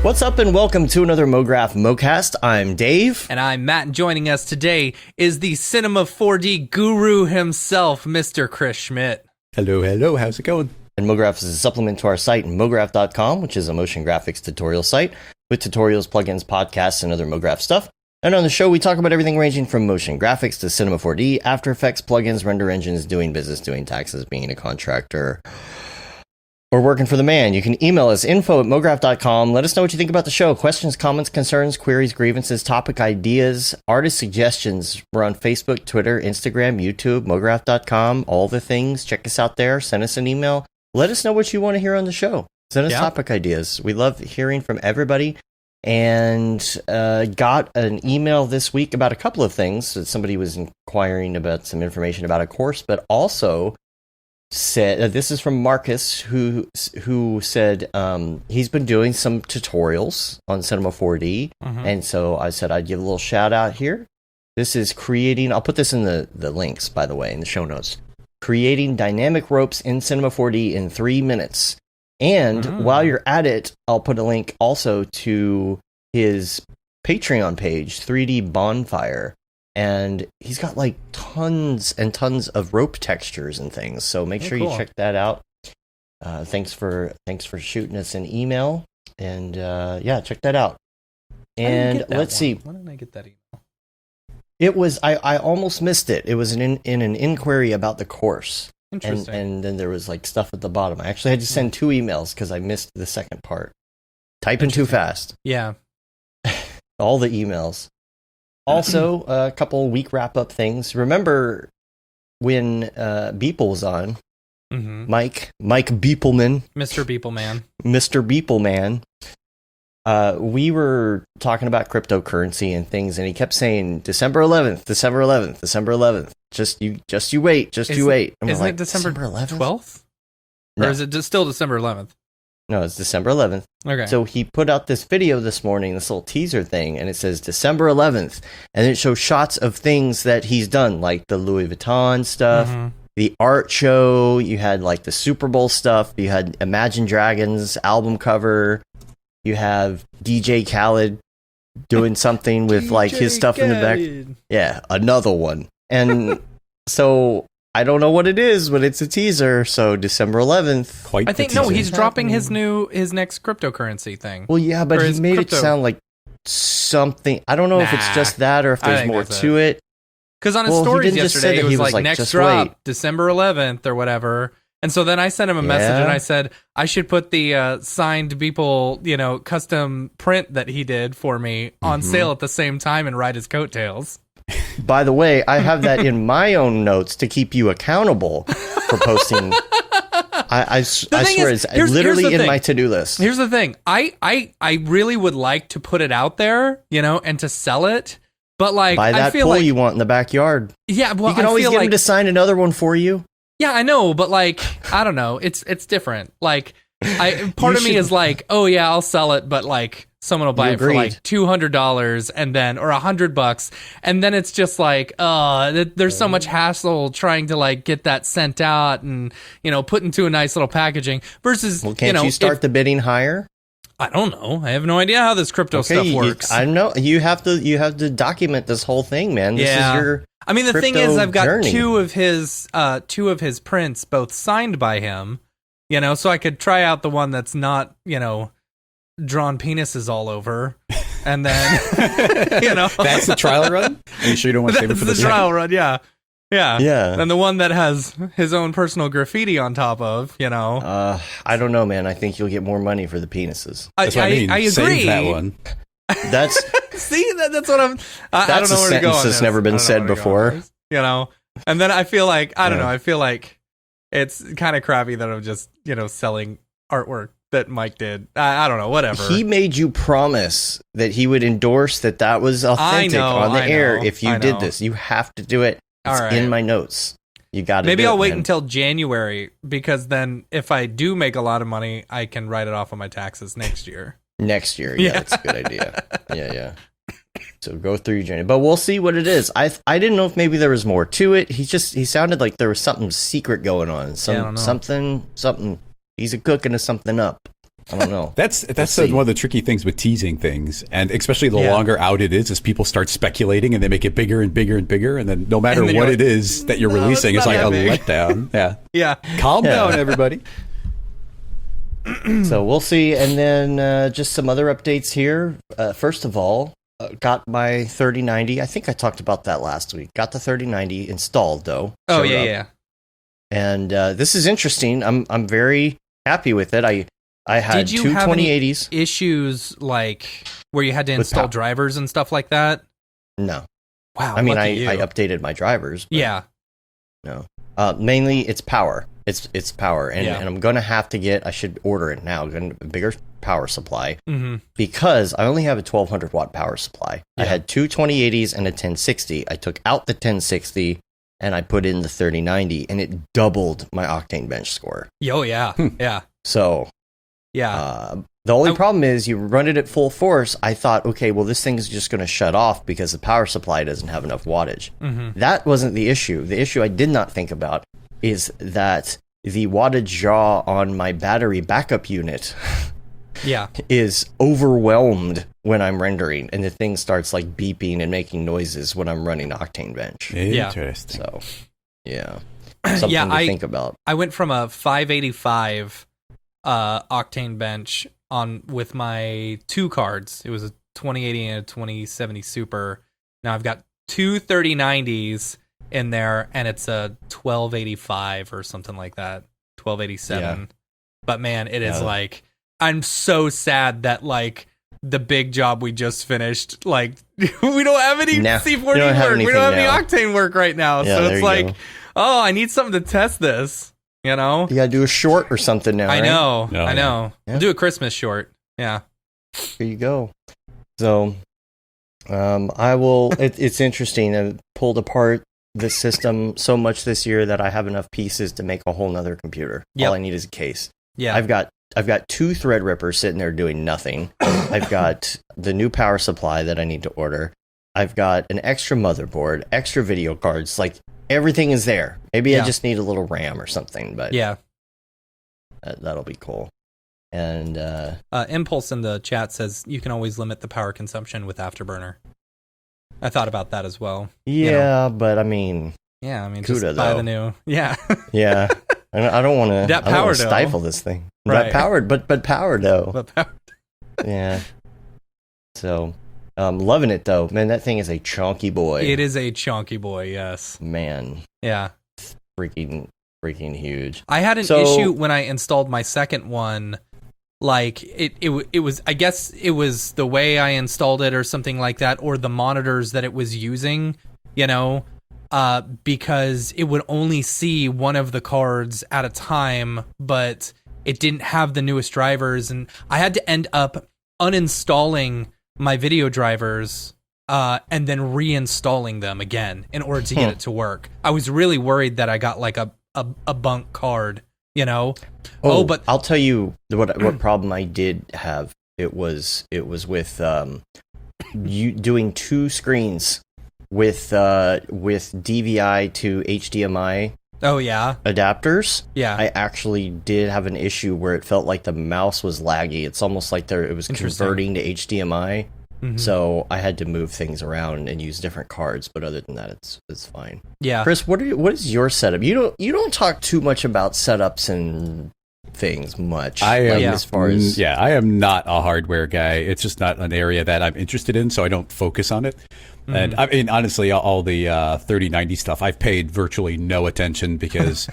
What's up and welcome to another Mograph Mocast. I'm Dave. And I'm Matt, and joining us today is the Cinema4D guru himself, Mr. Chris Schmidt. Hello, how's it going? And Mograph is a supplement to our site, mograph.com, which is a motion graphics tutorial site with tutorials, plugins, podcasts, and other Mograph stuff. And on the show, we talk about everything ranging from motion graphics to Cinema4D, After Effects, plugins, render engines, doing business, doing taxes, being a contractor, or working for the man. You can email us, info@mograph.com. Let us know what you think about the show. Questions, comments, concerns, queries, grievances, topic ideas, artist suggestions. We're on Facebook, Twitter, Instagram, YouTube, mograph.com, all the things. Check us out there. Send us an email. Let us know what you want to hear on the show. Send us topic ideas. We love hearing from everybody. And got an email this week about a couple of things. Somebody was inquiring about some information about a course, but also said, this is from Marcus, who said he's been doing some tutorials on Cinema4D, and so I said I'd give a little shout out here. This is creating, I'll put this in the links, by the way, in the show notes, creating dynamic ropes in Cinema4D in 3 minutes. And while you're at it, I'll put a link also to his Patreon page, 3D Bonfire. And he's got like tons and tons of rope textures and things. So make sure you check that out. Thanks for shooting us an email. And yeah, check that out. And let's see. When did I get that email? It was, I almost missed it. It was in an inquiry about the course. Interesting. And then there was like stuff at the bottom. I actually had to send 2 emails because I missed the second part. Typing too fast. Yeah. All the emails. Also, a couple week wrap-up things. Remember when Beeple was on? Mike Beepleman. Mr. Beepleman. Mr. Beepleman. We were talking about cryptocurrency and things, and he kept saying, December 11th, December 11th, December 11th. Just you wait. And isn't it December 11th? 12th? No. Or is it just still December 11th? No, it's December 11th. Okay. So he put out this video this morning, this little teaser thing, and it says December 11th. And it shows shots of things that he's done, like the Louis Vuitton stuff, the art show, you had like the Super Bowl stuff, you had Imagine Dragons album cover, you have DJ Khaled doing something with like his stuff in the back. Yeah, another one. And so I don't know what it is, but it's a teaser. So December 11th. I think he's dropping his next cryptocurrency thing. Well, yeah, but he made it sound like something. I don't know if it's just that or if there's more to it. Because on his stories yesterday, it was like next drop, December 11th or whatever. And so then I sent him a message and I said, I should put the signed Beeple, custom print that he did for me on sale at the same time and ride his coattails. By the way, I have that in my own notes to keep you accountable for posting. I swear it's literally in my to-do list. Here's the thing. I really would like to put it out there, and to sell it. But like, buy that I feel pool like you want in the backyard. Yeah, well, you can always get him to sign another one for you. Yeah, I know, but like, I don't know. It's different. Like, part of me is like, oh yeah, I'll sell it, but like, someone will buy it for like $200 and then, or $100, and then it's just like, there's so much hassle trying to like get that sent out and put into a nice little packaging. Versus, can't you start the bidding higher? I don't know. I have no idea how this crypto stuff works. I know you have to document this whole thing, man. This is your. I mean, the thing is, I've got journey. two of his prints, both signed by him. So I could try out the one that's not, drawn penises all over, and then that's the trial run. Are you sure you don't want to save it for the trial run? Yeah. And the one that has his own personal graffiti on top of, I don't know, man. I think you'll get more money for the penises. That's what I mean. I agree. Save that one. That's that's what I'm. I don't know where to go. That's a sentence that's never been said before. And then I feel like I don't know. I feel like it's kind of crappy that I'm just selling artwork that Mike did. I don't know. Whatever. He made you promise that he would endorse that was authentic on the air. If you did this, you have to do it. It's in my notes. You got to. Maybe I'll wait until January, because then if I do make a lot of money, I can write it off on my taxes next year. Next year, yeah, that's a good idea. Yeah. So go through your journey, but we'll see what it is. I didn't know if maybe there was more to it. He sounded like there was something secret going on. Something. He's cooking something up. I don't know. That's one of the tricky things with teasing things, and especially the longer out it is, as people start speculating and they make it bigger and bigger and bigger, and then no matter what it is that you're releasing, it's like a letdown. Yeah. Calm down, everybody. So we'll see, and then just some other updates here. First of all, got my 3090. I think I talked about that last week. Got the 3090 installed though. Oh yeah. And this is interesting. I'm very happy with it. I had two 2080s. Issues like where you had to install drivers and stuff like that? No. Wow. I mean, I updated my drivers. But yeah. No. Mainly it's power. It's power, and I'm gonna have to get. I should order it now. A bigger power supply because I only have a 1200 watt power supply. I had two 2080s and a 1060. I took out the 1060 and I put in the 3090, and it doubled my octane bench score. Oh yeah, yeah. So the only problem is you run it at full force. I thought, okay, well, this thing's just going to shut off because the power supply doesn't have enough wattage. That wasn't the issue. The issue I did not think about is that the wattage draw on my battery backup unit is overwhelmed when I'm rendering, and the thing starts like beeping and making noises when I'm running Octane Bench. Interesting. So, something to think about. I went from a 585 Octane Bench on with my two cards. It was a 2080 and a 2070 Super. Now I've got two 3090s in there, and it's a 1285 or something like that, 1287. But man, it is like, I'm so sad that like the big job we just finished, like we don't have any C40 work, we don't have any Octane work right now. So it's like, oh, I need something to test this. You know, you gotta do a short or something now. I right? know. Yeah. We'll do a Christmas short. Yeah. Here you go. So, I will. It's interesting. I pulled apart the system so much this year that I have enough pieces to make a whole nother computer. All I need is a case. Yeah. I've got two Threadrippers sitting there doing nothing. I've got the new power supply that I need to order. I've got an extra motherboard, extra video cards. Like everything is there. Maybe I just need a little RAM or something. But that'll be cool. And Impulse in the chat says you can always limit the power consumption with Afterburner. I thought about that as well. Yeah, but I mean, CUDA, just buy the new. Yeah. I don't want to stifle this thing. Right. That powered, but powered though. But powered. Yeah. So, loving it though. Man, that thing is a chunky boy. It is a chunky boy. Yes. Man. Yeah. Freaking huge. I had an issue when I installed my second one. Like it was, I guess it was the way I installed it or something like that, or the monitors that it was using, because it would only see one of the cards at a time, but it didn't have the newest drivers, and I had to end up uninstalling my video drivers and then reinstalling them again in order to get it to work. I was really worried that I got like a bunk card. But I'll tell you what problem I did have. It was with you doing two screens with DVI to HDMI. Oh yeah, adapters. Yeah, I actually did have an issue where it felt like the mouse was laggy. It's almost like it was converting to HDMI. So I had to move things around and use different cards, but other than that, it's fine. Yeah, Chris, what is your setup? You don't talk too much about setups and things much. I am not a hardware guy. It's just not an area that I'm interested in, so I don't focus on it. And I mean, honestly, all the 3090 stuff, I've paid virtually no attention because,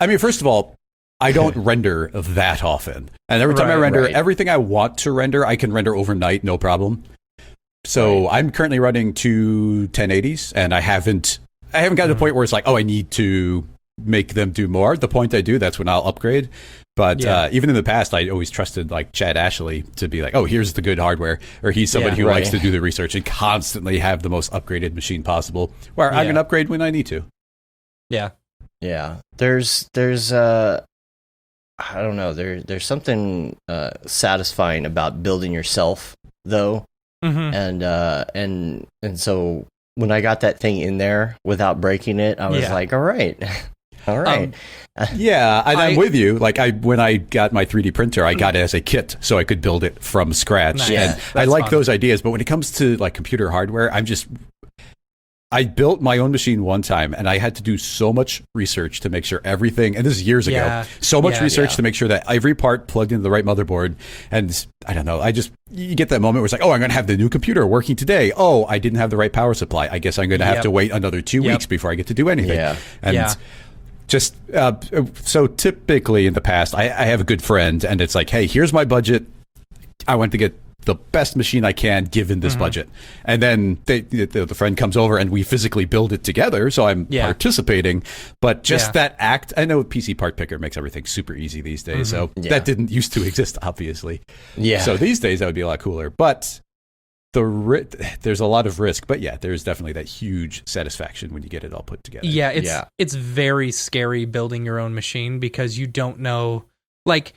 I mean, first of all, I don't render that often, and every time I render everything I want to render, I can render overnight, no problem. So I'm currently running two 1080s, and I haven't gotten to the point where it's like, oh, I need to make them do more. The point I do, that's when I'll upgrade. But even in the past, I always trusted like Chad Ashley to be like, oh, here's the good hardware, or he's somebody who likes to do the research and constantly have the most upgraded machine possible, where I can upgrade when I need to. Yeah. There's I don't know. There's something satisfying about building yourself, though. And so when I got that thing in there without breaking it, I was like, all right. All right. Yeah, and I'm with you. Like when I got my 3D printer, I got it as a kit so I could build it from scratch. Nice. And Yeah, I like fun. those ideas, but when it comes to like computer hardware, I built my own machine one time, and I had to do so much research to make sure everything, and this is years Yeah. ago, so much research Yeah. to make sure that every part plugged into the right motherboard. And I don't know, you get that moment where it's like, oh, I'm going to have the new computer working today. Oh, I didn't have the right power supply. I guess I'm going to have Yep. to wait another 2 Yep. weeks before I get to do anything. Yeah. And Yeah. just so typically in the past, I have a good friend, and it's like, hey, here's my budget. I want to get the best machine I can given this budget. And then the friend comes over and we physically build it together. So I'm participating. But just that act, I know PC Part Picker makes everything super easy these days. So that didn't used to exist, obviously. Yeah. So these days that would be a lot cooler. But there's a lot of risk. But yeah, there's definitely that huge satisfaction when you get it all put together. Yeah, it's very scary building your own machine because you don't know. Like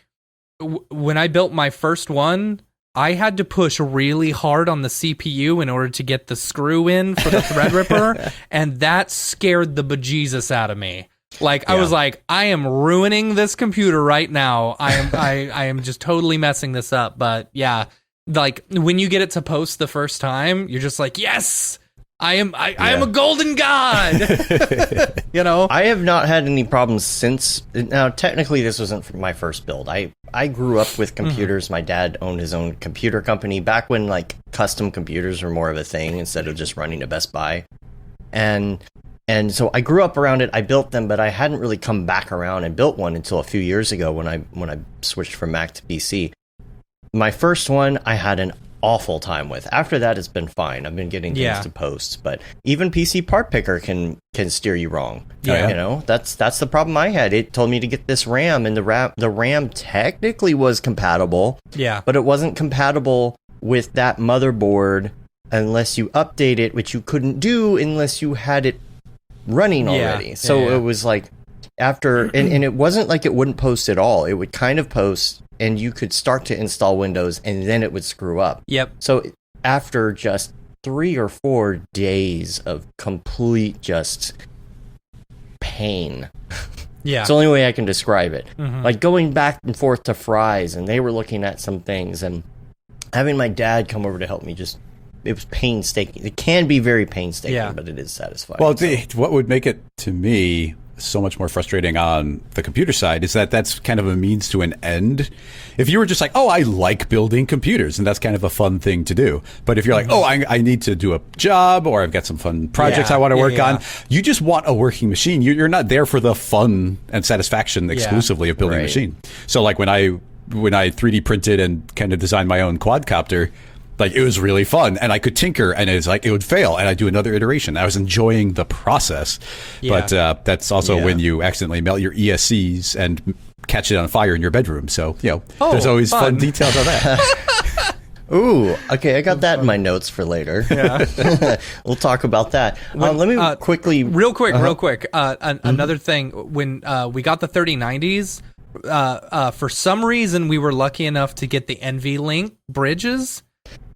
when I built my first one, I had to push really hard on the CPU in order to get the screw in for the Threadripper, and that scared the bejesus out of me. Like I was like, I am ruining this computer right now. I am just totally messing this up. But yeah, like when you get it to post the first time, you're just like, yes, I am a golden god. You know, I have not had any problems since. Now, technically, this wasn't my first build. I grew up with computers. My dad owned his own computer company back when like custom computers were more of a thing instead of just running to Best Buy, and so I grew up around it. I built them, but I hadn't really come back around and built one until a few years ago when I switched from Mac to PC. My first one, I had an awful time with. After that, it's been fine. I've been getting things to post, but even PC Part Picker can steer you wrong. Yeah. You know, that's the problem I had. It told me to get this RAM, and the RAM technically was compatible. Yeah. But it wasn't compatible with that motherboard unless you update it, which you couldn't do unless you had it running already. So it was like after, and it wasn't like it wouldn't post at all. It would kind of post, and you could start to install Windows, and then it would screw up. Yep. So after just 3 or 4 days of complete just pain, Yeah. it's the only way I can describe it. Like going back and forth to Fry's, and they were looking at some things, and having my dad come over to help me it was painstaking. It can be very painstaking, but it is satisfying. Well, what would make it, to me, so much more frustrating on the computer side is that that's kind of a means to an end. If you were just like, oh, I like building computers, and that's kind of a fun thing to do. But if you're like, oh, I need to do a job, or I've got some fun projects I want to work on, you just want a working machine. You're not there for the fun and satisfaction exclusively of building a machine. So like when I 3D printed and kind of designed my own quadcopter, like it was really fun, and I could tinker, and it would fail, and I'd do another iteration. I was enjoying the process, but that's also when you accidentally melt your ESCs and catch it on fire in your bedroom. So there's always fun details on that. Ooh, okay, I got that in my notes for later. Yeah. We'll talk about that. Let me quickly... Real quick. Another thing, when we got the 3090s, for some reason we were lucky enough to get the NVLink bridges.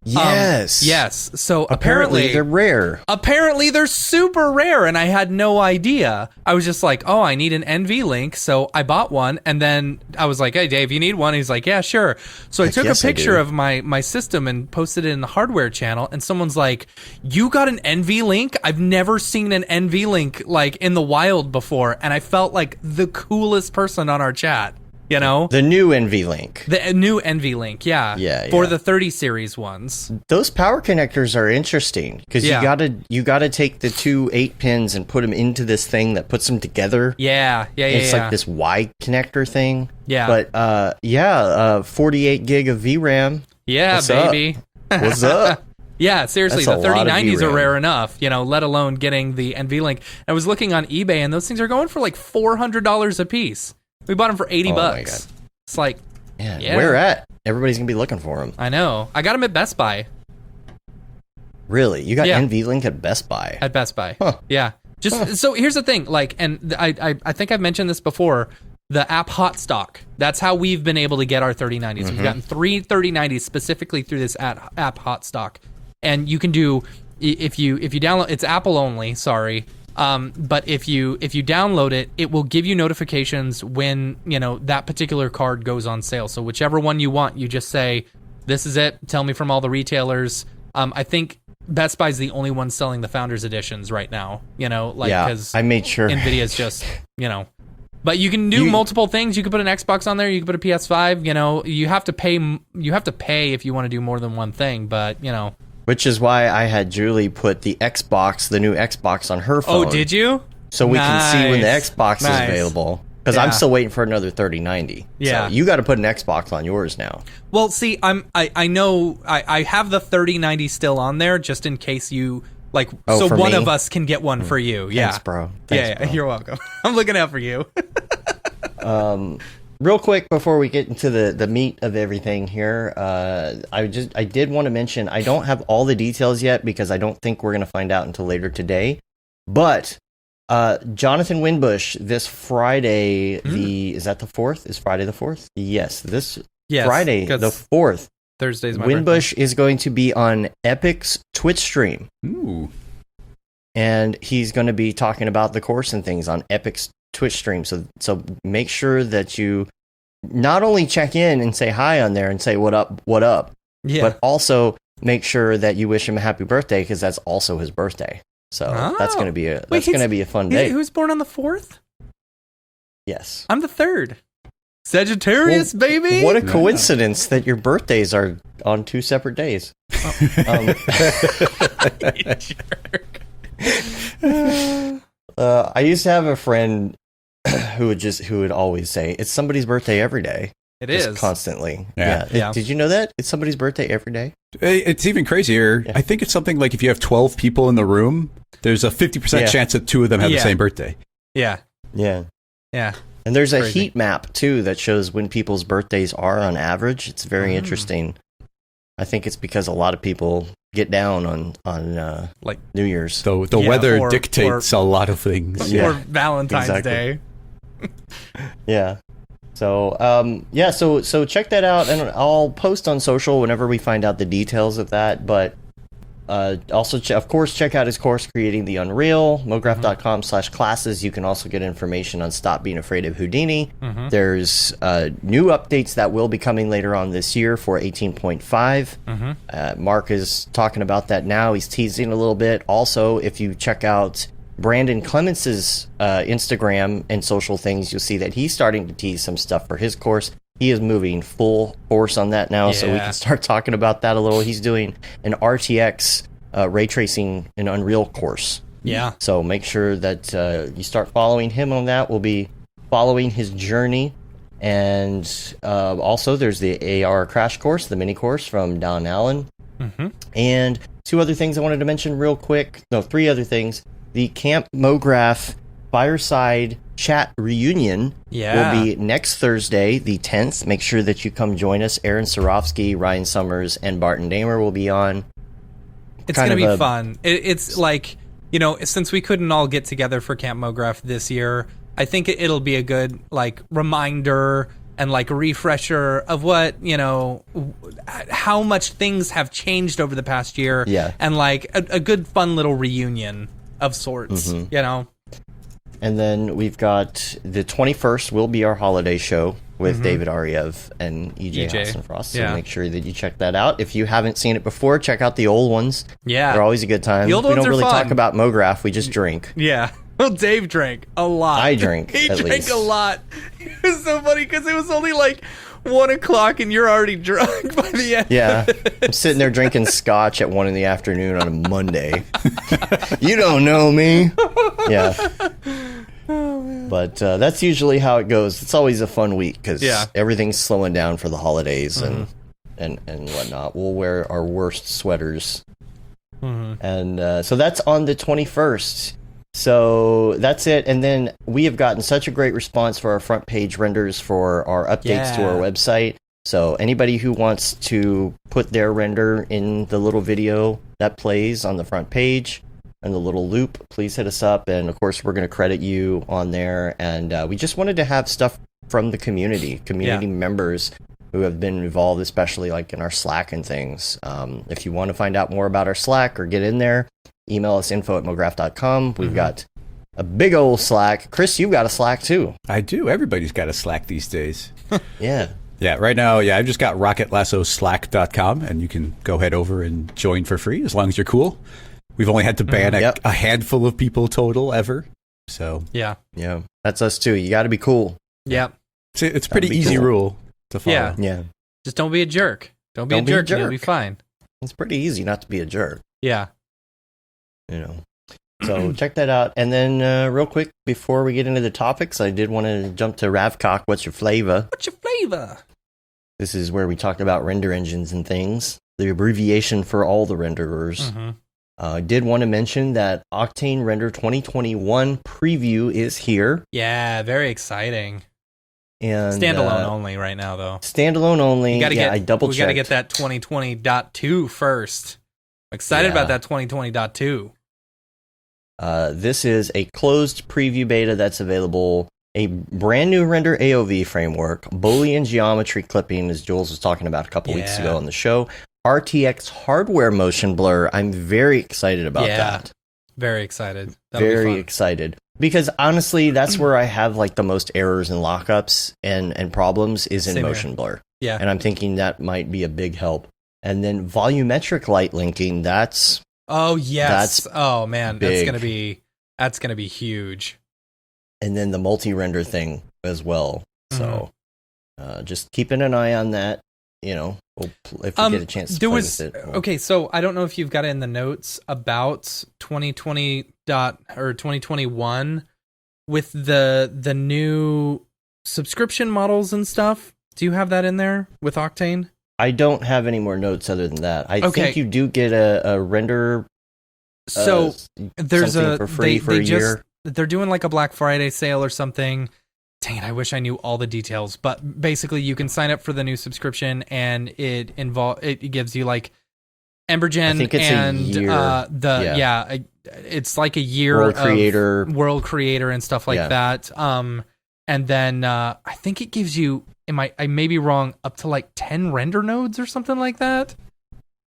Yes. Yes. So apparently they're rare. Apparently they're super rare, and I had no idea. I was just like, oh, I need an NVLink, so I bought one, and then I was like, hey, Dave, you need one? He's like, yeah, sure. So I took a picture of my system and posted it in the hardware channel, and someone's like, you got an NVLink? I've never seen an NVLink like in the wild before, and I felt like the coolest person on our chat. You know, the new NVLink. The new NVLink, for the 30 series ones. Those power connectors are interesting because you gotta take the 2 8-pins and put them into this thing that puts them together. It's like this Y connector thing. Yeah, but 48 gig of VRAM. Yeah, What's baby. Up? What's up? Yeah, seriously, That's the 3090s are VRAM. rare enough, let alone getting the NVLink. I was looking on eBay, and those things are going for like $400 a piece. We bought them for $80. My God. It's like, where at? Everybody's gonna be looking for them. I know. I got them at Best Buy. Really? You got NVLink at Best Buy? At Best Buy. Huh. Yeah. So here's the thing, like, and I think I've mentioned this before. The app Hot Stock. That's how we've been able to get our 3090s. We've gotten 3 3090s specifically through this app Hot Stock, and you can do if you download. It's Apple only. Sorry. But if you download it, it will give you notifications when that particular card goes on sale. So whichever one you want, you just say, "This is it. Tell me from all the retailers." I think Best Buy's the only one selling the Founders Editions right now. Because I made sure Nvidia's just But you can do multiple things. You can put an Xbox on there. You can put a PS5. You have to pay. You have to pay if you want to do more than one thing. But Which is why I had Julie put the new Xbox on her phone. Oh, did you? So we can see when the Xbox is available. Because I'm still waiting for another 3090. Yeah. So you got to put an Xbox on yours now. Well, see, I know I have the 3090 still on there just in case you so one of us can get one for you. Yeah. Thanks, bro. Bro. You're welcome. I'm looking out for you. Real quick before we get into the meat of everything here, I did want to mention I don't have all the details yet because I don't think we're going to find out until later today. But Jonathan Winbush this Friday, is that the 4th? Is Friday the 4th? Yes, Friday the 4th. Thursday's my Winbush is going to be on Epic's Twitch stream. Ooh. And he's going to be talking about the course and things on Epic's Twitch stream. So make sure that you not only check in and say hi on there and say what up, but also make sure that you wish him a happy birthday because that's also his birthday. So that's going to be a fun day. Who's born on the 4th? Yes. I'm the 3rd. Sagittarius, baby. What a coincidence that your birthdays are on 2 separate days. You jerk. I used to have a friend who would always say it's somebody's birthday every day. It is constantly. Yeah. Did you know that it's somebody's birthday every day? It's even crazier. Yeah. I think it's something like if you have 12 people in the room, there's a 50% chance that 2 of them have the same birthday. Yeah. And there's a heat map too that shows when people's birthdays are on average. It's very interesting. I think it's because a lot of people get down on New Year's. So the weather dictates a lot of things. Or Valentine's Day. Yeah. So so check that out, and I'll post on social whenever we find out the details of that. But also, of course, check out his course, Creating the Unreal, mograph.com/classes. You can also get information on Stop Being Afraid of Houdini. There's new updates that will be coming later on this year for 18.5. Mark is talking about that now. He's teasing a little bit. Also, if you check out Brandon Clements' Instagram and social things, you'll see that he's starting to tease some stuff for his course. He is moving full force on that now, so we can start talking about that a little. He's doing an RTX ray tracing and Unreal course. Yeah. So make sure that you start following him on that. We'll be following his journey. And also, there's the AR crash course, the mini course from Don Allen. And 2 other things I wanted to mention real quick. No, 3 other things. The Camp Mograph Fireside Chat Reunion will be next Thursday, the 10th. Make sure that you come join us. Aaron Sorofsky, Ryan Summers, and Barton Damer will be on. It's going to be fun. It's like, since we couldn't all get together for Camp Mograph this year, I think it'll be a good reminder and refresher of what, how much things have changed over the past year. Yeah. And a good fun little reunion of sorts, And then we've got the 21st will be our holiday show with David Ariev and EJ Hassenfrost. So make sure that you check that out. If you haven't seen it before, check out the old ones. Yeah. They're always a good time. The old we ones don't really fun. talk about Mograph, we just drink. Yeah. Well, Dave drank a lot. I drink, He at drank least. a lot. It was so funny because it was only 1:00 and you're already drunk by the end. Yeah. I'm sitting there drinking scotch at 1 in the afternoon on a Monday. You don't know me. Yeah. But that's usually how it goes. It's always a fun week because everything's slowing down for the holidays and whatnot. We'll wear our worst sweaters. And so that's on the 21st. So that's it. And then we have gotten such a great response for our front page renders for our updates to our website. So anybody who wants to put their render in the little video that plays on the front page and the little loop, please hit us up. And of course, we're going to credit you on there. And we just wanted to have stuff from the community members who have been involved, especially in our Slack and things. If you want to find out more about our Slack or get in there, email us info@mograph.com. We've got a big old Slack. Chris, you've got a Slack too. I do. Everybody's got a Slack these days. Yeah. Yeah, right now, I've just got rocketlassoslack.com, and you can go head over and join for free as long as you're cool. We've only had to ban a handful of people total ever. So Yeah. That's us too. You got to be cool. Yeah. it's a pretty easy rule to follow. Yeah. Yeah. Just don't be a jerk. Don't be a jerk. And you'll be fine. It's pretty easy not to be a jerk. Yeah. So check that out. And then real quick, before we get into the topics, I did want to jump to Ravcock. What's your flavor? What's your flavor? This is where we talked about render engines and things. The abbreviation for all the renderers. I did want to mention that Octane Render 2021 preview is here. Yeah, very exciting. And standalone only right now, though. Standalone only. I double checked. We got to get that 2020.2 first. I'm excited about that 2020.2. This is a closed preview beta that's available. A brand new render AOV framework, Boolean geometry clipping, as Jules was talking about a couple weeks ago on the show. RTX hardware motion blur. I'm very excited about that. Very excited. That'll very excited. Because honestly, that's where I have like the most errors and lockups and problems is in motion blur. Yeah. And I'm thinking that might be a big help. And then volumetric light linking, that's oh yes. Oh man, big. that's gonna be huge. And then the multi-render thing as well. So just keeping an eye on that, if we get a chance to play with it. Okay, so I don't know if you've got it in the notes about 2021 with the new subscription models and stuff. Do you have that in there with Octane? I don't have any more notes other than that. I think you do get a render. So there's for free for a year. They're doing like a Black Friday sale or something. Dang it, I wish I knew all the details. But basically, you can sign up for the new subscription, and it gives you like Embergen I think it's and a year. It's like a year World Creator and stuff like that. And then I think it gives you. I may be wrong. Up to like 10 render nodes or something like that.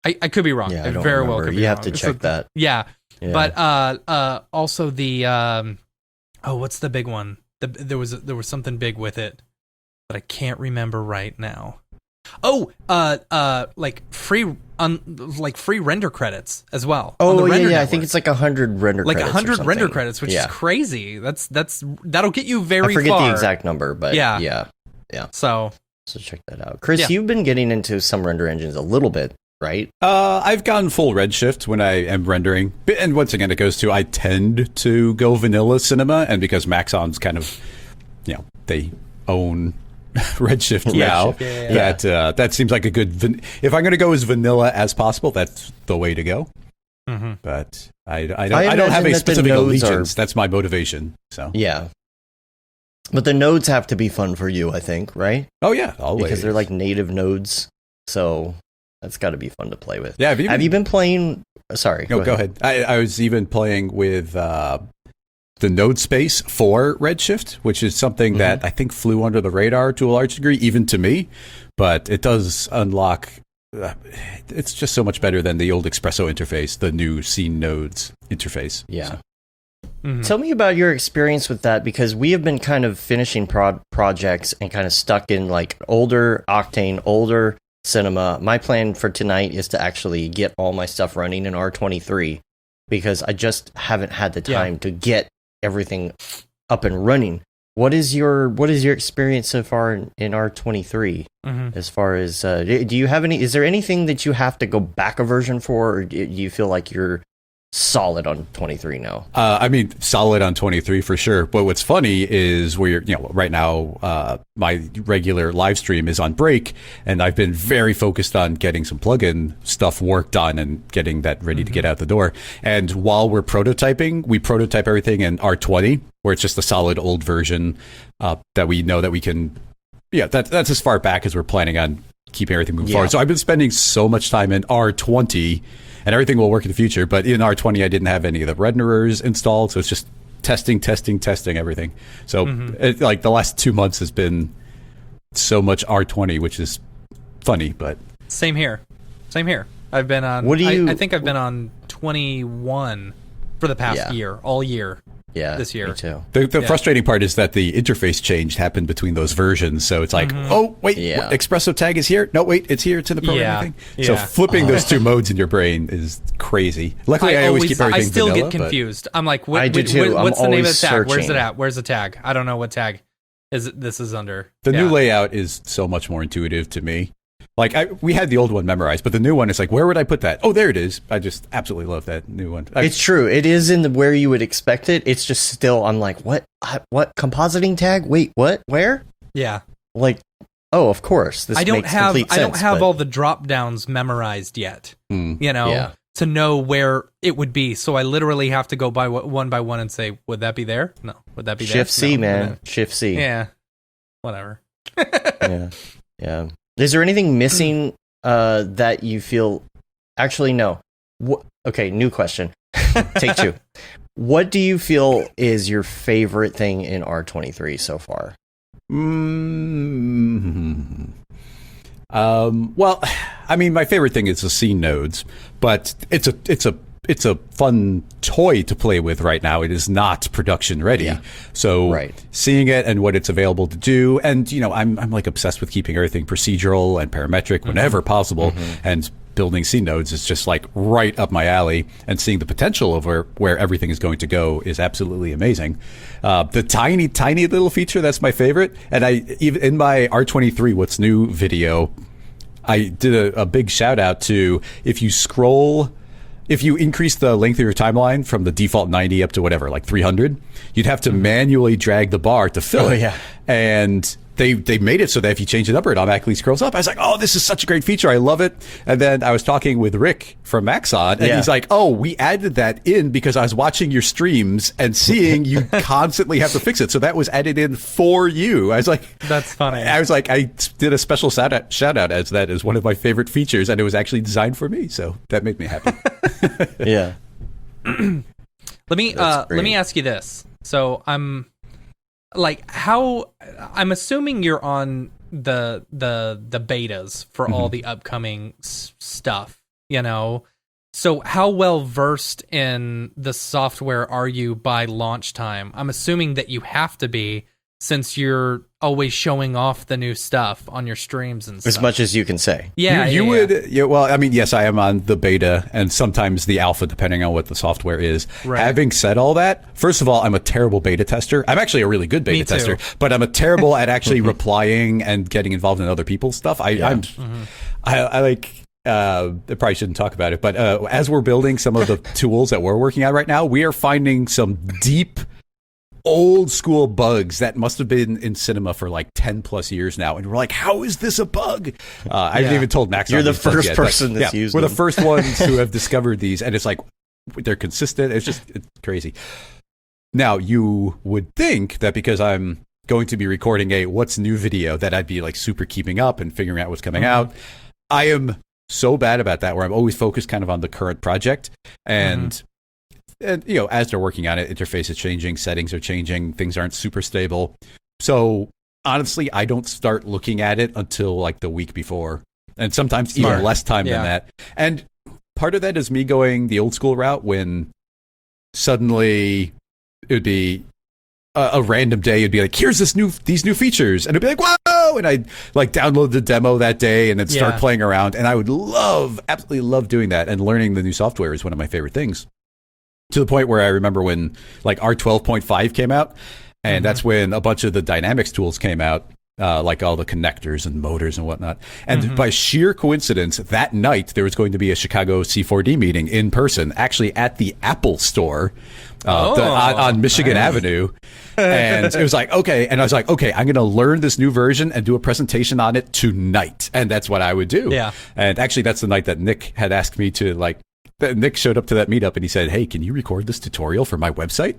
I could be wrong. Yeah, I very well could be wrong. You have to check that. Yeah. But also the what's the big one? There was something big with it, but I can't remember right now. Oh, like free render credits as well. Oh yeah. I think it's like 100 render credits. Like 100 render credits, which is crazy. That'll get you very far. I forget the exact number, but yeah. So check that out, Chris. You've been getting into some render engines a little bit. Right? I've gone full redshift when I am rendering. And once again, it goes to I tend to go vanilla cinema. And because Maxon's kind of, they own redshift now, that seems like a good... If I'm going to go as vanilla as possible, that's the way to go. Mm-hmm. But I don't have a specific allegiance. That's my motivation. So yeah. But the nodes have to be fun for you, I think, right? Oh, yeah, always. Because they're like native nodes. So... that's got to be fun to play with. Yeah, have you been playing? Sorry. No, go ahead. I was even playing with the node space for Redshift, which is something that I think flew under the radar to a large degree, even to me. But it does unlock. It's just so much better than the old Espresso interface, the new scene nodes interface. Yeah. So. Tell me about your experience with that, because we have been kind of finishing projects and kind of stuck in like older Octane, older Cinema. My plan for tonight is to actually get all my stuff running in R23 because I just haven't had the time to get everything up and running. What is your experience so far in R23 as far as do you have any? Is there anything that you have to go back a version for, or do you feel like you're solid on 23 now? I mean, solid on 23 for sure. But what's funny is right now, my regular live stream is on break, and I've been very focused on getting some plugin stuff worked on and getting that ready to get out the door. And while we're prototyping, we prototype everything in R20, where it's just a solid old version that we know that we can. Yeah, that's as far back as we're planning on keeping everything moving forward. So I've been spending so much time in R20. And everything will work in the future. But in R20, I didn't have any of the renderers installed. So it's just testing everything. So like the last 2 months has been so much R20, which is funny. But Same here. I've been on, I think I've been on 21 for the past year, all year. Yeah, this year. me too. The frustrating part is that the interface change happened between those versions. So it's like, oh, wait, Espresso tag is here. No, wait, it's here. It's in the programming thing. So flipping those two modes in your brain is crazy. Luckily, I always keep everything I still vanilla, get confused. I'm like, I do too. what's the name of the tag? Searching. Where's it at? Where's the tag? I don't know what tag this is under. The new layout is so much more intuitive to me. Like, we had the old one memorized, but the new one is like, where would I put that? Oh, there it is. I just absolutely love that new one. It's true. It is in where you would expect it. It's just still, I'm like, what? Compositing tag? Wait, what? Where? Yeah. Like, oh, of course. This I don't makes complete sense. I don't have but... all the drop downs memorized yet. To know where it would be. So I literally have to go by one by one and say, would that be there? No. Would that be there? Shift C, no. man. Shift C. Yeah. Whatever. Yeah. Is there anything missing that you feel... Actually, no. Okay, new question. Take two. What do you feel is your favorite thing in R23 so far? Well, I mean, my favorite thing is the scene nodes, but it's a fun toy to play with right now. It is not production ready. Yeah. So seeing it and what it's available to do, and I'm like obsessed with keeping everything procedural and parametric whenever possible, and building scene nodes is just like right up my alley, and seeing the potential of where everything is going to go is absolutely amazing. The tiny little feature that's my favorite, and even in my R23 What's New video, I did a big shout out to if you increase the length of your timeline from the default 90 up to whatever, like 300, you'd have to manually drag the bar to fill it. Yeah. And they made it so that if you change the number, it automatically scrolls up. I was like, oh, this is such a great feature. I love it. And then I was talking with Rick from Maxon, and he's like, oh, we added that in because I was watching your streams and seeing you constantly have to fix it. So that was added in for you. I was like, that's funny. I was like, I did a special shout out as that is one of my favorite features, and it was actually designed for me. So that made me happy. Yeah. Let me ask you this. So I'm assuming you're on the betas for all the upcoming stuff, So how well versed in the software are you by launch time? I'm assuming that you have to be, since you're always showing off the new stuff on your streams and stuff. As much as you can say. Yeah, you would. Yeah, well, I mean, yes, I am on the beta and sometimes the alpha, depending on what the software is. Right. Having said all that, first of all, I'm a terrible beta tester. I'm actually a really good beta tester, but I'm a terrible at actually replying and getting involved in other people's stuff. I probably shouldn't talk about it, but as we're building some of the tools that we're working on right now, we are finding some deep, old school bugs that must have been in cinema for like 10 plus years now, and we're like, how is this a bug? I haven't even told Max. You're the first person that's used we're them. The first ones who have discovered these, and it's like they're consistent. It's crazy. Now you would think that because I'm going to be recording a what's new video that I'd be like super keeping up and figuring out what's coming out. I am so bad about that, where I'm always focused kind of on the current project, and as they're working on it, interface is changing, settings are changing, things aren't super stable. So honestly, I don't start looking at it until like the week before, and sometimes even less time than that. And part of that is me going the old school route, when suddenly it would be a random day, it'd be like, here's these new features, and it'd be like, whoa, and I'd like download the demo that day and then start playing around, and I would absolutely love doing that, and learning the new software is one of my favorite things. To the point where I remember when like R12.5 came out, and that's when a bunch of the dynamics tools came out, like all the connectors and motors and whatnot. And by sheer coincidence, that night there was going to be a Chicago C4D meeting in person, actually at the Apple store on Michigan Avenue. And it was like, okay. And I was like, okay, I'm going to learn this new version and do a presentation on it tonight. And that's what I would do. Yeah. And actually, that's the night that Nick had asked me to Nick showed up to that meetup, and he said, hey, can you record this tutorial for my website?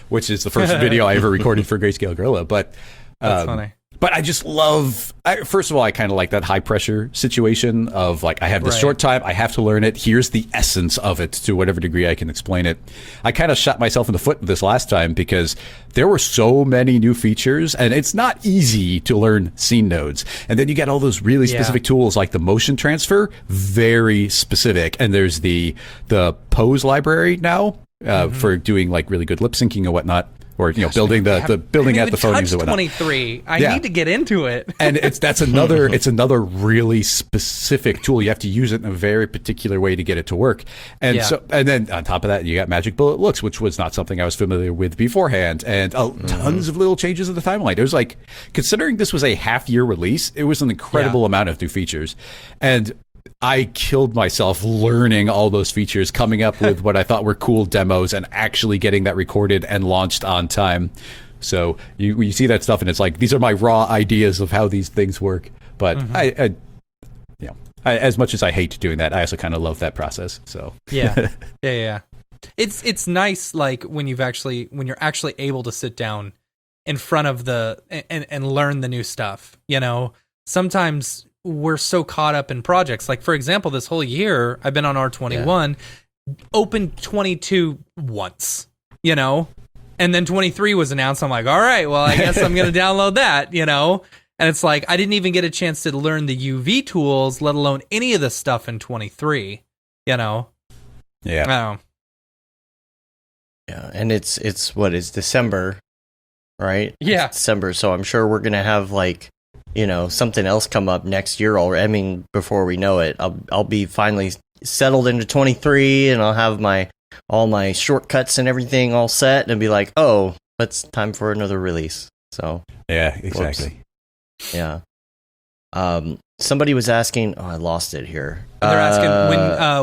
Which is the first video I ever recorded for Grayscale Gorilla. But that's funny. But I just love, first of all, I kind of like that high pressure situation of like, I have this short time, I have to learn it. Here's the essence of it to whatever degree I can explain it. I kind of shot myself in the foot this last time because there were so many new features, and it's not easy to learn scene nodes. And then you get all those really specific tools like the motion transfer, very specific. And there's the pose library now. for doing like really good lip syncing and whatnot. Or building building out the phonemes and whatnot. 23. I need to get into it. And it's another really specific tool. You have to use it in a very particular way to get it to work. And then on top of that, you got Magic Bullet Looks, which was not something I was familiar with beforehand, and tons of little changes in the timeline. It was like, considering this was a half-year release, it was an incredible amount of new features, and I killed myself learning all those features, coming up with what I thought were cool demos, and actually getting that recorded and launched on time. So you see that stuff, and it's like, these are my raw ideas of how these things work. But I as much as I hate doing that, I also kind of love that process. So yeah. It's nice, like when you're actually able to sit down in front of and learn the new stuff. Sometimes we're so caught up in projects. Like, for example, this whole year I've been on R21, opened 22 once, and then 23 was announced. I'm like, all right, well, I guess I'm going to download that, and it's like, I didn't even get a chance to learn the UV tools, let alone any of the stuff in 23, Yeah. Yeah. And it's December, right? Yeah. It's December. So I'm sure we're going to have something else come up next year. Or before we know it, I'll be finally settled into 23, and I'll have all my shortcuts and everything all set, and be like, oh, it's time for another release. So yeah, exactly. Whoops. Yeah. Somebody was asking. Oh, I lost it here. They're asking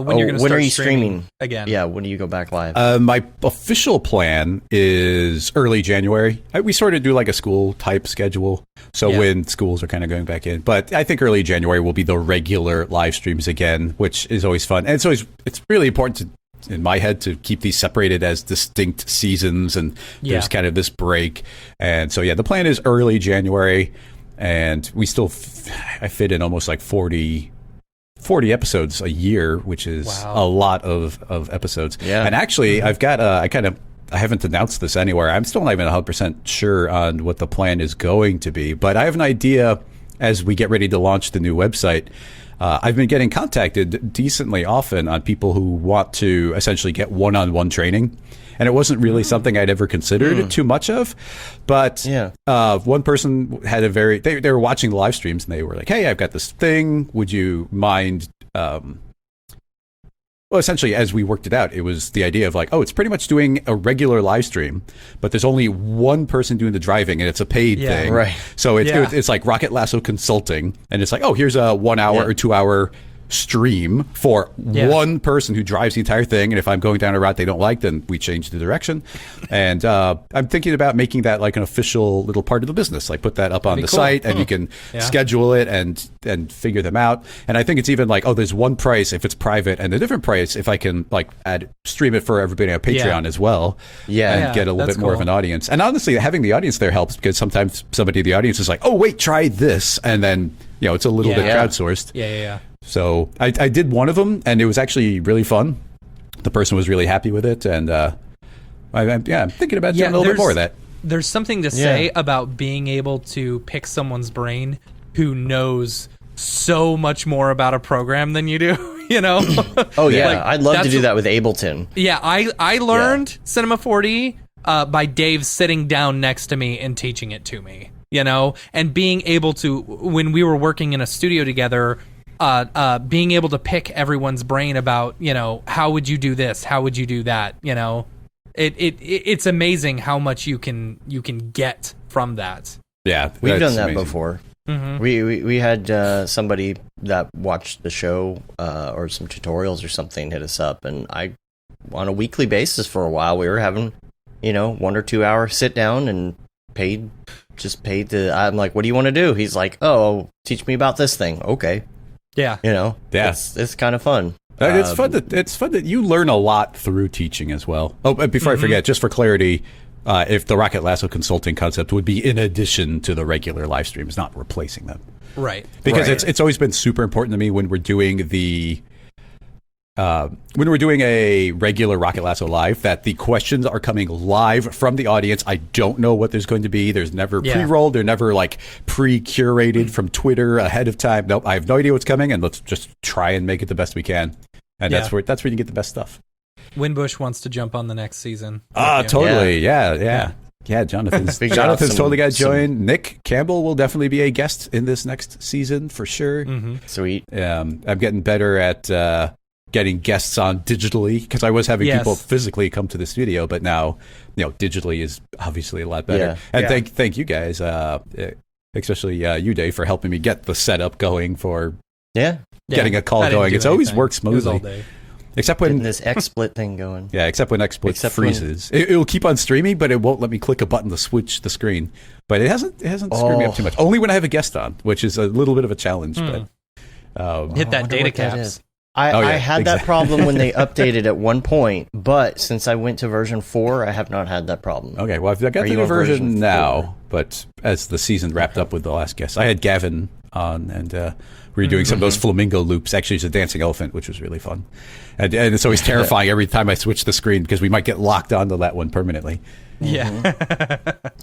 when you're going to start are you streaming again? Yeah, when do you go back live? My official plan is early January. We sort of do like a school type schedule, so when schools are kind of going back in. But I think early January will be the regular live streams again, which is always fun. And it's really important in my head to keep these separated as distinct seasons, and there's kind of this break. And so the plan is early January. And we still, I fit in almost like 40 episodes a year, which is a lot of episodes. Yeah. And actually, I've got, I haven't announced this anywhere. I'm still not even 100% sure on what the plan is going to be, but I have an idea as we get ready to launch the new website. I've been getting contacted decently often on people who want to essentially get one-on-one training. And it wasn't really something I'd ever considered too much of. But one person had they were watching the live streams, and they were like, hey, I've got this thing. Would you mind? Well, essentially, as we worked it out, it was the idea of like, oh, it's pretty much doing a regular live stream, but there's only one person doing the driving, and it's a paid thing. Right. So it's like Rocket Lasso Consulting, and it's like, oh, here's a 1 hour or 2 hour stream for one person who drives the entire thing, and if I'm going down a route they don't like, then we change the direction. And I'm thinking about making that like an official little part of the business, like put that up on the site, and you can schedule it and figure them out. And I think it's even like, oh, there's one price if it's private, and a different price if I can like stream it for everybody on Patreon as well, and get a little bit more of an audience. And honestly, having the audience there helps, because sometimes somebody in the audience is like, oh wait, try this, and then it's a little bit crowdsourced. So I did one of them, and it was actually really fun. The person was really happy with it, and I'm thinking about doing a little bit more of that. There's something to say about being able to pick someone's brain who knows so much more about a program than you do, Oh yeah, like, I'd love to do that with Ableton. Yeah, I learned Cinema4D by Dave sitting down next to me and teaching it to me, and being able to, when we were working in a studio together, being able to pick everyone's brain about, how would you do this? How would you do that? It's amazing how much you can get from that. Yeah, we've done that before. Mm-hmm. We had somebody that watched the show or some tutorials or something hit us up, and on a weekly basis for a while we were having 1 or 2 hour sit down and paid to. I'm like, what do you want to do? He's like, oh, teach me about this thing. Okay. Yeah. It's kind of fun. It's fun that you learn a lot through teaching as well. Oh, before I forget, just for clarity, if the Rocket Lasso consulting concept would be in addition to the regular live streams, not replacing them. Right. Because it's always been super important to me when we're doing a regular Rocket Lasso live, that the questions are coming live from the audience. I don't know what there's going to be. There's never pre-rolled. They're never like pre-curated from Twitter ahead of time. Nope, I have no idea what's coming, and let's just try and make it the best we can. And that's where you get the best stuff. Winbush wants to jump on the next season. Totally. Yeah. Jonathan's totally got to join. Nick Campbell will definitely be a guest in this next season for sure. Mm-hmm. Sweet. I'm getting better at getting guests on digitally, because I was having people physically come to the studio, but now, digitally is obviously a lot better. And thank you guys, especially you, Dave, for helping me get the setup going for getting a call going. It's always worked smoothly. Except when this XSplit thing going. Yeah, except when XSplit freezes. It will keep on streaming, but it won't let me click a button to switch the screen. But it hasn't screwed me up too much. Only when I have a guest on, which is a little bit of a challenge. But hit that data caps. I had that problem when they updated at one point, but since I went to version 4, I have not had that problem. Okay, well, I've got the new version now, but as the season wrapped up with the last guest, I had Gavin on, and we were doing some of those flamingo loops. Actually, he's a dancing elephant, which was really fun. And it's always terrifying every time I switch the screen, because we might get locked onto that one permanently. Yeah.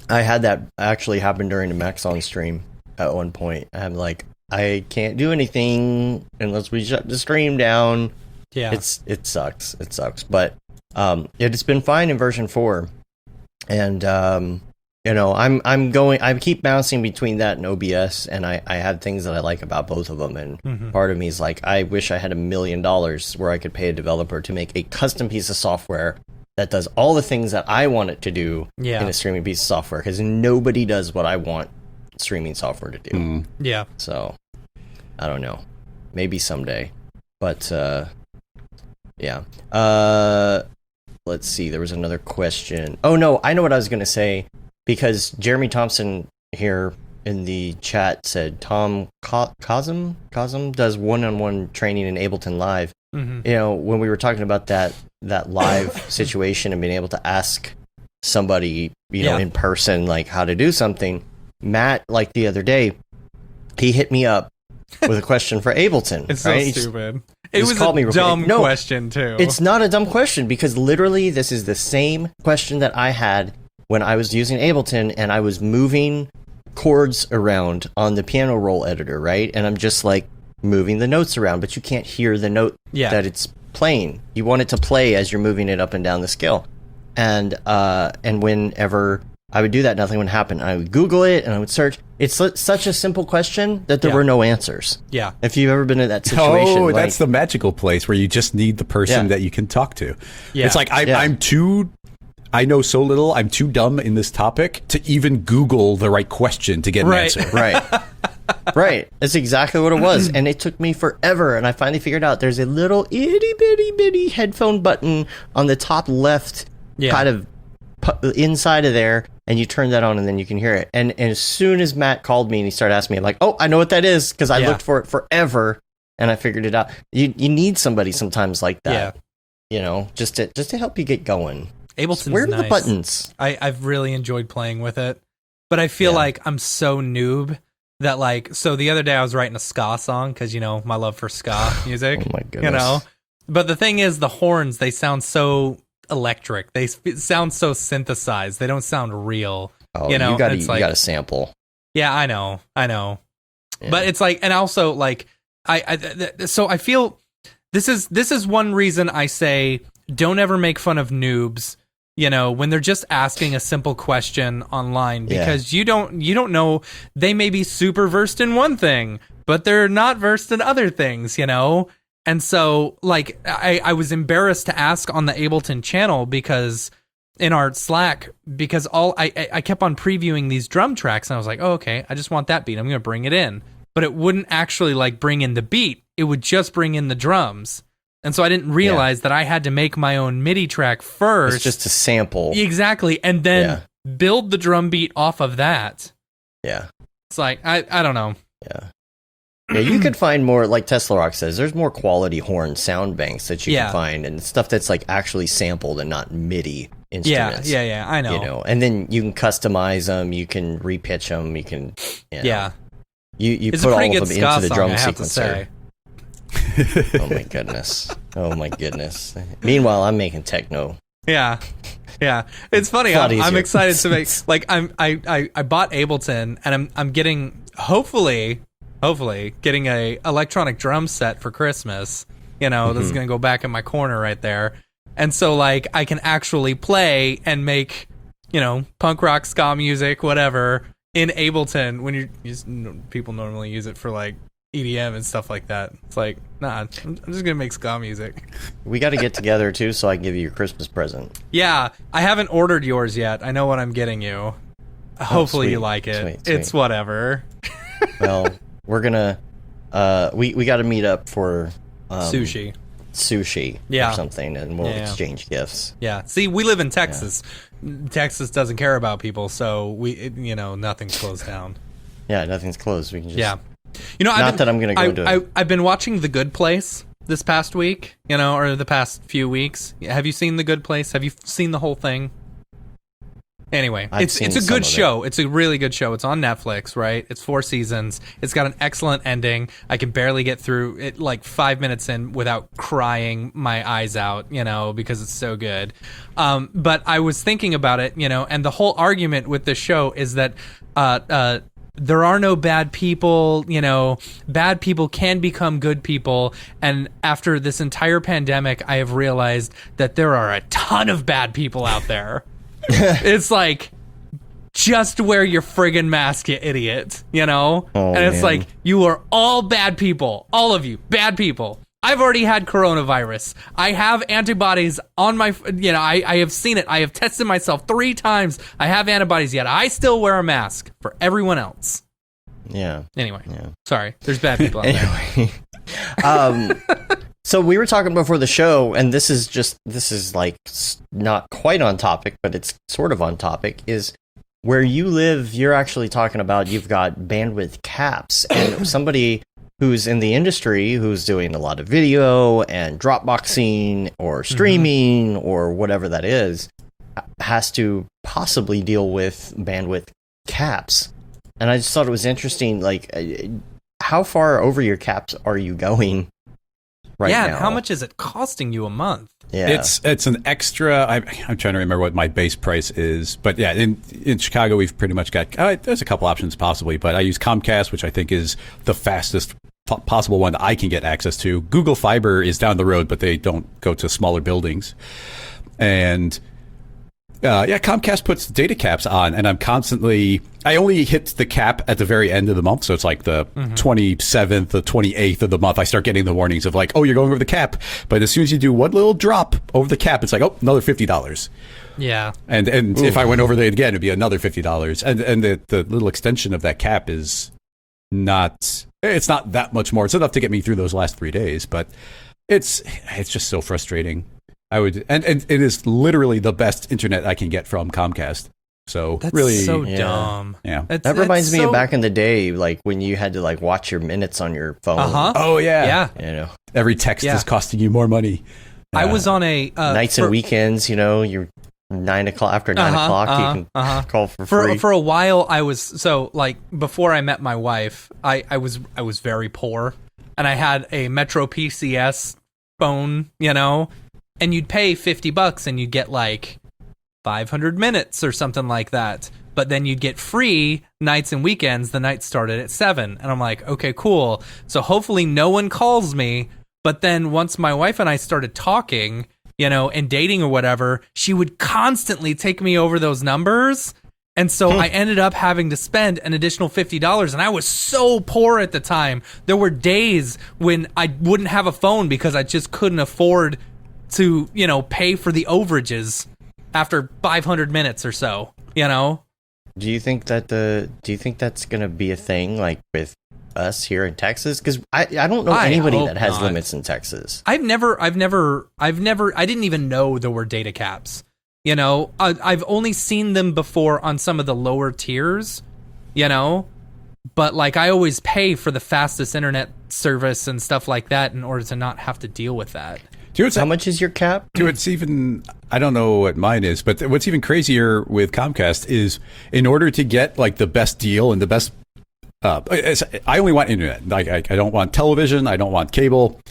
I had that actually happen during the Max on stream at one point. I'm like, I can't do anything unless we shut the stream down. Yeah. It sucks. It sucks. But it's been fine in version 4. And I keep bouncing between that and OBS, and I have things that I like about both of them, and part of me is like, I wish I had $1 million where I could pay a developer to make a custom piece of software that does all the things that I want it to do in a streaming piece of software, because nobody does what I want streaming software to do. Yeah. So, I don't know. Maybe someday. But, yeah. Let's see. There was another question. Oh, no. I know what I was going to say. Because Jeremy Thompson here in the chat said Tom Cosm does one-on-one training in Ableton Live. When we were talking about that live situation and being able to ask somebody, in person, like how to do something, Matt, like the other day, he hit me up with a question for Ableton. It's so stupid. It was called a dumb question, too. It's not a dumb question, because literally this is the same question that I had when I was using Ableton and I was moving chords around on the piano roll editor, right? And I'm just like moving the notes around, but you can't hear the note that it's playing. You want it to play as you're moving it up and down the scale. And whenever I would do that, nothing would happen. I would Google it and I would search. It's such a simple question that there were no answers. Yeah. If you've ever been in that situation. Oh, that's the magical place where you just need the person that you can talk to. Yeah. It's like, I know so little, I'm too dumb in this topic to even Google the right question to get an answer. Right. That's exactly what it was. And it took me forever. And I finally figured out there's a little itty bitty headphone button on the top left, kind of inside of there. And you turn that on and then you can hear it. And as soon as Matt called me and he started asking me, I'm like, oh, I know what that is, because I looked for it forever and I figured it out. You need somebody sometimes like that, just to help you get going. Ableton's where are nice. the buttons? I've really enjoyed playing with it, but I feel like I'm so noob that so the other day I was writing a ska song, because my love for ska music. Oh my goodness. But the thing is, the horns, they sound so electric. They sound so synthesized. They don't sound real. Oh, you got to sample. Yeah, I know. Yeah. But it's like, and also so I feel this is one reason I say don't ever make fun of noobs, when they're just asking a simple question online, because you don't know, they may be super versed in one thing, but they're not versed in other things, And so I was embarrassed to ask on the Ableton channel, because in our Slack, because I kept on previewing these drum tracks and I was like, oh, okay, I just want that beat. I'm going to bring it in, but it wouldn't actually bring in the beat. It would just bring in the drums. And so I didn't realize that I had to make my own MIDI track first. It's just a sample. Exactly. And then build the drum beat off of that. Yeah. It's like, I don't know. Yeah. Yeah, you could find more, like Tesla Rock says, there's more quality horn sound banks that you can find, and stuff that's actually sampled and not MIDI instruments. Yeah, I know. And then you can customize them, you can repitch them, you can, you put all of them into the drum sequencer. Oh my goodness. Meanwhile, I'm making techno. Yeah. It's funny. I'm excited to make I bought Ableton, and I'm getting hopefully getting a electronic drum set for Christmas. This is gonna go back in my corner right there. And so like I can actually play and make, punk rock, ska music, whatever in Ableton when people normally use it for like EDM and stuff like that. It's like, nah, I'm just gonna make ska music. We got to get together too, so I can give you your Christmas present. Yeah, I haven't ordered yours yet. I know what I'm getting you. Hopefully sweet, you like it. sweet. It's whatever. Well, we're gonna we got to meet up for Sushi or something, and we'll exchange gifts. Yeah. See, we live in Texas. Texas doesn't care about people, so nothing's closed down. Yeah, nothing's closed. We can just I'm gonna go do it. I've been watching The Good Place this past week, or the past few weeks. Have you seen The Good Place? Have you seen the whole thing? Anyway, it's a good show. It's a really good show. It's on Netflix, right? It's 4 seasons. It's got an excellent ending. I can barely get through it like 5 minutes in without crying my eyes out, because it's so good. But I was thinking about it, and the whole argument with this show is that there are no bad people, bad people can become good people. And after this entire pandemic, I have realized that there are a ton of bad people out there. It's like, just wear your friggin' mask, you idiot, and it's like, you are all bad people, all of you bad people. I've already had coronavirus. I have antibodies on my, I have seen it. I have tested myself 3 times. I have antibodies yet. I still wear a mask for everyone else. Yeah. Anyway, sorry. There's bad people out there. So we were talking before the show, and this is like not quite on topic, but it's sort of on topic, is where you live, you're actually talking about you've got bandwidth caps, and somebody who's in the industry, who's doing a lot of video and Dropboxing or streaming or whatever that is, has to possibly deal with bandwidth caps. And I just thought it was interesting, like, how far over your caps are you going right now? And how much is it costing you a month? Yeah. It's an extra. I'm trying to remember what my base price is, but yeah, in Chicago we've pretty much got. There's a couple options possibly, but I use Comcast, which I think is the fastest possible one I can get access to. Google Fiber is down the road, but they don't go to smaller buildings, and Comcast puts data caps on, and I only hit the cap at the very end of the month, so it's like the 27th, the 28th of the month, I start getting the warnings of like, oh, you're going over the cap. But as soon as you do one little drop over the cap, it's like, oh, another $50. Yeah. And if I went over there again, it'd be another $50. And the little extension of that cap is it's not that much more. It's enough to get me through those last 3 days, but it's just so frustrating. And it is literally the best internet I can get from Comcast. So that's really, so dumb. Yeah, that reminds me of back in the day, like when you had to like watch your minutes on your phone. Oh yeah. Every text is costing you more money. I was on a nights and weekends. You're 9 o'clock after 9 o'clock. You can call for free. For a while, I was before I met my wife, I was very poor, and I had a Metro PCS phone. And you'd pay $50 and you'd get like 500 minutes or something like that. But then you'd get free nights and weekends. The night started at 7. And I'm like, okay, cool. So hopefully no one calls me. But then once my wife and I started talking, and dating or whatever, she would constantly take me over those numbers. And so I ended up having to spend an additional $50. And I was so poor at the time. There were days when I wouldn't have a phone because I just couldn't afford to pay for the overages after 500 minutes or so. Do you think that's gonna be a thing like with us here in Texas? Because I don't know anybody that has limits in Texas. I didn't even know there were data caps. I've only seen them before on some of the lower tiers. But like I always pay for the fastest internet service and stuff like that in order to not have to deal with that. How much is your cap? It's even, I don't know what mine is, but what's even crazier with Comcast is in order to get like the best deal and the best, I only want internet. Like I don't want television. I don't want cable.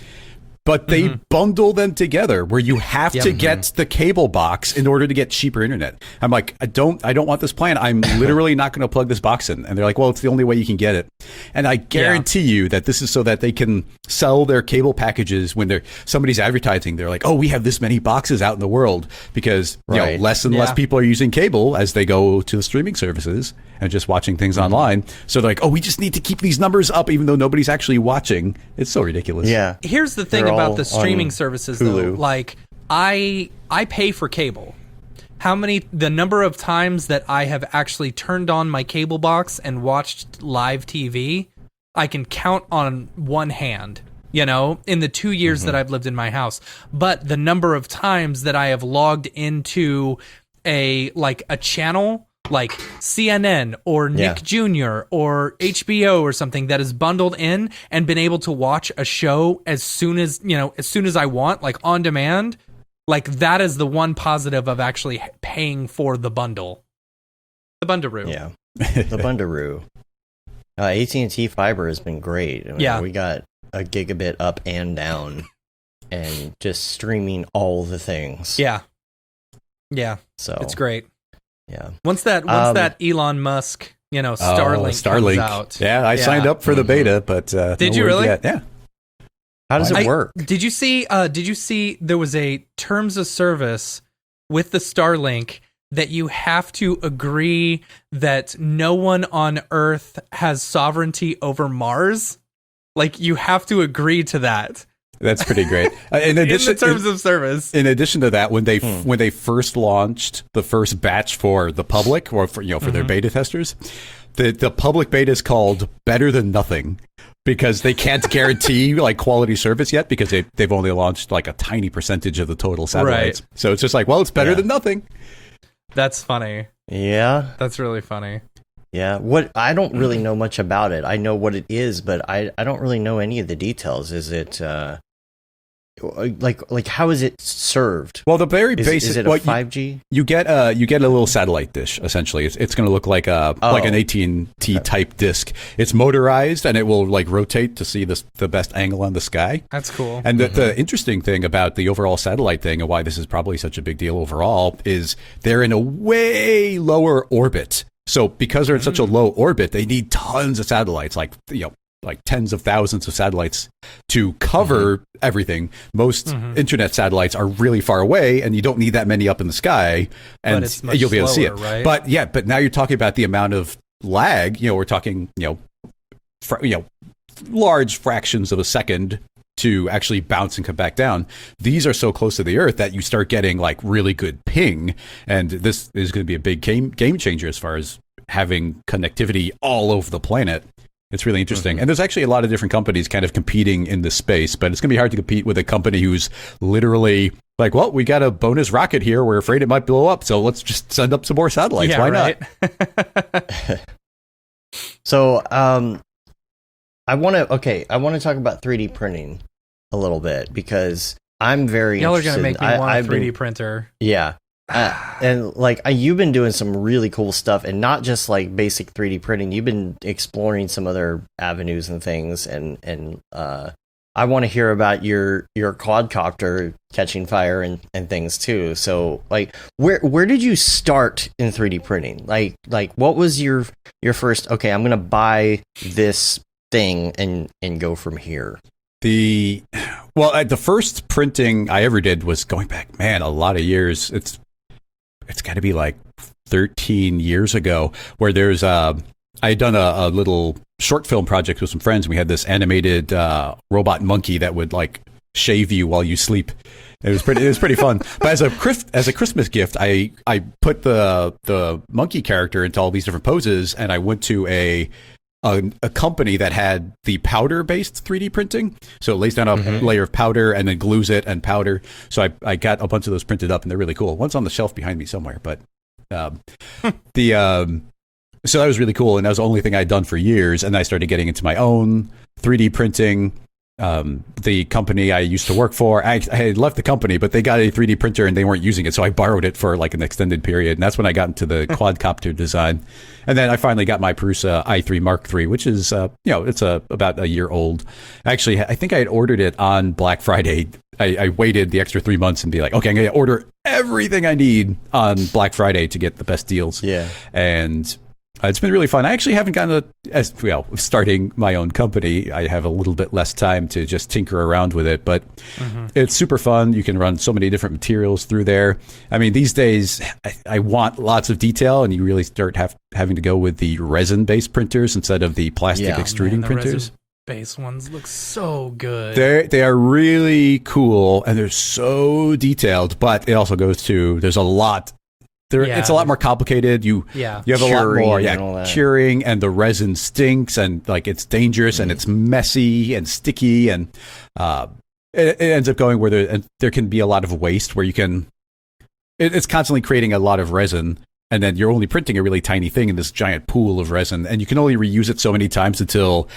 but they bundle them together where you have to get the cable box in order to get cheaper internet. I'm like, I don't want this plan. I'm literally not going to plug this box in. And they're like, well, it's the only way you can get it. And I guarantee you that this is so that they can sell their cable packages when somebody's advertising. They're like, oh, we have this many boxes out in the world because less and less people are using cable as they go to the streaming services and just watching things online. So they're like, oh, we just need to keep these numbers up even though nobody's actually watching. It's so ridiculous. Yeah. Here's the thing about the streaming services, though. Like, I pay for cable. The number of times that I have actually turned on my cable box and watched live TV, I can count on one hand, in the 2 years that I've lived in my house. But the number of times that I have logged into a channel like CNN or Nick Jr. or HBO or something that is bundled in and been able to watch a show as soon as I want, like on demand, like that is the one positive of actually paying for the bundle. The Bundaroo. Yeah. The Bundaroo. AT&T fiber has been great. I mean, we got a gigabit up and down and just streaming all the things. Yeah. Yeah. So it's great. Yeah. Once that Elon Musk, Starlink comes out. Yeah, I signed up for the beta, but did you really? Yet. Yeah. How does it work? Did you see there was a terms of service with the Starlink that you have to agree that no one on Earth has sovereignty over Mars? Like, you have to agree to that. That's pretty great. In addition, in the terms of service. In addition to that, when they first launched the first batch for the public, or for their beta testers, the public beta is called Better Than Nothing because they can't guarantee like quality service yet because they've only launched like a tiny percentage of the total satellites. Right. So it's just like, well, it's better than nothing. That's funny. Yeah, that's really funny. Yeah, I don't really know much about it. I know what it is, but I don't really know any of the details. Is it like how is it served? Well, the very basic. Is it a 5G? You get a little satellite dish. Essentially, it's going to look like like an AT&T type disc. It's motorized and it will like rotate to see the best angle on the sky. That's cool. And the interesting thing about the overall satellite thing and why this is probably such a big deal overall is they're in a way lower orbit. So because they're in such a low orbit, they need tons of satellites, like tens of thousands of satellites to cover everything. Most internet satellites are really far away, and you don't need that many up in the sky, and you'll be able to see it. Right? But now you're talking about the amount of lag. We're talking large fractions of a second to actually bounce and come back down. These are so close to the Earth that you start getting like really good ping, and this is going to be a big game changer as far as having connectivity all over the planet. It's really interesting. And there's actually a lot of different companies kind of competing in this space, but it's going to be hard to compete with a company who's literally like, well, we got a bonus rocket here. We're afraid it might blow up, so let's just send up some more satellites. Why not? So, I want to talk about 3D printing a little bit because I'm very Y'all are interested. going to make me want a 3D printer. Yeah. And like you've been doing some really cool stuff, and not just like basic 3D printing. You've been exploring some other avenues and things, and I want to hear about your quadcopter catching fire and things too. So like, where did you start in 3D printing? Like what was your first? Okay, I'm gonna buy this thing and go from here. The first printing I ever did was going back, a lot of years. It's got to be like 13 years ago, where there's I had done a little short film project with some friends. We had this animated robot monkey that would like shave you while you sleep. It was pretty fun. But as a Christmas gift, I put the monkey character into all these different poses, and I went to a company that had the powder-based 3D printing. So it lays down a layer of powder and then glues it and powder. So I got a bunch of those printed up, and they're really cool. One's on the shelf behind me somewhere, but so that was really cool, and that was the only thing I'd done for years. And I started getting into my own 3D printing. the company I used to work for, I had left the company, but they got a 3D printer and they weren't using it. So I borrowed it for like an extended period. And that's when I got into the quadcopter design. And then I finally got my Prusa i3 Mark III, which is, it's about a year old. Actually, I think I had ordered it on Black Friday. I waited the extra 3 months and be like, okay, I'm going to order everything I need on Black Friday to get the best deals. Yeah. And it's been really fun. I actually haven't gotten starting my own company. I have a little bit less time to just tinker around with it, but it's super fun. You can run so many different materials through there. I mean, these days, I want lots of detail, and you really start having to go with the resin-based printers instead of the plastic extruding printers. Base ones look so good. They are really cool, and they're so detailed, but it also goes to, there's a lot. It's a lot more complicated. You have a lot more curing, and the resin stinks, and like it's dangerous, and it's messy and sticky, and it ends up going where there can be a lot of waste where it's constantly creating a lot of resin, and then you're only printing a really tiny thing in this giant pool of resin, and you can only reuse it so many times until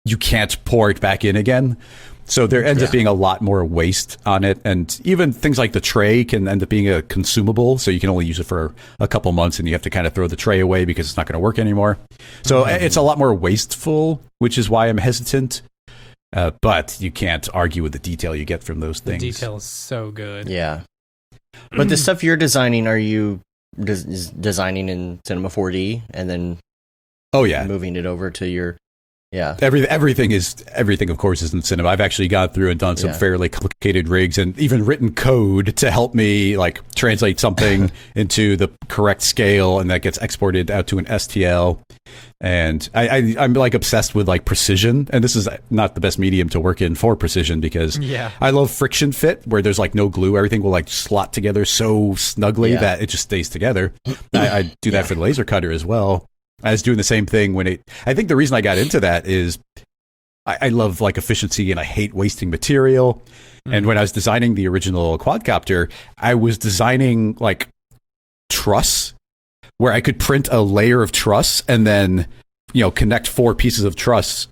you can't pour it back in again. So there ends up being a lot more waste on it. And even things like the tray can end up being a consumable. So you can only use it for a couple months and you have to kind of throw the tray away because it's not going to work anymore. So it's a lot more wasteful, which is why I'm hesitant. But you can't argue with the detail you get from those things. The detail is so good. Yeah. But the stuff you're designing, are you designing in Cinema 4D and then moving it over to your... Yeah. Everything, of course, is in Cinema. I've actually gone through and done some fairly complicated rigs and even written code to help me like translate something into the correct scale, and that gets exported out to an STL. And I'm like obsessed with like precision, and this is not the best medium to work in for precision because I love friction fit where there's like no glue. Everything will like slot together so snugly that it just stays together. I do that for the laser cutter as well. I was doing the same thing I think the reason I got into that is I love like efficiency and I hate wasting material. And when I was designing the original quadcopter, I was designing like truss where I could print a layer of truss and then, connect 4 pieces of truss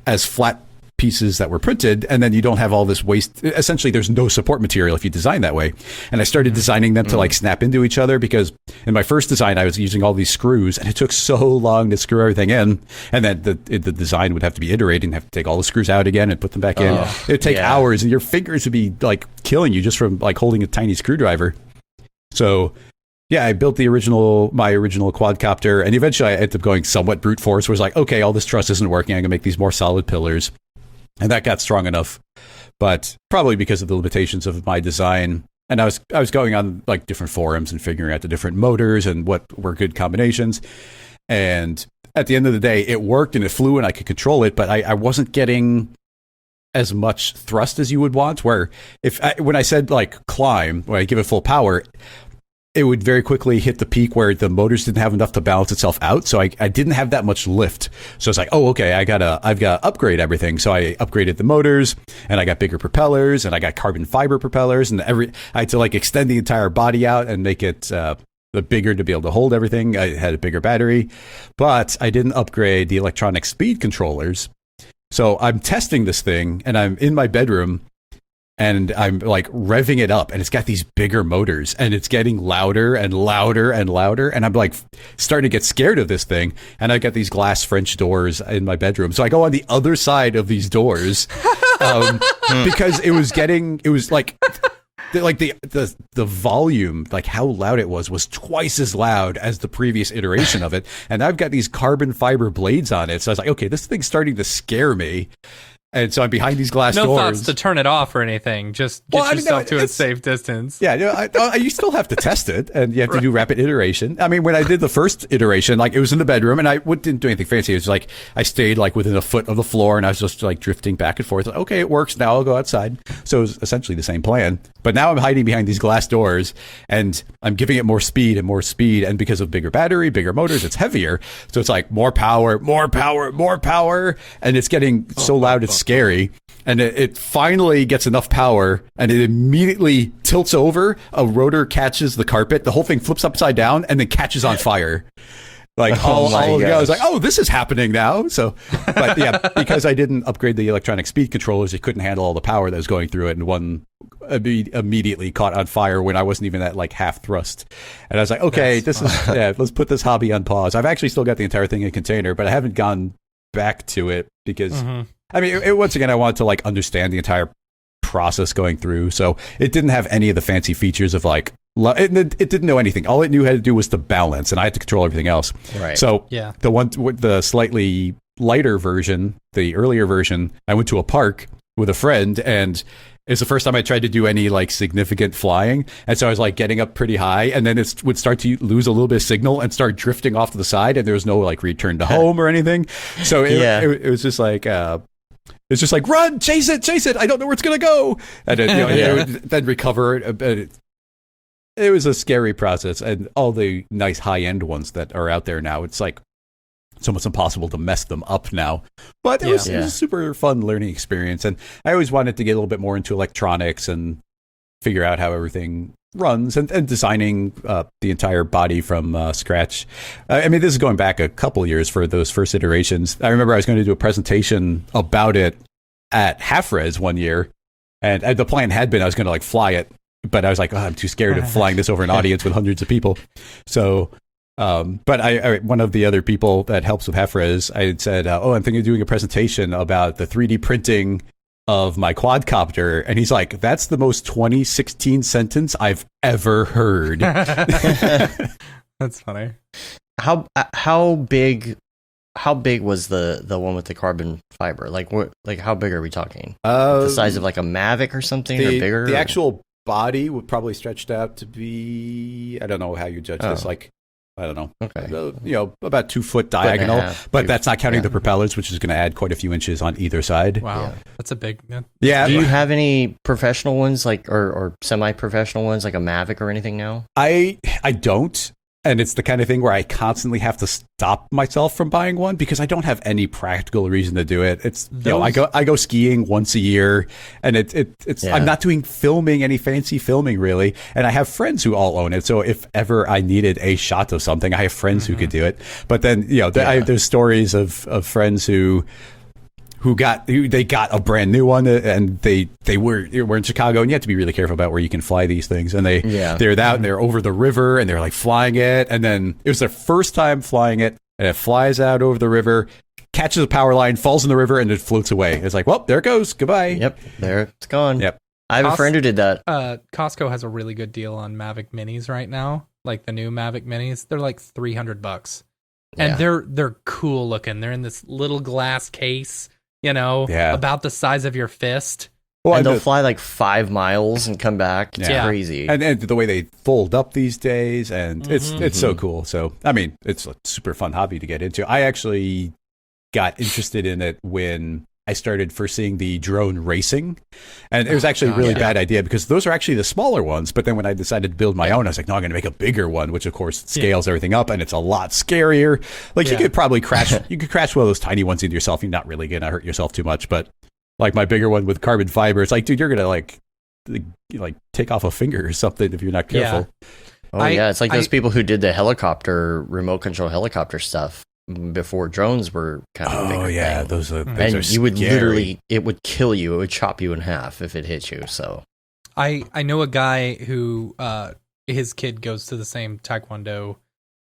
as flat pieces that were printed, and then you don't have all this waste. Essentially, there's no support material if you design that way. And I started designing them to like snap into each other because in my first design, I was using all these screws, and it took so long to screw everything in. And then the design would have to be iterated and have to take all the screws out again and put them back in. It would take hours, and your fingers would be like killing you just from like holding a tiny screwdriver. So I built my original quadcopter, and eventually I ended up going somewhat brute force, where it's like, okay, all this truss isn't working. I'm gonna make these more solid pillars. And that got strong enough, but probably because of the limitations of my design. And I was going on like different forums and figuring out the different motors and what were good combinations. And at the end of the day, it worked and it flew and I could control it, but I wasn't getting as much thrust as you would want. Where when I said like climb, when I give it full power, it would very quickly hit the peak where the motors didn't have enough to balance itself out. So I didn't have that much lift. So it's like, oh, okay, I've got to upgrade everything. So I upgraded the motors, and I got bigger propellers, and I got carbon fiber propellers, and I had to like extend the entire body out and make it the bigger to be able to hold everything. I had a bigger battery, but I didn't upgrade the electronic speed controllers. So I'm testing this thing, and I'm in my bedroom, and I'm like revving it up, and it's got these bigger motors, and it's getting louder and louder and louder. And I'm like starting to get scared of this thing. And I got these glass French doors in my bedroom. So I go on the other side of these doors because it was like the volume, like how loud it was twice as loud as the previous iteration of it. And I've got these carbon fiber blades on it. So I was like, okay, this thing's starting to scare me. And so I'm behind these glass doors. No thoughts to turn it off or anything. Just get yourself to a safe distance. Yeah, you still have to test it, and you have to do rapid iteration. I mean, when I did the first iteration, like it was in the bedroom, and I didn't do anything fancy. It was like I stayed like within a foot of the floor, and I was just like drifting back and forth. Like, okay, it works. Now I'll go outside. So it was essentially the same plan. But now I'm hiding behind these glass doors, and I'm giving it more speed and more speed. And because of bigger battery, bigger motors, it's heavier. So it's like more power, more power, more power, and it's getting so loud it's scary. And it finally gets enough power, and it immediately tilts over. A rotor catches the carpet. The whole thing flips upside down and then catches on fire. Like all of I was like, oh, this is happening now. So, but yeah, because I didn't upgrade the electronic speed controllers, it couldn't handle all the power that was going through it, and one immediately caught on fire when I wasn't even at like half thrust. And I was like, okay, let's put this hobby on pause. I've actually still got the entire thing in a container, but I haven't gone back to it because I mean, once again, I wanted to like understand the entire process going through. So it didn't have any of the fancy features of like. It didn't know anything. All it knew how to do was to balance, and I had to control everything else. Right. So the slightly lighter version, the earlier version, I went to a park with a friend, and it's the first time I tried to do any like significant flying. And so I was like getting up pretty high, and then it would start to lose a little bit of signal and start drifting off to the side, and there was no like return to home or anything. So it was just like. It's just like, run, chase it. I don't know where it's going to go. And then, it would then recover it. It was a scary process, and all the nice high-end ones that are out there now, it's like it's almost impossible to mess them up now. But it was a super fun learning experience, and I always wanted to get a little bit more into electronics and figure out how everything runs and designing the entire body from scratch. I mean, this is going back a couple years for those first iterations. I remember I was going to do a presentation about it at Half Res one year, and the plan had been I was going to like fly it. But I was like, I'm too scared of flying this over an audience with hundreds of people. So, but I one of the other people that helps with Half Res, I had said, I'm thinking of doing a presentation about the 3D printing of my quadcopter. And he's like, that's the most 2016 sentence I've ever heard. That's funny. How big was the one with the carbon fiber? Like how big are we talking? The size of like a Mavic or something, or bigger? The actual body would probably stretched out to be, I don't know how you judge this, like, I don't know. Okay. About 2 foot diagonal, but that's not counting the propellers, which is going to add quite a few inches on either side. Wow. Yeah. That's a big, yeah. Do you have any professional ones like, or semi-professional ones like a Mavic or anything now? I don't. And it's the kind of thing where I constantly have to stop myself from buying one because I don't have any practical reason to do it. It's I go skiing once a year, and it's I'm not doing any fancy filming really. And I have friends who all own it, so if ever I needed a shot of something, I have friends who could do it. But then there's stories of friends who got a brand new one, and they were in Chicago, and you have to be really careful about where you can fly these things. And they're out and they're over the river, and they're like flying it, and then it was their first time flying it, and it flies out over the river, catches a power line, falls in the river, and it floats away. It's like, well, there it goes, goodbye. Yep, there it's gone. Yep. I have a friend who did that. Costco has a really good deal on Mavic Minis right now, like the new Mavic Minis. They're like $300, and they're cool looking. They're in this little glass case. About the size of your fist. Well, and they'll fly like 5 miles and come back. It's crazy. And the way they fold up these days, and it's so cool. So, I mean, it's a super fun hobby to get into. I actually got interested in it when I started first seeing the drone racing. And it was actually a really bad idea because those are actually the smaller ones. But then when I decided to build my own, I was like, no, I'm going to make a bigger one, which of course scales everything up, and it's a lot scarier. Like you could probably crash one of those tiny ones into yourself. You're not really going to hurt yourself too much. But like my bigger one with carbon fiber, it's like, dude, you're going to like take off a finger or something if you're not careful. Yeah. It's like those people who did the helicopter, remote control helicopter stuff before drones were kind of a bigger thing. Those are you would literally, it would kill you. It would chop you in half if it hit you. So I know a guy who his kid goes to the same taekwondo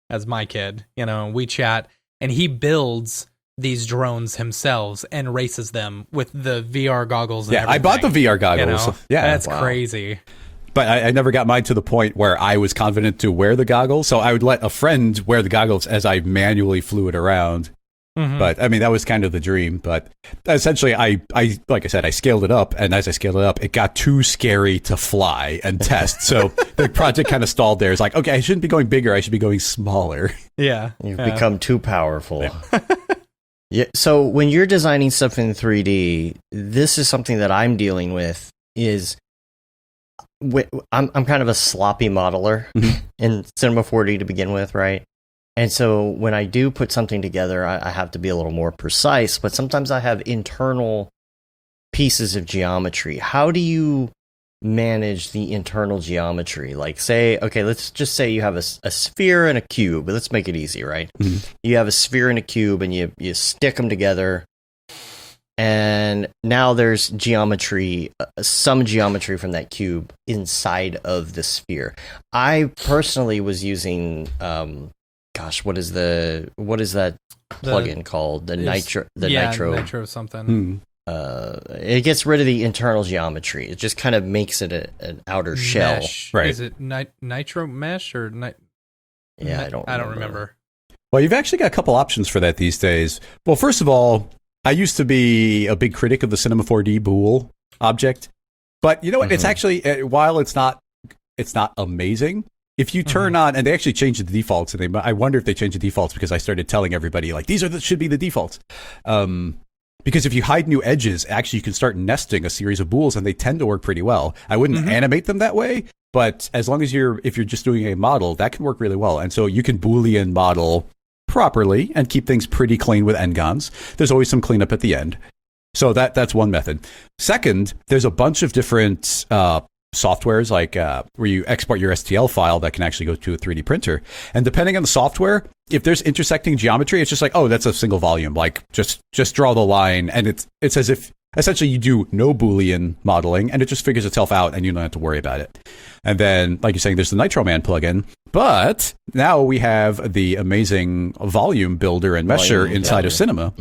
as my kid, and we chat, and he builds these drones himself and races them with the VR goggles and everything. I bought the VR goggles. That's crazy. But I never got mine to the point where I was confident to wear the goggles. So I would let a friend wear the goggles as I manually flew it around. But I mean, that was kind of the dream. But essentially, I like I said, I scaled it up. And as I scaled it up, it got too scary to fly and test. So the project kind of stalled there. It's like, okay, I shouldn't be going bigger. I should be going smaller. Yeah. You've become too powerful. Yeah. So when you're designing stuff in 3D, this is something that I'm dealing with is... I'm kind of a sloppy modeler in Cinema4D to begin with, right? And so when I do put something together, I have to be a little more precise, but sometimes I have internal pieces of geometry. How do you manage the internal geometry. Like, say, okay, let's just say you have a sphere and a cube. Let's make it easy, right? Mm-hmm. You have a sphere and a cube, and you stick them together, and now there's geometry, some geometry from that cube inside of the sphere. I personally was using, what is that plugin called? Nitro something. It gets rid of the internal geometry. It just kind of makes it an outer shell. Mesh. Right. Is it Nitro Mesh or Yeah, I don't remember. Well, you've actually got a couple options for that these days. Well, first of all, I used to be a big critic of the Cinema4D Bool object, but you know what? It's actually, while it's not amazing. If you turn on, and they actually changed the defaults, and I wonder if they changed the defaults because I started telling everybody like these should be the defaults. Because if you hide new edges, actually you can start nesting a series of bools, and they tend to work pretty well. I wouldn't animate them that way, but as long as if you're just doing a model, that can work really well. And so you can Boolean model properly and keep things pretty clean with n-gons. There's always some cleanup at the end. So that's one method. Second, there's a bunch of different softwares like where you export your STL file that can actually go to a 3D printer. And depending on the software, if there's intersecting geometry, it's just like, oh, that's a single volume. Like just draw the line, and it's as if essentially you do no Boolean modeling, and it just figures itself out, and you don't have to worry about it. And then, like you're saying, there's the Nitro Man plugin, but now we have the amazing volume builder and mesher inside of Cinema.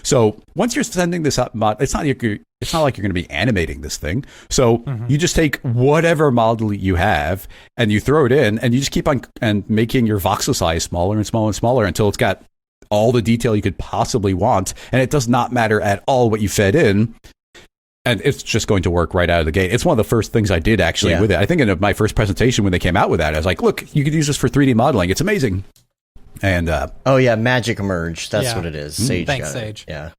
So once you're sending this up, it's not like you're going to be animating this thing. So you just take whatever model you have and you throw it in, and you just keep on and making your voxel size smaller and smaller and smaller until it's got all the detail you could possibly want, and it does not matter at all what you fed in. And it's just going to work right out of the gate. It's one of the first things I did actually with it. I think in my first presentation when they came out with that, I was like, look, you could use this for 3D modeling. It's amazing. And Magic Emerge. That's what it is. Sage. Thanks, Sage. Yeah.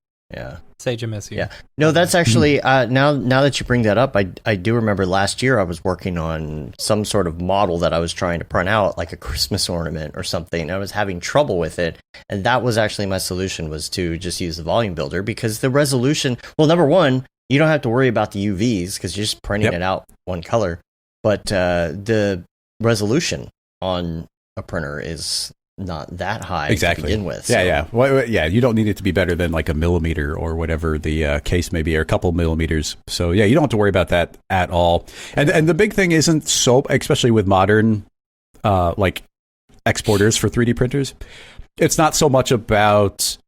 Sage, I miss you. Yeah. No, that's actually, now that you bring that up, I do remember last year I was working on some sort of model that I was trying to print out, like a Christmas ornament or something. I was having trouble with it. And that was actually my solution, was to just use the volume builder, because the resolution, well, number one, you don't have to worry about the UVs because you're just printing it out one color. But the resolution on a printer is not that high to begin with. So. You don't need it to be better than like a millimeter or whatever the case may be, or a couple millimeters. So you don't have to worry about that at all. And the big thing isn't especially with modern like exporters for 3D printers, it's not so much about,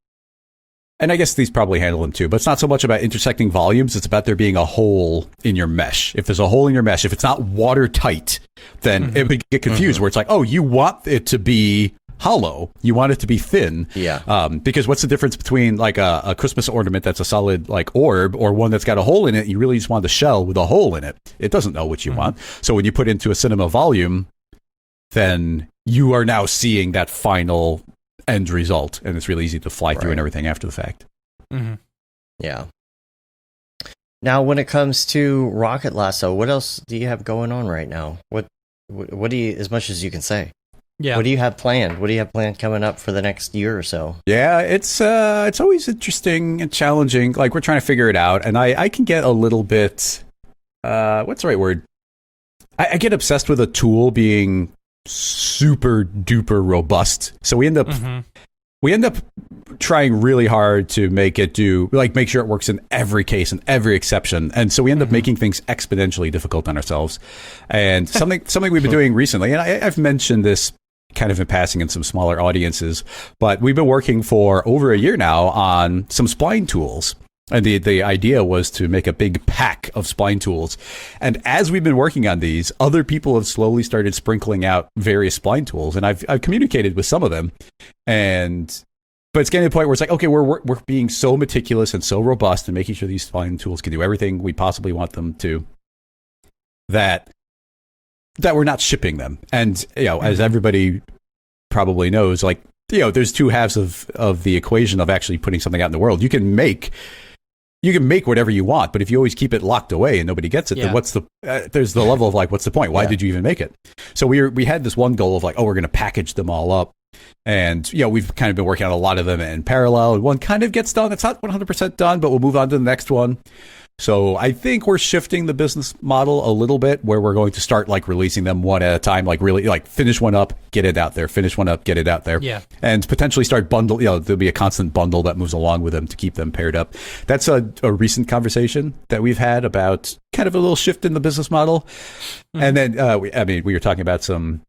and I guess these probably handle them too, but it's not so much about intersecting volumes. It's about there being a hole in your mesh. If there's a hole in your mesh, if it's not watertight, then it would get confused where it's like, oh, you want it to be hollow. You want it to be thin. Yeah. Because what's the difference between like a Christmas ornament that's a solid like orb, or one that's got a hole in it? You really just want the shell with a hole in it. It doesn't know what you want. So when you put into a Cinema volume, then you are now seeing that final end result, and it's really easy to fly through and everything after the fact. Yeah. Now, when it comes to Rocket Lasso, what else do you have going on right now? What do you, as much as you can say? Yeah. What do you have planned? What do you have planned coming up for the next year or so? Yeah, it's always interesting and challenging. Like, we're trying to figure it out, and I can get a little bit, what's the right word? I get obsessed with a tool being super duper robust. So we end up trying really hard to make it make sure it works in every case and every exception. And so we end up making things exponentially difficult on ourselves. And something we've been doing recently, and I've mentioned this kind of in passing in some smaller audiences, but we've been working for over a year now on some spline tools. And the idea was to make a big pack of spline tools. And as we've been working on these, other people have slowly started sprinkling out various spline tools. And I've communicated with some of them. But it's getting to the point where it's like, okay, we're being so meticulous and so robust and making sure these spline tools can do everything we possibly want them to, that we're not shipping them. And, as everybody probably knows, like, there's two halves of the equation of actually putting something out in the world. You can make whatever you want, but if you always keep it locked away and nobody gets it, then what's the there's the level of like, what's the point? Why did you even make it? So we had this one goal of like, oh, we're going to package them all up. And, we've kind of been working on a lot of them in parallel. One kind of gets done. It's not 100% done, but we'll move on to the next one. So I think we're shifting the business model a little bit, where we're going to start like releasing them one at a time, like really like finish one up, get it out there, finish one up, get it out there. Yeah. And potentially start bundle, there'll be a constant bundle that moves along with them to keep them paired up. That's a recent conversation that we've had about kind of a little shift in the business model. And then, we were talking about some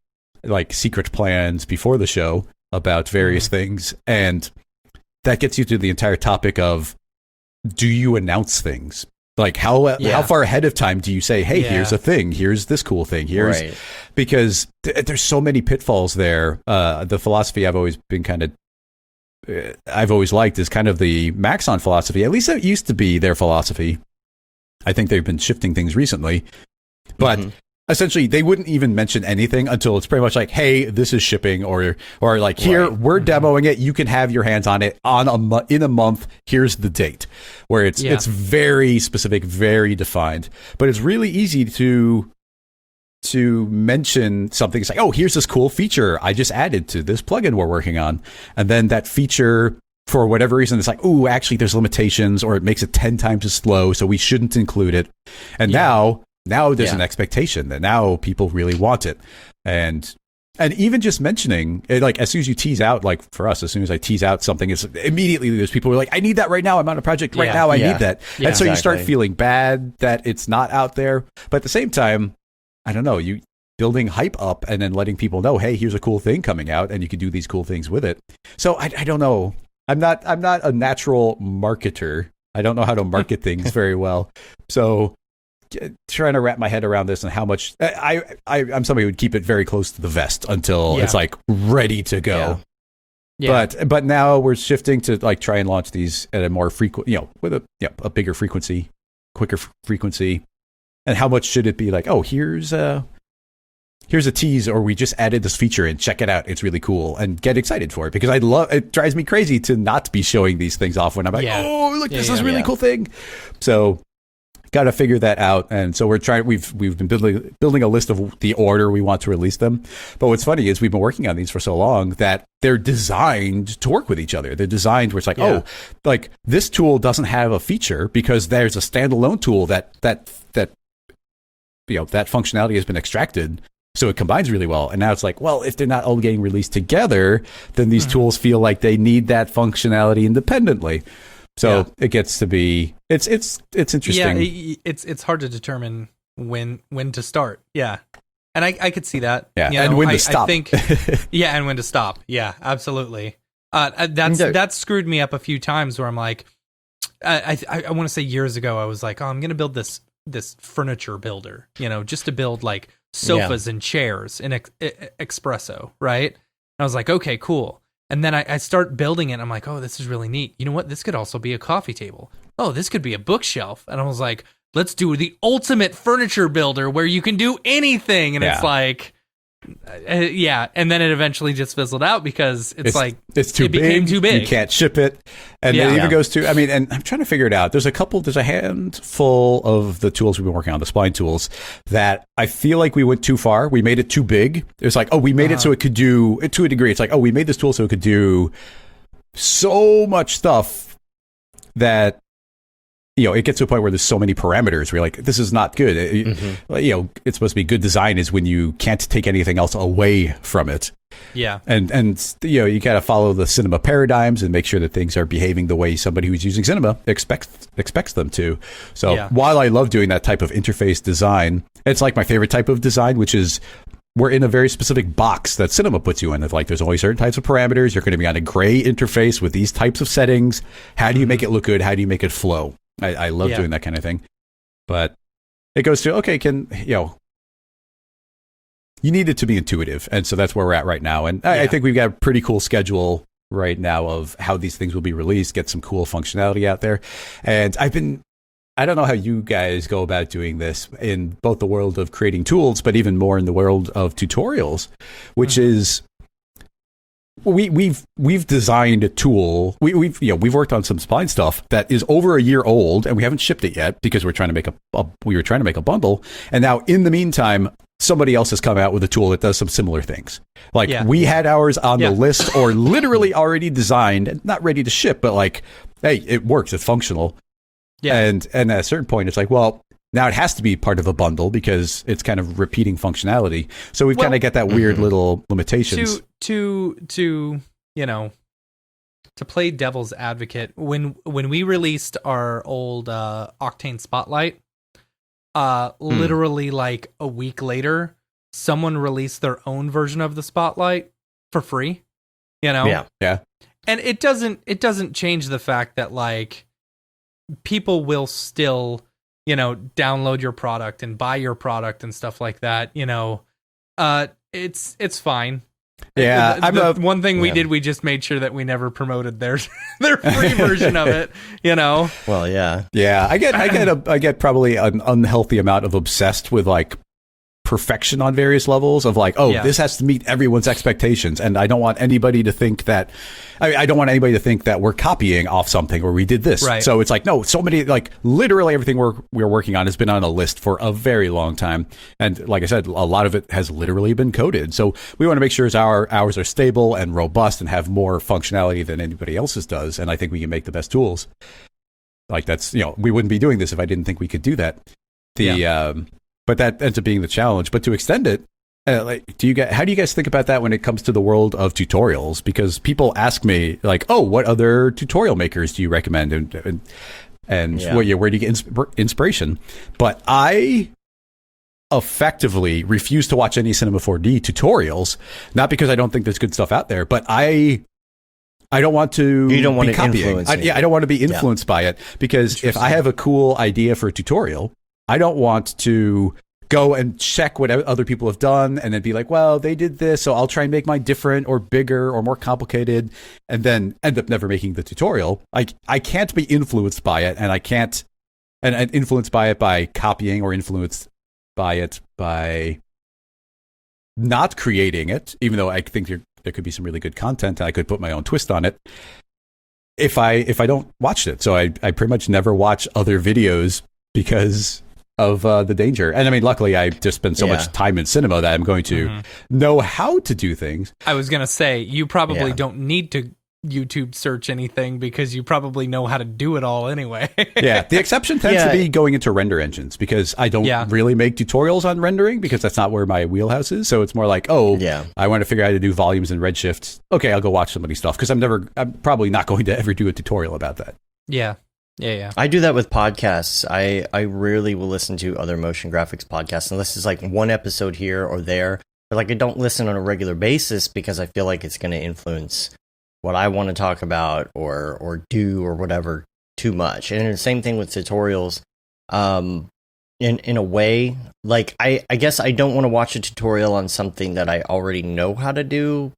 like secret plans before the show about various things. And that gets you to the entire topic of, do you announce things? Like how far ahead of time do you say, hey, here's a thing, here's this cool thing, because there's so many pitfalls there. The philosophy I've always liked is kind of the Maxon philosophy. At least it used to be their philosophy. I think they've been shifting things recently, but essentially they wouldn't even mention anything until it's pretty much like, hey, this is shipping, or like, here, we're demoing it, you can have your hands on it in a month, here's the date, where it's very specific, very defined. But it's really easy to mention something. It's like, oh, here's this cool feature I just added to this plugin we're working on, and then that feature, for whatever reason, it's like, oh, actually there's limitations, or it makes it 10 times as slow, so we shouldn't include it. And now there's an expectation that now people really want it. And even just mentioning it, like as soon as you tease out, like for us, as soon as I tease out something, it's immediately there's people who are like, I need that right now. I'm on a project right now. I need that. And so you start feeling bad that it's not out there. But at the same time, I don't know, you building hype up and then letting people know, hey, here's a cool thing coming out and you can do these cool things with it. So I don't know. I'm not a natural marketer. I don't know how to market things very well. So trying to wrap my head around this and how much I'm somebody who would keep it very close to the vest until it's like ready to go. But now we're shifting to like try and launch these at a more frequent, with a bigger frequency, quicker frequency. And how much should it be like, oh, here's a tease, or we just added this feature and check it out, it's really cool, and get excited for it, because it drives me crazy to not be showing these things off when I'm like, oh, look, this is a really cool thing. So got to figure that out. And so we've been building a list of the order we want to release them. But what's funny is we've been working on these for so long that they're designed to work with each other. They're designed where it's like, oh, like this tool doesn't have a feature because there's a standalone tool that functionality has been extracted. So it combines really well. And now it's like, well, if they're not all getting released together, then these tools feel like they need that functionality independently. So it gets to be it's interesting. Yeah, it's hard to determine when to start. Yeah, and I could see that. Yeah, and when to stop. I think, and when to stop. Yeah, absolutely. That's screwed me up a few times where I'm like, I want to say years ago I was like, oh, I'm gonna build this furniture builder, just to build like sofas and chairs in espresso, right? And I was like, okay, cool. And then I start building it, and I'm like, oh, this is really neat. You know what? This could also be a coffee table. Oh, this could be a bookshelf. And I was like, let's do the ultimate furniture builder where you can do anything. And it's like, and then it eventually just fizzled out because it became too big. You can't ship it. And it even goes to, and I'm trying to figure it out. There's a handful of the tools we've been working on, the spline tools, that I feel like we went too far. We made it too big. It's like, oh, we made it so it could do, to a degree, it's like, oh, we made this tool so it could do so much stuff that, it gets to a point where there's so many parameters where you're like, this is not good. It's supposed to be good design is when you can't take anything else away from it. Yeah. And you got to follow the cinema paradigms and make sure that things are behaving the way somebody who's using cinema expects them to. So while I love doing that type of interface design, it's like my favorite type of design, which is we're in a very specific box that cinema puts you in. It's like there's only certain types of parameters. You're going to be on a gray interface with these types of settings. How do you make it look good? How do you make it flow? I love doing that kind of thing. But it goes to, okay, you need it to be intuitive. And so that's where we're at right now. And I think we've got a pretty cool schedule right now of how these things will be released, get some cool functionality out there. And I don't know how you guys go about doing this in both the world of creating tools, but even more in the world of tutorials, which is, we've designed a tool. We've worked on some spline stuff that is over a year old, and we haven't shipped it yet because we're trying to make a bundle. And now, in the meantime, somebody else has come out with a tool that does some similar things. Like we had ours on the list, or literally already designed, not ready to ship, but like, hey, it works, it's functional. Yeah. And at a certain point, it's like, well, now it has to be part of a bundle because it's kind of repeating functionality. So we've kind of got that weird little limitations. To play devil's advocate, when we released our old Octane Spotlight, literally like a week later, someone released their own version of the Spotlight for free. Yeah. And it doesn't change the fact that like people will still, download your product and buy your product and stuff like that. It's fine. Yeah, one thing we did, we just made sure that we never promoted their free version of it. Well, yeah. I get probably an unhealthy amount of obsessed with like perfection on various levels of like, this has to meet everyone's expectations, and I don't want anybody to think that we're copying off something or we did this. Right. So it's like, no, so many, like literally everything we're working on has been on a list for a very long time, and like I said, a lot of it has literally been coded. So we want to make sure ours are stable and robust and have more functionality than anybody else's does, and I think we can make the best tools. Like that's, we wouldn't be doing this if I didn't think we could do that. But that ends up being the challenge. But to extend it, how do you guys think about that when it comes to the world of tutorials? Because people ask me like, "Oh, what other tutorial makers do you recommend?" And where do you get inspiration? But I effectively refuse to watch any Cinema4D tutorials, not because I don't think there's good stuff out there, but I don't want to. You don't want be to copying. influence it. I don't want to be influenced by it, because if I have a cool idea for a tutorial, I don't want to go and check what other people have done and then be like, well, they did this, so I'll try and make mine different or bigger or more complicated, and then end up never making the tutorial. I can't be influenced by it, and I can't, and influenced by it by copying, or influenced by it by not creating it, even though I think there could be some really good content and I could put my own twist on it if I don't watch it. So I pretty much never watch other videos because of the danger. And I mean, luckily I just spend so much time in cinema that I'm going to know how to do things. I was going to say, you probably don't need to YouTube search anything because you probably know how to do it all anyway. Yeah. The exception tends to be going into render engines, because I don't really make tutorials on rendering, because that's not where my wheelhouse is. So it's more like, I want to figure out how to do volumes in Redshift. Okay, I'll go watch somebody's stuff, because I'm probably not going to ever do a tutorial about that. Yeah. I do that with podcasts. I rarely will listen to other motion graphics podcasts unless it's like one episode here or there. But like, I don't listen on a regular basis because I feel like it's going to influence what I want to talk about or do or whatever too much. And the same thing with tutorials. In a way, like I guess I don't want to watch a tutorial on something that I already know how to do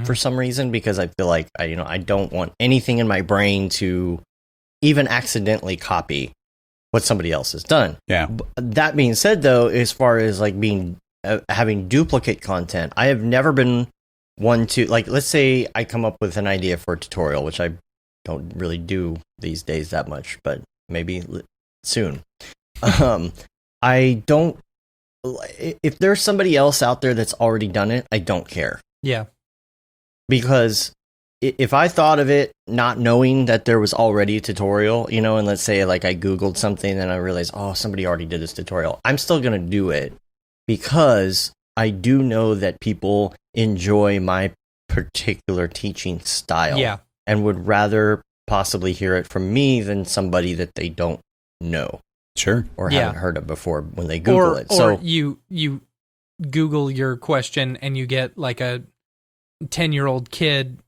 for some reason, because I feel like I don't want anything in my brain to even accidentally copy what somebody else has done. Yeah. That being said, though, as far as like having duplicate content, I have never been one to, like, let's say I come up with an idea for a tutorial, which I don't really do these days that much, but maybe soon. I don't, if there's somebody else out there that's already done it, I don't care. Yeah. Because if I thought of it not knowing that there was already a tutorial, and let's say like I Googled something and I realized, somebody already did this tutorial, I'm still going to do it because I do know that people enjoy my particular teaching style and would rather possibly hear it from me than somebody that they don't know. Sure. Or haven't heard of before when they Google it. So or you Google your question and you get like a 10-year-old kid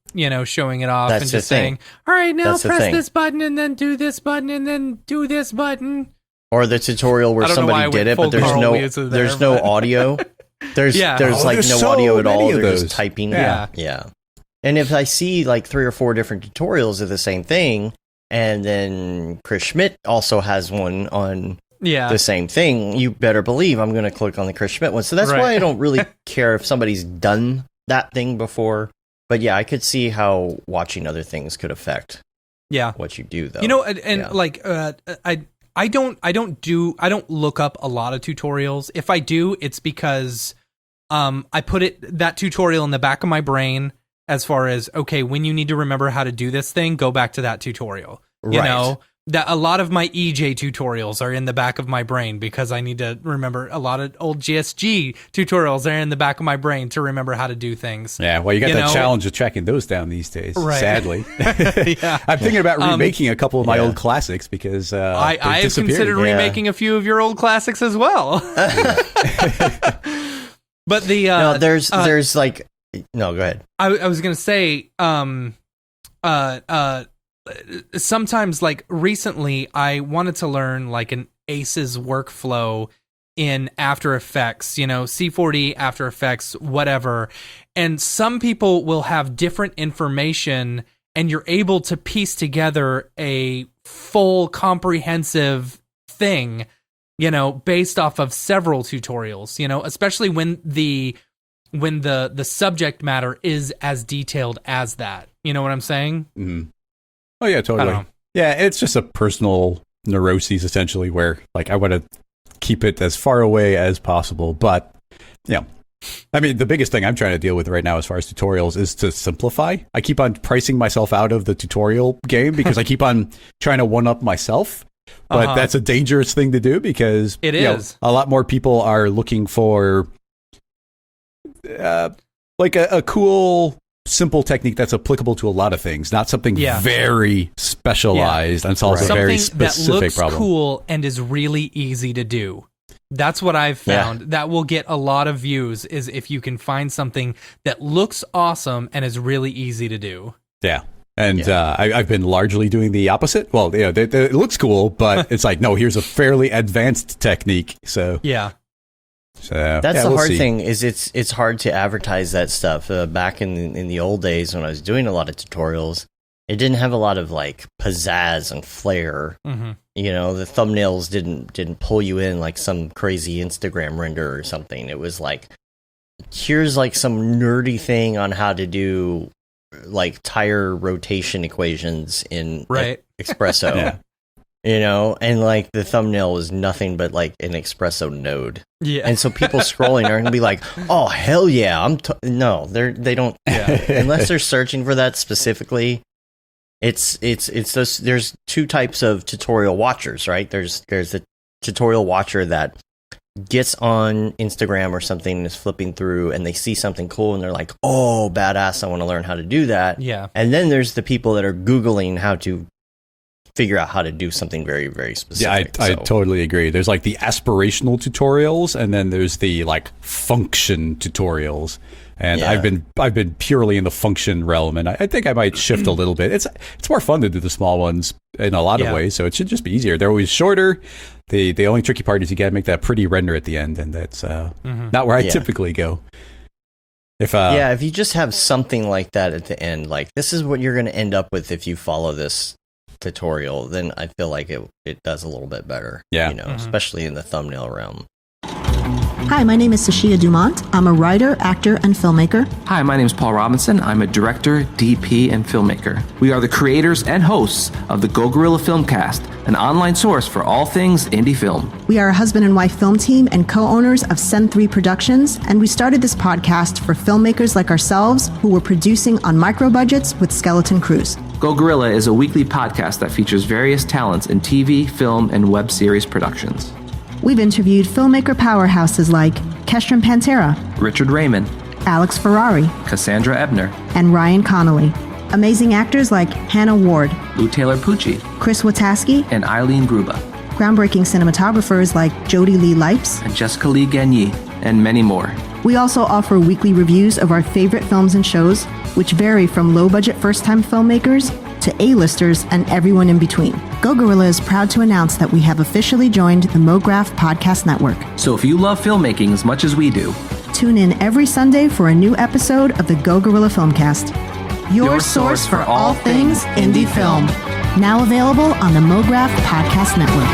showing it off and just saying, all right, now press this button and then do this button and then do this button. Or the tutorial where somebody did it, but there's no audio. There's like no audio at all. They're just typing. Yeah. And if I see like 3 or 4 different tutorials of the same thing, and then Chris Schmidt also has one on the same thing, you better believe I'm going to click on the Chris Schmidt one. So that's why I don't really care if somebody's done that thing before. But yeah, I could see how watching other things could affect what you do, though. Like I don't look up a lot of tutorials. If I do, it's because I put that tutorial in the back of my brain as far as, okay, when you need to remember how to do this thing, go back to that tutorial. that a lot of my EJ tutorials are in the back of my brain because I need to remember a lot of old GSG tutorials are in the back of my brain to remember how to do things. Yeah, well, you got that challenge of tracking those down these days, sadly. Yeah. I'm thinking about remaking a couple of my old classics because I have considered remaking a few of your old classics as well. But there's like... No, go ahead. I was going to say... sometimes, like recently, I wanted to learn like an ACES workflow in After Effects, C4D, After Effects, whatever. And some people will have different information, and you're able to piece together a full comprehensive thing, based off of several tutorials, especially when the subject matter is as detailed as that. You know what I'm saying? Mm-hmm. Oh, yeah, totally. Yeah, it's just a personal neuroses, essentially, where like I want to keep it as far away as possible. But, I mean, the biggest thing I'm trying to deal with right now as far as tutorials is to simplify. I keep on pricing myself out of the tutorial game because I keep on trying to one-up myself. But that's a dangerous thing to do because it is. A lot more people are looking for like a cool... simple technique that's applicable to a lot of things, not something very specialized and solves a very specific that looks problem. Cool and is really easy to do. That's what I've found. That will get a lot of views is if you can find something that looks awesome and is really easy to do. Yeah. And I've been largely doing the opposite. Well, it looks cool, but it's like, no, here's a fairly advanced technique. So yeah. So that's the hard thing is it's hard to advertise that stuff. Back in the old days when I was doing a lot of tutorials, it didn't have a lot of like pizzazz and flair. Mm-hmm. The thumbnails didn't pull you in like some crazy Instagram render or something. It was like, here's like some nerdy thing on how to do like tire rotation equations in Espresso. Yeah. And like the thumbnail was nothing but like an espresso node. Yeah. And so people scrolling are going to be like, oh, hell yeah. No, they don't. Yeah. Unless they're searching for that specifically. It's those, there's two types of tutorial watchers, right? There's a tutorial watcher that gets on Instagram or something and is flipping through and they see something cool and they're like, oh, badass. I want to learn how to do that. Yeah. And then there's the people that are Googling how to figure out how to do something very, very specific. Yeah, I totally agree. There's like the aspirational tutorials, and then there's the like function tutorials. And I've been purely in the function realm, and I think I might shift a little bit. It's more fun to do the small ones in a lot of ways, so it should just be easier. They're always shorter. The only tricky part is you got to make that pretty render at the end, and that's not where I typically go. If you just have something like that at the end, like this is what you're going to end up with if you follow this tutorial, then I feel like it does a little bit better. Yeah. Especially in the thumbnail realm. Hi, my name is Sashia Dumont. I'm a writer, actor, and filmmaker. Hi, my name is Paul Robinson. I'm a director, DP, and filmmaker. We are the creators and hosts of the Go Gorilla Filmcast, an online source for all things indie film. We are a husband and wife film team and co-owners of Sen3 Productions, and we started this podcast for filmmakers like ourselves who were producing on micro budgets with skeleton crews. Go Gorilla is a weekly podcast that features various talents in TV, film, and web series productions. We've interviewed filmmaker powerhouses like Kestrom Pantera, Richard Raymond, Alex Ferrari, Cassandra Ebner, and Ryan Connolly. Amazing actors like Hannah Ward, Lou Taylor Pucci, Chris Wataski, and Eileen Gruba. Groundbreaking cinematographers like Jody Lee Lipes, and Jessica Lee Gagné, and many more. We also offer weekly reviews of our favorite films and shows, which vary from low-budget first-time filmmakers to A-listers and everyone in between. Go Gorilla is proud to announce that we have officially joined the Mograph Podcast Network. So if you love filmmaking as much as we do, tune in every Sunday for a new episode of the Go Gorilla Filmcast. Your source for all things indie film. Now available on the Mograph Podcast Network.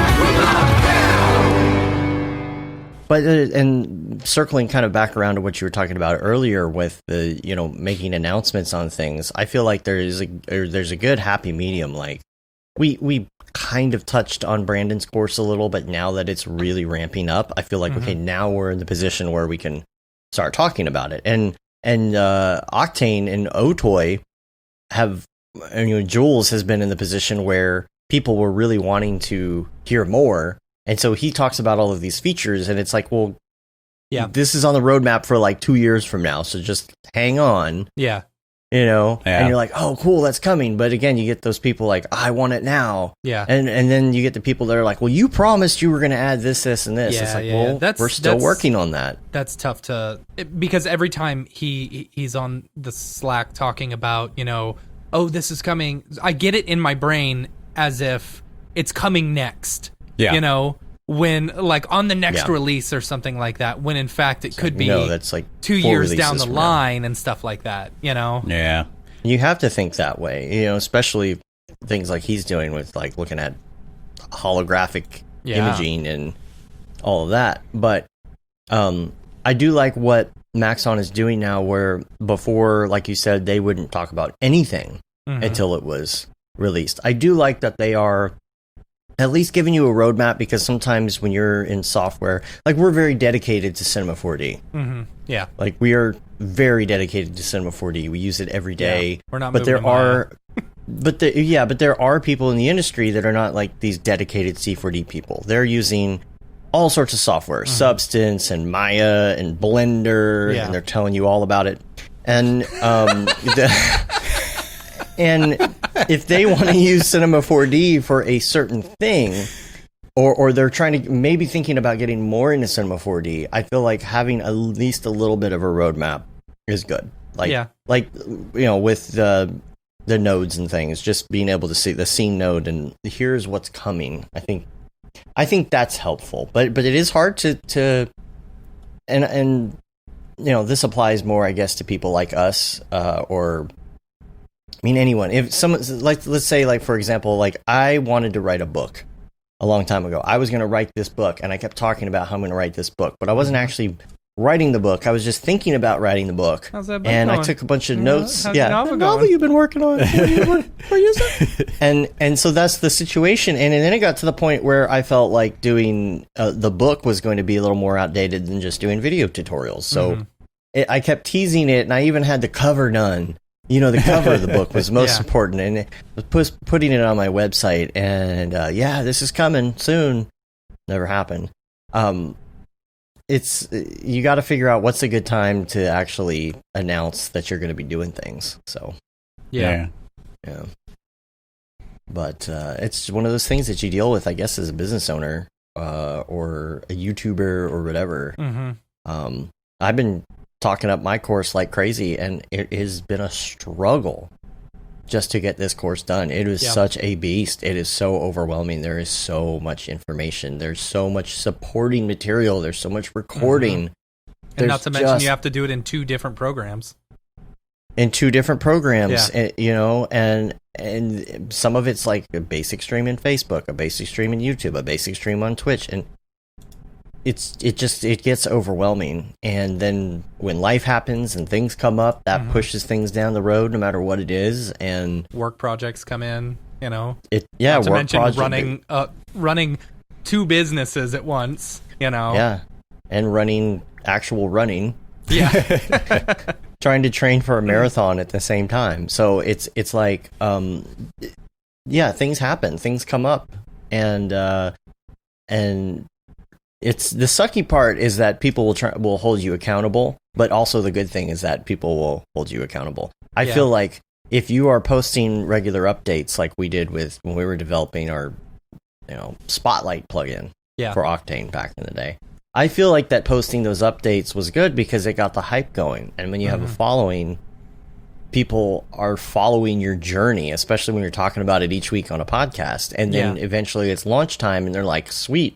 But and circling kind of back around to what you were talking about earlier with the making announcements on things, I feel like there's a good happy medium. Like we kind of touched on Brandon's course a little, but now that it's really ramping up, I feel like okay, now we're in the position where we can start talking about it. And Octane and Otoy have, Jules has been in the position where people were really wanting to hear more. And so he talks about all of these features, and it's like, well, this is on the roadmap for like 2 years from now, so just hang on. Yeah. You know, and you're like, oh, cool, that's coming. But again, you get those people like, I want it now. Yeah. And then you get the people that are like, well, you promised you were going to add this, this, and this. Yeah, it's like, well, we're still working on that. That's tough because every time he's on the Slack talking about, you know, oh, this is coming, I get it in my brain as if it's coming next. Yeah. You know, when like on the next release or something like that, when in fact it could be that's like 2 years down the line and stuff like that, you know? Yeah. You have to think that way, you know, especially things like he's doing with like looking at holographic imaging and all of that. But I do like what Maxon is doing now, where before, like you said, they wouldn't talk about anything until it was released. I do like that they are at least giving you a roadmap, because sometimes when you're in software, like we're very dedicated to Cinema4D. Yeah. Like we are very dedicated to Cinema4D. We use it every day. Yeah. We're not but there are but there are people in the industry that are not like these dedicated C4D people. They're using all sorts of software, Substance and Maya and Blender, and they're telling you all about it. And and if they want to use Cinema4D for a certain thing, or they're trying to maybe thinking about getting more into Cinema4D, I feel like having at least a little bit of a roadmap is good. Like you know, with the nodes and things, just being able to see the scene node and here's what's coming. I think that's helpful. But it is hard to and you know, this applies more, I guess, to people like us, or I mean, anyone. If someone, like, let's say, like, for example, like, I wanted to write a book a long time ago. I was going to write this book, and I kept talking about how I'm going to write this book, but I wasn't actually writing the book. I was just thinking about writing the book. How's that and going? I took a bunch of notes. How's the novel you've been working on. Where is it? And so that's the situation. And then it got to the point where I felt like doing the book was going to be a little more outdated than just doing video tutorials. So I kept teasing it, and I even had the cover done. You know, the cover of the book was most important, and it was putting it on my website, and this is coming soon. Never happened. It's you got to figure out what's a good time to actually announce that you're going to be doing things. So, yeah. But it's one of those things that you deal with, I guess, as a business owner or a YouTuber or whatever. I've been talking up my course like crazy, and it has been a struggle just to get this course done. It is such a beast. It is so overwhelming. There is so much information. There's so much supporting material. There's so much recording. And not to mention you have to do it in 2 different programs. In 2 different programs, you know, and some of it's like a basic stream in Facebook, a basic stream in YouTube, a basic stream on Twitch, and it gets overwhelming. And then when life happens and things come up, that pushes things down the road no matter what it is, and work projects come in, you know. Not to mention running 2 businesses at once, you know. And running trying to train for a marathon at the same time. So it's like things happen, things come up, and it's the sucky part is that people will hold you accountable, but also the good thing is that people will hold you accountable. I feel like if you are posting regular updates like we did with when we were developing our, you know, Spotlight plugin for Octane back in the day, I feel like that posting those updates was good because it got the hype going. And when you have a following, people are following your journey, especially when you're talking about it each week on a podcast. And then eventually it's launch time and they're like, sweet,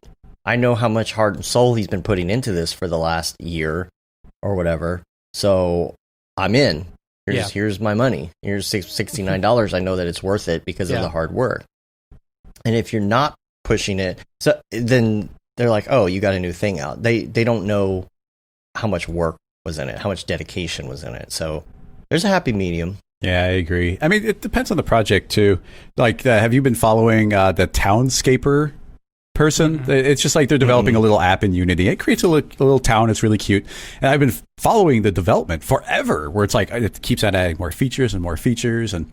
I know how much heart and soul he's been putting into this for the last year or whatever. So I'm in. Here's my money. Here's $69. I know that it's worth it because of the hard work. And if you're not pushing it, so then they're like, oh, you got a new thing out. They don't know how much work was in it, how much dedication was in it. So there's a happy medium. Yeah, I agree. I mean, it depends on the project too. Like, have you been following the Townscaper person? It's just like they're developing a little app in Unity. It creates a little town. It's really cute. And I've been following the development forever, where it's like it keeps on adding more features and more features. And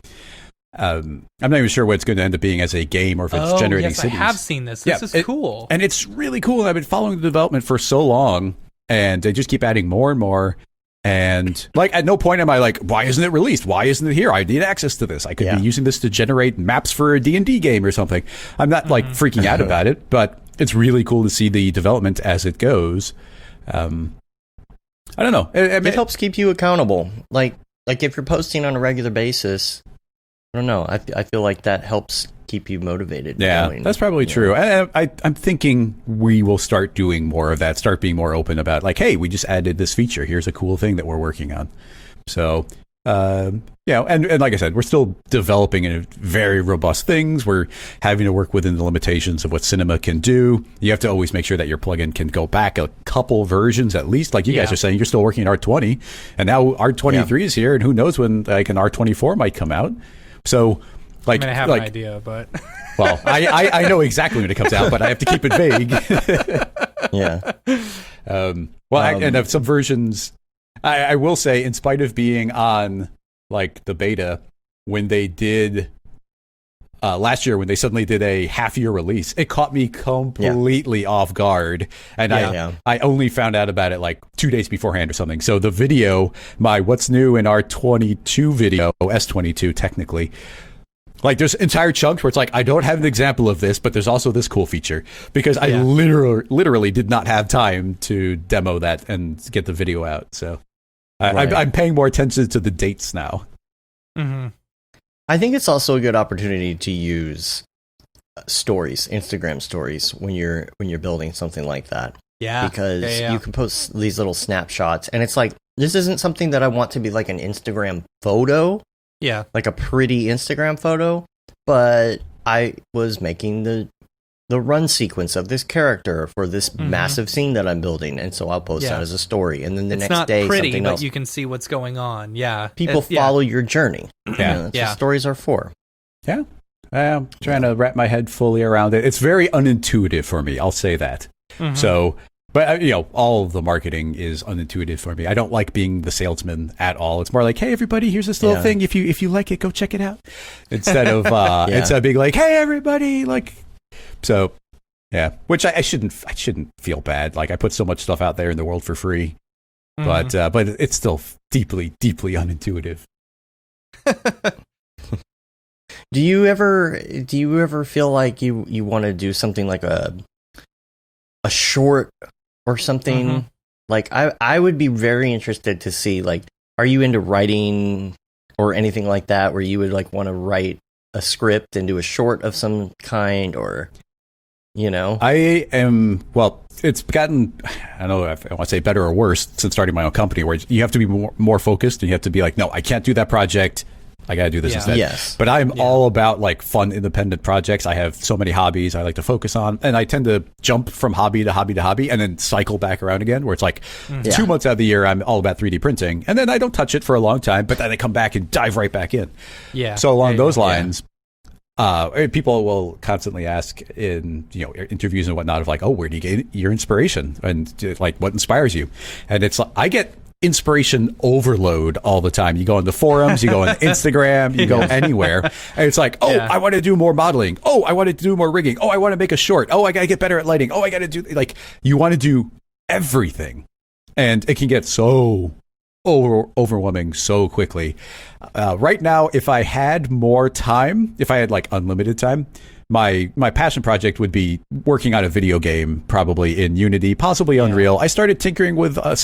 I'm not even sure what it's going to end up being as a game or if it's generating yes, cities. I have seen this. This is cool. And it's really cool. I've been following the development for so long, and they just keep adding more and more. And like at no point am I like, why isn't it released? Why isn't it here? I need access to this. I could be using this to generate maps for a D&D game or something. I'm not like freaking out about it, but it's really cool to see the development as it goes. I don't know. It helps keep you accountable. Like if you're posting on a regular basis, I don't know. I feel like that helps keep you motivated. Yeah, that's probably true. I'm thinking we will start doing more of that, start being more open about like, hey, we just added this feature. Here's a cool thing that we're working on. So, and like I said, we're still developing in very robust things. We're having to work within the limitations of what Cinema can do. You have to always make sure that your plugin can go back a couple versions at least. Like you guys are saying, you're still working in R20, and now R23 is here, and who knows when like an R24 might come out. So, like, I have an idea, but well, I know exactly when it comes out, but I have to keep it vague. And of some versions, I will say, in spite of being on like the beta, when they did last year, when they suddenly did a half-year release, it caught me completely off guard, and I only found out about it like 2 days beforehand or something. So the video, my What's New in R22 video, S22 technically, like there's entire chunks where it's like, I don't have an example of this, but there's also this cool feature, because I literally did not have time to demo that and get the video out. So I'm paying more attention to the dates now. Mm-hmm. I think it's also a good opportunity to use stories, Instagram stories, when you're building something like that. Yeah, because you can post these little snapshots, and it's like, this isn't something that I want to be like an Instagram photo. Yeah, like a pretty Instagram photo, but I was making the run sequence of this character for this massive scene that I'm building, and so I'll post that as a story, and then the next day pretty, something but else. You can see what's going on. Yeah, people follow your journey. That's what stories are for. Yeah, I'm trying to wrap my head fully around it. It's very unintuitive for me. I'll say that. So. But, all of the marketing is unintuitive for me. I don't like being the salesman at all. It's more like, hey, everybody, here's this little thing. If you like it, go check it out. Instead of being like, hey, everybody, like, so, which I shouldn't feel bad. Like, I put so much stuff out there in the world for free, but it's still deeply, deeply unintuitive. Do you ever feel like you want to do something like a short or something? Like I would be very interested to see, like, are you into writing or anything like that, where you would like want to write a script and do a short of some kind, or I am, well, it's gotten, I don't know if I want to say better or worse since starting my own company, where you have to be more focused, and you have to be like, no, I can't do that project. I got to do this instead. Yes. But I'm all about like fun, independent projects. I have so many hobbies I like to focus on, and I tend to jump from hobby to hobby to hobby and then cycle back around again, where it's like 2 months out of the year, I'm all about 3D printing, and then I don't touch it for a long time, but then I come back and dive right back in. Yeah. So along those lines, people will constantly ask in interviews and whatnot of like, oh, where do you get your inspiration, and like what inspires you? And it's like, I get inspiration overload all the time. You go on the forums, you go on Instagram, you go anywhere, and it's like, oh, I want to do more modeling. Oh, I want to do more rigging. Oh, I want to make a short. Oh, I got to get better at lighting. Oh, I got to do, like, you want to do everything, and it can get so overwhelming so quickly. Right now, if I had more time, if I had like unlimited time, my passion project would be working on a video game, probably in Unity, possibly Unreal. I started tinkering with I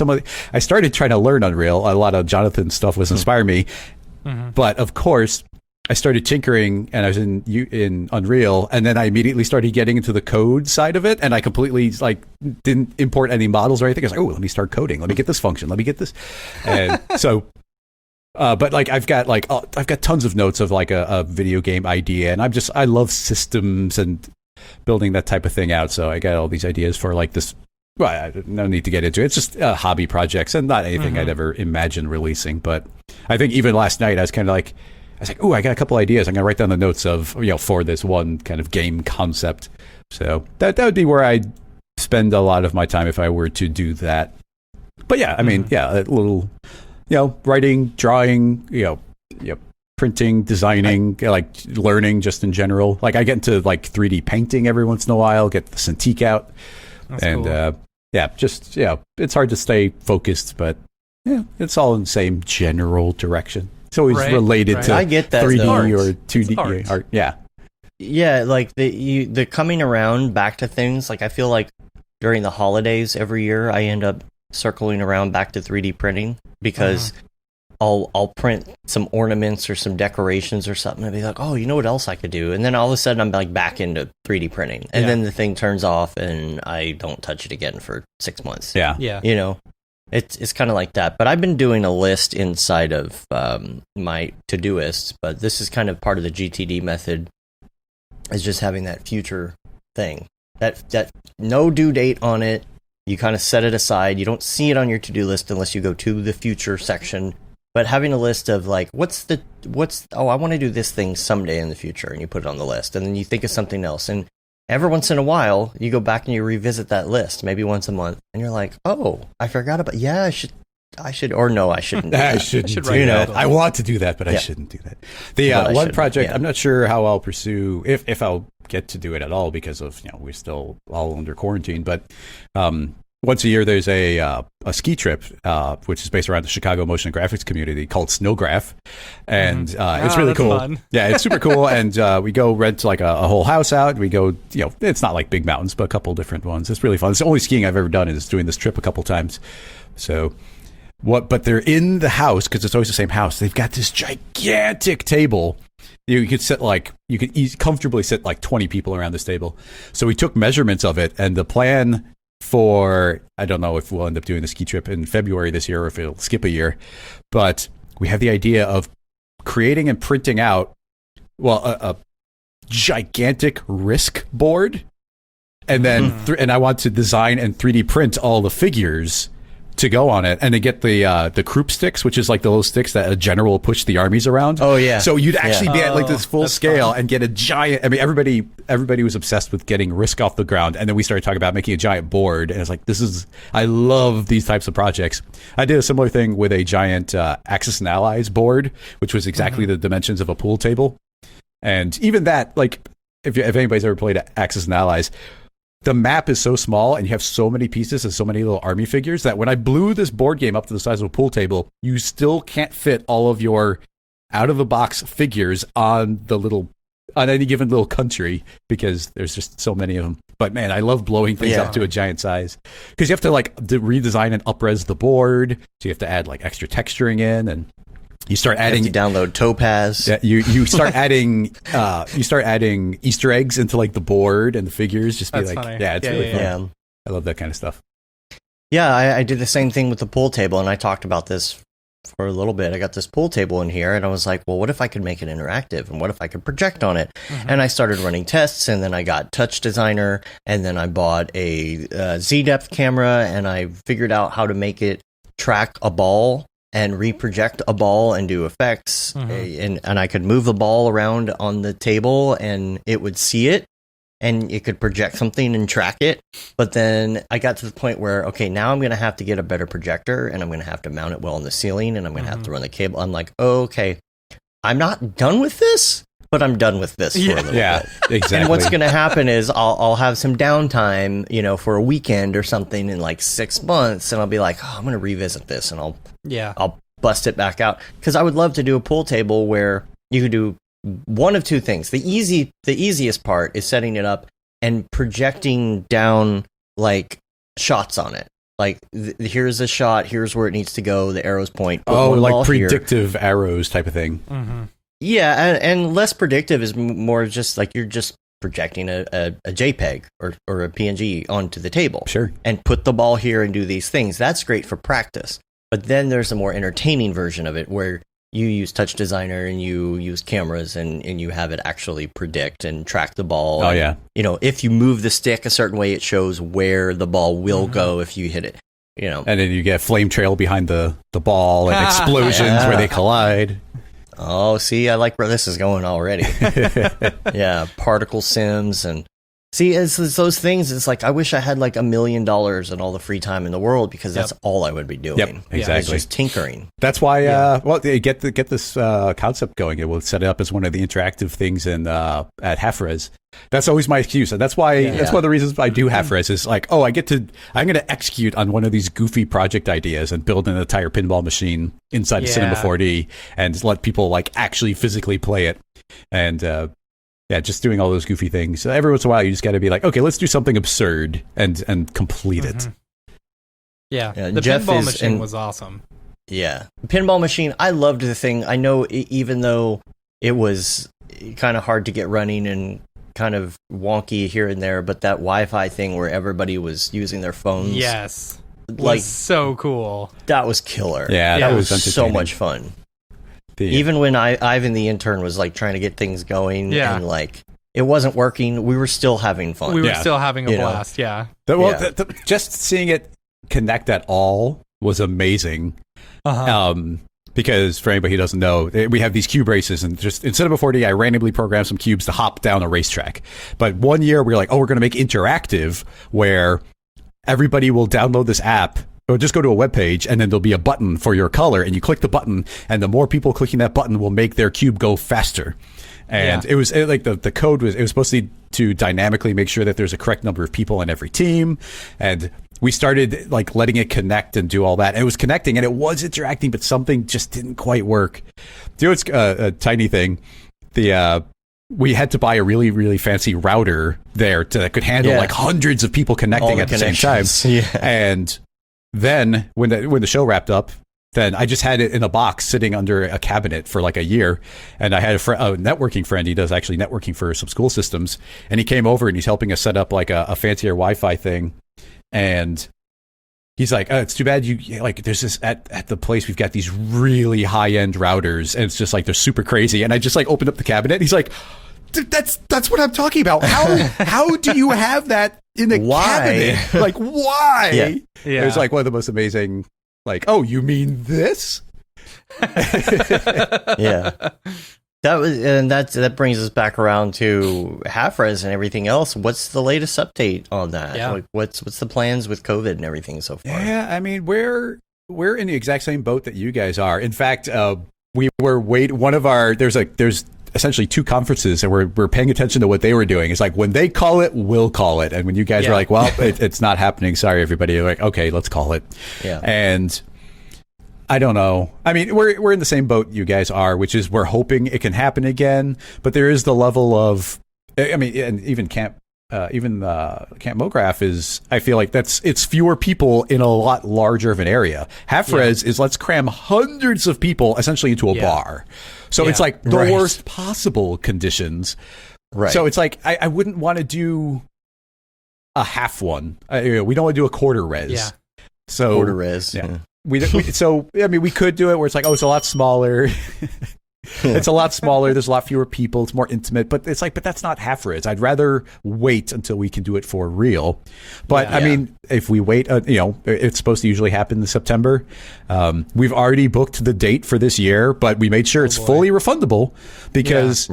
started trying to learn Unreal. A lot of Jonathan's stuff was inspiring me. But of course, I started tinkering, and I was in Unreal, and then I immediately started getting into the code side of it, and I completely like didn't import any models or anything. I was like, oh, let me start coding. Let me get this function. Let me get this. And so but like I've got tons of notes of like a video game idea, and I love systems and building that type of thing out. So I got all these ideas for like this. Well, no need to get into it. It's just hobby projects and not anything I'd ever imagine releasing. But I think even last night I was like, oh, I got a couple ideas. I'm gonna write down the notes of for this one kind of game concept. So that would be where I'd spend a lot of my time if I were to do that. But yeah, I mean, a little. Writing, drawing, printing, designing, like learning just in general. Like I get into like 3D painting every once in a while, get the Cintiq out. That's and cool. It's hard to stay focused, but yeah, it's all in the same general direction. It's always related to I get that, 3D though. or 2D art. Yeah. Yeah, like the coming around back to things, like I feel like during the holidays every year I end up circling around back to 3D printing because I'll print some ornaments or some decorations or something and be like, oh, you know what else I could do? And then all of a sudden I'm like back into 3D printing. And then the thing turns off and I don't touch it again for 6 months. Yeah. You know, it's kind of like that. But I've been doing a list inside of my Todoist, but this is kind of part of the GTD method, is just having that future thing. That no due date on it. You kind of set it aside. You don't see it on your to-do list unless you go to the future section. But having a list of like, I want to do this thing someday in the future, and you put it on the list, and then you think of something else, and every once in a while you go back and you revisit that list, maybe once a month, and you're like, oh, I forgot about. Yeah, I should, or no, I shouldn't. I shouldn't. I want to do that, but I shouldn't do that. The one project I'm not sure how I'll pursue, if I'll get to do it at all, because of we're still all under quarantine, but. Once a year, there's a ski trip, which is based around the Chicago motion graphics community called Snowgraph, and it's really cool. Fun. Yeah, it's super cool, and we go rent like a whole house out. We go, it's not like big mountains, but a couple different ones. It's really fun. It's the only skiing I've ever done is doing this trip a couple times. So, but they're in the house because it's always the same house. They've got this gigantic table. You could comfortably sit like 20 people around this table. So we took measurements of it, and the plan for, I don't know if we'll end up doing the ski trip in February this year or if it'll skip a year, but we have the idea of creating and printing out, a gigantic Risk board, and then and I want to design and 3D print all the figures to go on it, and to get the croup sticks, which is like the little sticks that a general will push the armies around. Oh yeah. So you'd actually be at like this full scale fun. and get a giant. I mean, everybody was obsessed with getting Risk off the ground, and then we started talking about making a giant board, and it's like I love these types of projects. I did a similar thing with a giant Axis and Allies board, which was exactly the dimensions of a pool table, and even that, like if anybody's ever played Axis and Allies. The map is so small, and you have so many pieces and so many little army figures that when I blew this board game up to the size of a pool table, you still can't fit all of your out-of-the-box figures on any given little country because there's just so many of them. But man, I love blowing things up to a giant size because you have to redesign and up-res the board, so you have to add like extra texturing in, and you start adding. You download Topaz. Yeah, you start adding Easter eggs into like the board and the figures. Just That's be like, funny. it's really fun. Yeah. I love that kind of stuff. Yeah, I did the same thing with the pool table, and I talked about this for a little bit. I got this pool table in here, and I was like, well, what if I could make it interactive, and what if I could project on it? And I started running tests, and then I got Touch Designer, and then I bought a Z-Depth camera, and I figured out how to make it track a ball and reproject a ball and do effects, and I could move the ball around on the table, and it would see it, and it could project something and track it. But then I got to the point where, okay, now I'm going to have to get a better projector, and I'm going to have to mount it well in the ceiling, and I'm going to have to run the cable. I'm like, okay, I'm not done with this, but I'm done with this for a little bit. Exactly. And what's going to happen is I'll have some downtime, for a weekend or something in like 6 months, and I'll be like, oh, I'm going to revisit this, and I'll bust it back out, because I would love to do a pool table where you could do one of two things. The easiest part is setting it up and projecting down like shots on it. Like here's a shot, here's where it needs to go, the arrows point. Like predictive arrows type of thing. Yeah, and less predictive is more just like you're just projecting a JPEG or a PNG onto the table. Sure. And put the ball here and do these things. That's great for practice. But then there's a more entertaining version of it where you use Touch Designer and you use cameras and you have it actually predict and track the ball. Oh, and, yeah. If you move the stick a certain way, it shows where the ball will go if you hit it. And then you get flame trail behind the ball and explosions where they collide. Oh, see, I like where this is going already. Yeah, particle sims and See, it's those things. It's like I wish I had like $1 million and all the free time in the world because that's all I would be doing. Yep, exactly. It's just tinkering. That's why. Well, they get this concept going. It will set it up as one of the interactive things in at half-res. That's always my excuse, and that's why. That's one of the reasons I do half-res is like, I'm going to execute on one of these goofy project ideas and build an entire pinball machine inside of Cinema4D and let people like actually physically play it. And just doing all those goofy things. So every once in a while, you just got to be like, okay, let's do something absurd and complete it. Yeah, the pinball machine was awesome. Yeah, pinball machine. I loved the thing. I know, even though it was kind of hard to get running and kind of wonky here and there, but that Wi-Fi thing where everybody was using their phones, was so cool. That was killer. Yeah, that was so much fun. Even when Ivan the intern was like trying to get things going and like it wasn't working, we were still having fun. We were still having a blast. Just seeing it connect at all was amazing. Because for anybody who doesn't know, we have these cube races, and just in Cinema4D, I randomly programmed some cubes to hop down a racetrack. But one year we were like, we're going to make interactive where everybody will download this app. Or just go to a web page, and then there'll be a button for your color, and you click the button, and the more people clicking that button will make their cube go faster. And it was like the code was supposed to dynamically make sure that there's a correct number of people on every team. And we started like letting it connect and do all that. And it was connecting, and it was interacting, but something just didn't quite work. It's a tiny thing. We had to buy a really, really fancy router there that could handle like hundreds of people connecting at the same time. And then when the show wrapped up, then I just had it in a box sitting under a cabinet for like a year. And I had a networking friend. He does actually networking for some school systems. And he came over and he's helping us set up like a fancier Wi-Fi thing. And he's like, it's too bad you like there's this at the place we've got these really high end routers and it's just like they're super crazy. And I just like opened up the cabinet. And he's like, that's what I'm talking about. How do you have that in the cabinet? Like, why? It was like one of the most amazing, like, oh, you mean this? That brings us back around to half-res and everything else. What's the latest update on that? Like, what's the plans with COVID and everything so far? Yeah, I mean, we're in the exact same boat that you guys are. In fact, we were there's essentially two conferences, and we're paying attention to what they were doing. It's like when they call it, we'll call it. And when you guys were like, well, it's not happening. Sorry, everybody. You're like, okay, let's call it. Yeah. And I don't know. I mean, we're in the same boat you guys are, which is we're hoping it can happen again. But there is the level of, I mean, and even Camp Mograph is, I feel like it's fewer people in a lot larger of an area. Half-res is let's cram hundreds of people essentially into a bar. So it's like the worst possible conditions. Right. So it's like, I wouldn't want to do a half one. We don't want to do a quarter res. Yeah. So quarter res. Yeah. So, I mean, we could do it where it's like, it's a lot smaller. It's a lot smaller. There's a lot fewer people. It's more intimate. But it's like, but that's not half-res. I'd rather wait until we can do it for real. But I mean, if we wait, it's supposed to usually happen in September. We've already booked the date for this year, but we made sure it's fully refundable because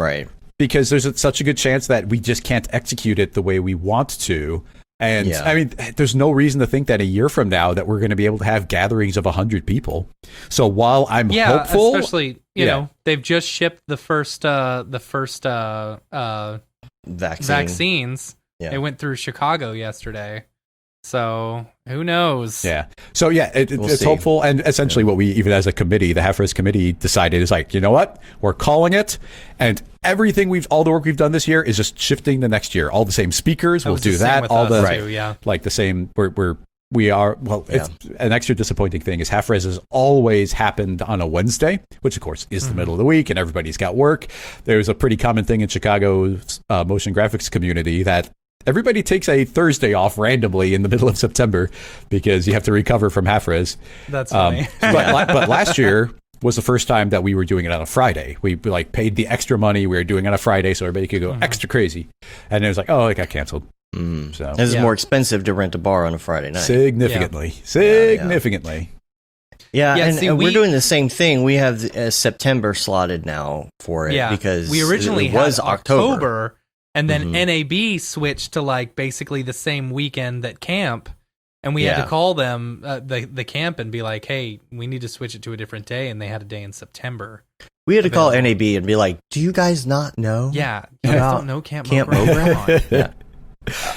because there's such a good chance that we just can't execute it the way we want to. And I mean, there's no reason to think that a year from now that we're going to be able to have gatherings of 100 people. So while I'm hopeful, especially you know they've just shipped the first vaccines. Yeah. They went through Chicago yesterday. So who knows? Yeah. So it's hopeful, and essentially what we, even as a committee, the half-res committee, decided is like, you know what, we're calling it, and all the work we've done this year is just shifting the next year. All the same speakers, we'll do that. All the like the same. We are. Well, it's an extra disappointing thing is half-res has always happened on a Wednesday, which of course is the middle of the week, and everybody's got work. There's a pretty common thing in Chicago's motion graphics community that everybody takes a Thursday off randomly in the middle of September because you have to recover from half-res. That's funny. But last year was the first time that we were doing it on a Friday. We like paid the extra money. We were doing it on a Friday so everybody could go extra crazy. And it was like, it got canceled. So it's more expensive to rent a bar on a Friday night. Significantly. Yeah, and we're doing the same thing. We have September slotted now for it because we originally it was had October. And then NAB switched to like basically the same weekend that camp. And we had to call them, the camp, and be like, hey, we need to switch it to a different day. And they had a day in September. We had to call NAB and be like, do you guys not know? Yeah. You guys don't know Camp Mograph? Mograph? Yeah.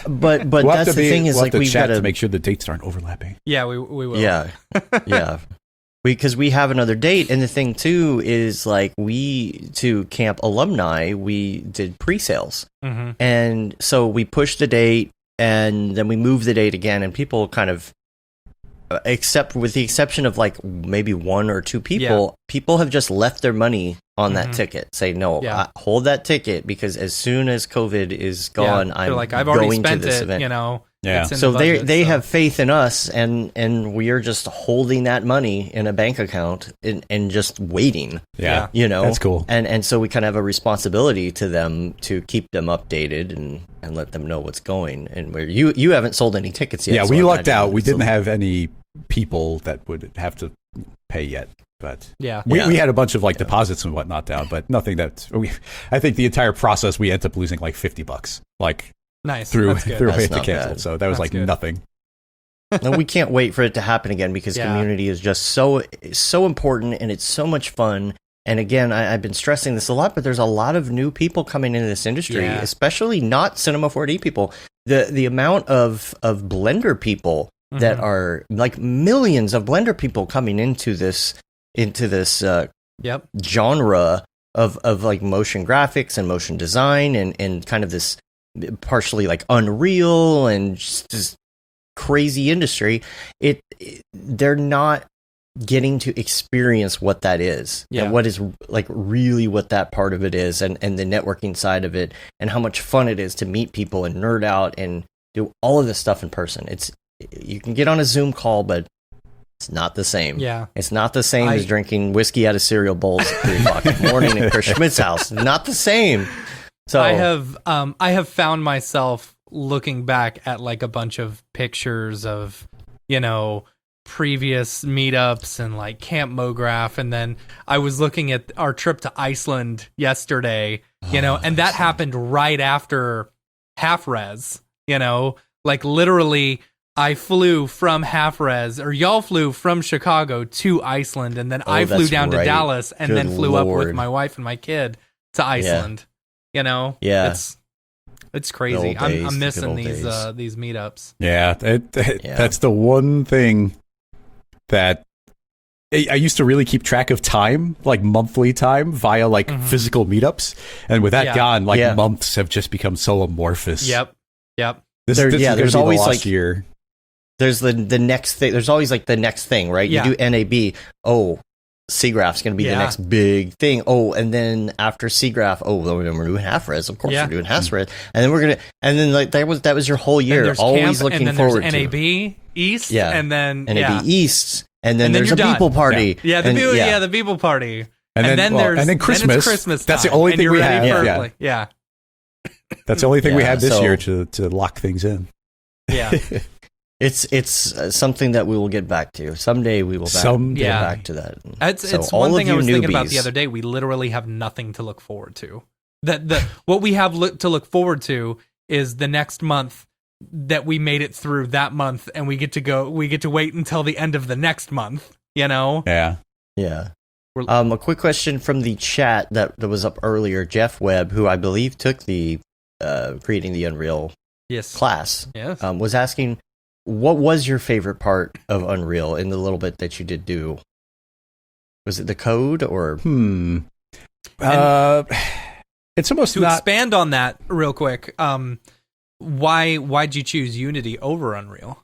But that's the thing is, we'll like, we've got to to make sure the dates aren't overlapping. Yeah, we will. Yeah. Yeah. Because we have another date. And the thing, too, is like to camp alumni, we did pre-sales. And so we pushed the date. And then we move the date again, and people kind of, with the exception of like maybe one or two people, people have just left their money on that ticket. Say, no, hold that ticket, because as soon as COVID is gone, I'm like, I've already spent to this event. You know. Yeah. So they have faith in us, and we are just holding that money in a bank account and just waiting. Yeah. You know, that's cool. And so we kind of have a responsibility to them to keep them updated and let them know what's going. And where you haven't sold any tickets yet. Yeah, so we lucked out. We didn't have any people that would have to pay yet. But we had a bunch of like deposits and whatnot down, but nothing that I think the entire process we ended up losing like $50. Like, nice. Through we That's had to cancel. bad. So that was like good. nothing. No, we can't wait for it to happen again, because community is just so important, and it's so much fun. And again, I've been stressing this a lot, but there's a lot of new people coming into this industry, especially not Cinema4D people. The amount of Blender people that are like millions of Blender people coming into this genre of like motion graphics and motion design and kind of this partially like Unreal and just crazy industry. They're not getting to experience what that is, and what is like really what that part of it is, and the networking side of it, and how much fun it is to meet people and nerd out and do all of this stuff in person. You can get on a Zoom call, but it's not the same. Yeah. It's not the same as drinking whiskey out of cereal bowls at 3 o'clock in the morning at Chris Schmidt's house. Not the same. So I have found myself looking back at like a bunch of pictures of, you know, previous meetups and like Camp Mograph, and then I was looking at our trip to Iceland yesterday, you know, and that happened right after Half Res, you know, like literally I flew from Half Res, or y'all flew from Chicago to Iceland, and then I flew down to Dallas, and then flew up with my wife and my kid to Iceland. You know, it's crazy. I'm missing these meetups. Yeah, that's the one thing that I used to really keep track of time, like monthly time, via like physical meetups, and with that gone, like months have just become so amorphous. Yep. There's always like year. There's the next thing. There's always like the next thing, right? You do NAB. Oh, SIGGRAPH's going to be the next big thing. Oh, and then after SIGGRAPH, we're doing Half Res. Of course, we're doing Half Res, and then like that was your whole year. Always looking forward to NAB East, and then NAB East, and then there's a people party. The people party, and then Christmas. Christmas. That's the only thing we have. Yeah. That's the only thing we had this year to lock things in. Yeah. It's something that we will get back to. Someday we will get back to that. It's one thing I was thinking about the other day. We literally have nothing to look forward to. What we have to look forward to is the next month that we made it through that month, and we get to wait until the end of the next month, you know? Yeah. A quick question from the chat that was up earlier. Jeff Webb, who I believe took the creating the Unreal class, was asking, what was your favorite part of Unreal in the little bit that you did do? Was it the code or? It's almost to expand on that real quick. Why'd you choose Unity over Unreal?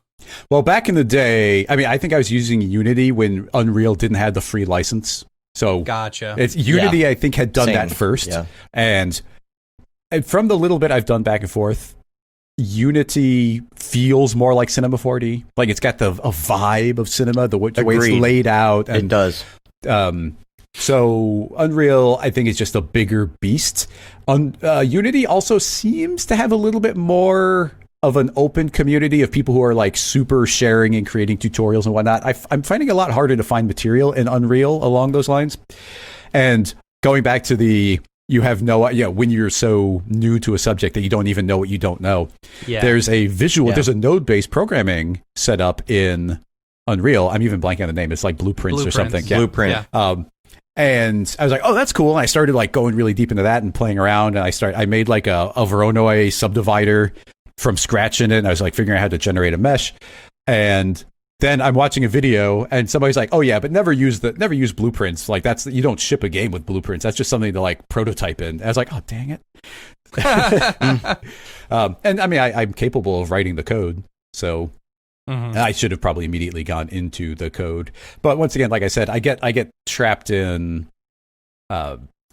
Well, back in the day, I mean, I think I was using Unity when Unreal didn't have the free license. So gotcha. It's Unity, I think, had done that first, and from the little bit I've done back and forth, Unity feels more like Cinema4D. Like it's got a vibe of cinema, the way it's laid out. And, it does. So Unreal, I think, is just a bigger beast. Unity also seems to have a little bit more of an open community of people who are like super sharing and creating tutorials and whatnot. I'm finding it a lot harder to find material in Unreal along those lines. And going back to the you have no, when you're so new to a subject that you don't even know what you don't know. Yeah. There's a there's a node-based programming set up in Unreal. I'm even blanking on the name. It's like Blueprints or something. Yeah. Blueprint. Yeah. And I was like, oh, that's cool. And I started like going really deep into that and playing around. And I made like a Voronoi subdivider from scratch in it. And I was like figuring out how to generate a mesh. And then I'm watching a video and somebody's like, oh yeah, but never use blueprints. Like you don't ship a game with blueprints. That's just something to like prototype in. And I was like, oh, dang it. And I mean, I'm capable of writing the code. So I should have probably immediately gone into the code. But once again, like I said, I get trapped in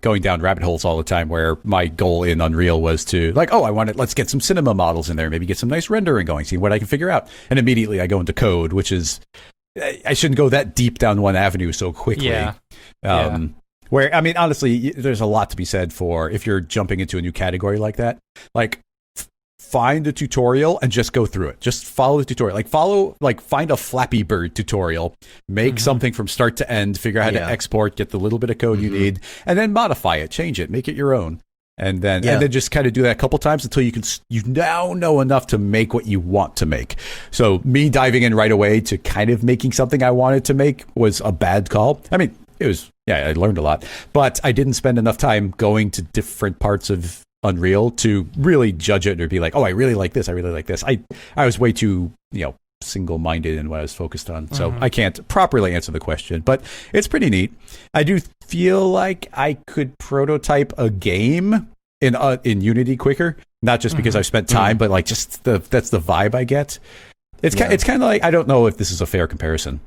going down rabbit holes all the time where my goal in Unreal was to like, oh, let's get some cinema models in there, maybe get some nice rendering going, see what I can figure out. And immediately I go into code, which is, I shouldn't go that deep down one avenue so quickly. Yeah. Where, I mean, honestly, there's a lot to be said for if you're jumping into a new category like that, like find a tutorial and just go through it. Just follow the tutorial. Find a Flappy Bird tutorial, make something from start to end, figure out how to export, get the little bit of code you need, and then modify it, change it, make it your own. And then just kind of do that a couple times until you now know enough to make what you want to make. So me diving in right away to kind of making something I wanted to make was a bad call. I mean, it was, I learned a lot, but I didn't spend enough time going to different parts of Unreal to really judge it or be like, oh, I really like this. I was way too, single-minded in what I was focused on. So I can't properly answer the question, but it's pretty neat. I do feel like I could prototype a game in Unity quicker, not just because I've spent time, but like just that's the vibe I get. It's kind of like, I don't know if this is a fair comparison,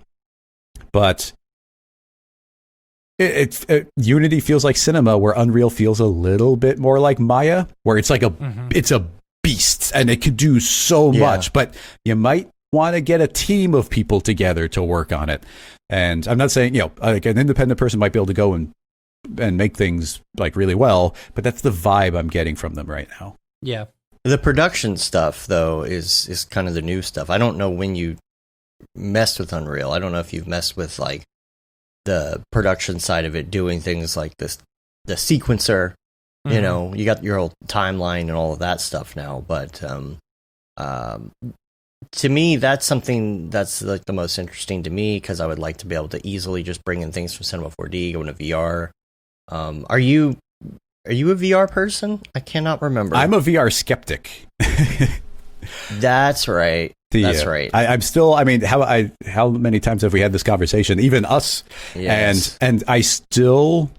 but Unity feels like cinema, where Unreal feels a little bit more like Maya, where it's like it's a beast and it could do so much, but you might want to get a team of people together to work on it. And I'm not saying, like an independent person might be able to go and make things like really well, but that's the vibe I'm getting from them right now. Yeah. The production stuff, though, is kind of the new stuff. I don't know when you messed with Unreal. I don't know if you've messed with like the production side of it, doing things like this, the sequencer, you got your whole timeline and all of that stuff now. But to me, that's something that's like the most interesting to me, because I would like to be able to easily just bring in things from Cinema4D, go into VR. Are you a VR person? I cannot remember. I'm a VR skeptic. That's right. That's right. I'm still. I mean, how many times have we had this conversation? Even us. Yes. And I still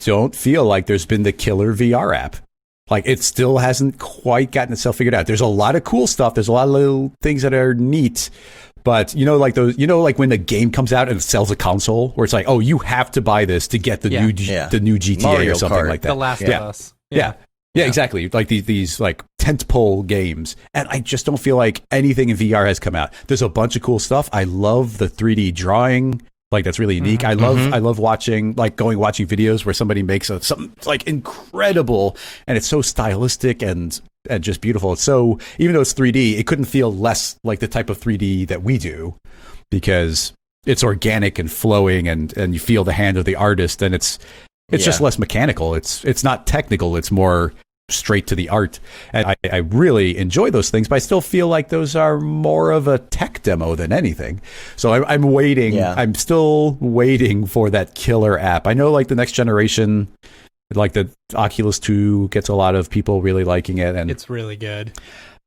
don't feel like there's been the killer VR app. Like, it still hasn't quite gotten itself figured out. There's a lot of cool stuff. There's a lot of little things that are neat. But like those, like when the game comes out and it sells a console, where it's like, oh, you have to buy this to get the new GTA Mario or something Kart. like that. The Last of Us. Yeah, exactly. Like these like tentpole games. And I just don't feel like anything in VR has come out. There's a bunch of cool stuff. I love the 3D drawing. Like, that's really unique. I love watching videos where somebody makes something like incredible, and it's so stylistic and just beautiful. It's so, even though it's 3D, it couldn't feel less like the type of 3D that we do, because it's organic and flowing, and you feel the hand of the artist, and it's just less mechanical. It's not technical. It's more straight to the art. And I really enjoy those things, but I still feel like those are more of a tech demo than anything. So I'm waiting. Yeah. I'm still waiting for that killer app. I know, like, the next generation, like the Oculus 2 gets a lot of people really liking it, and it's really good.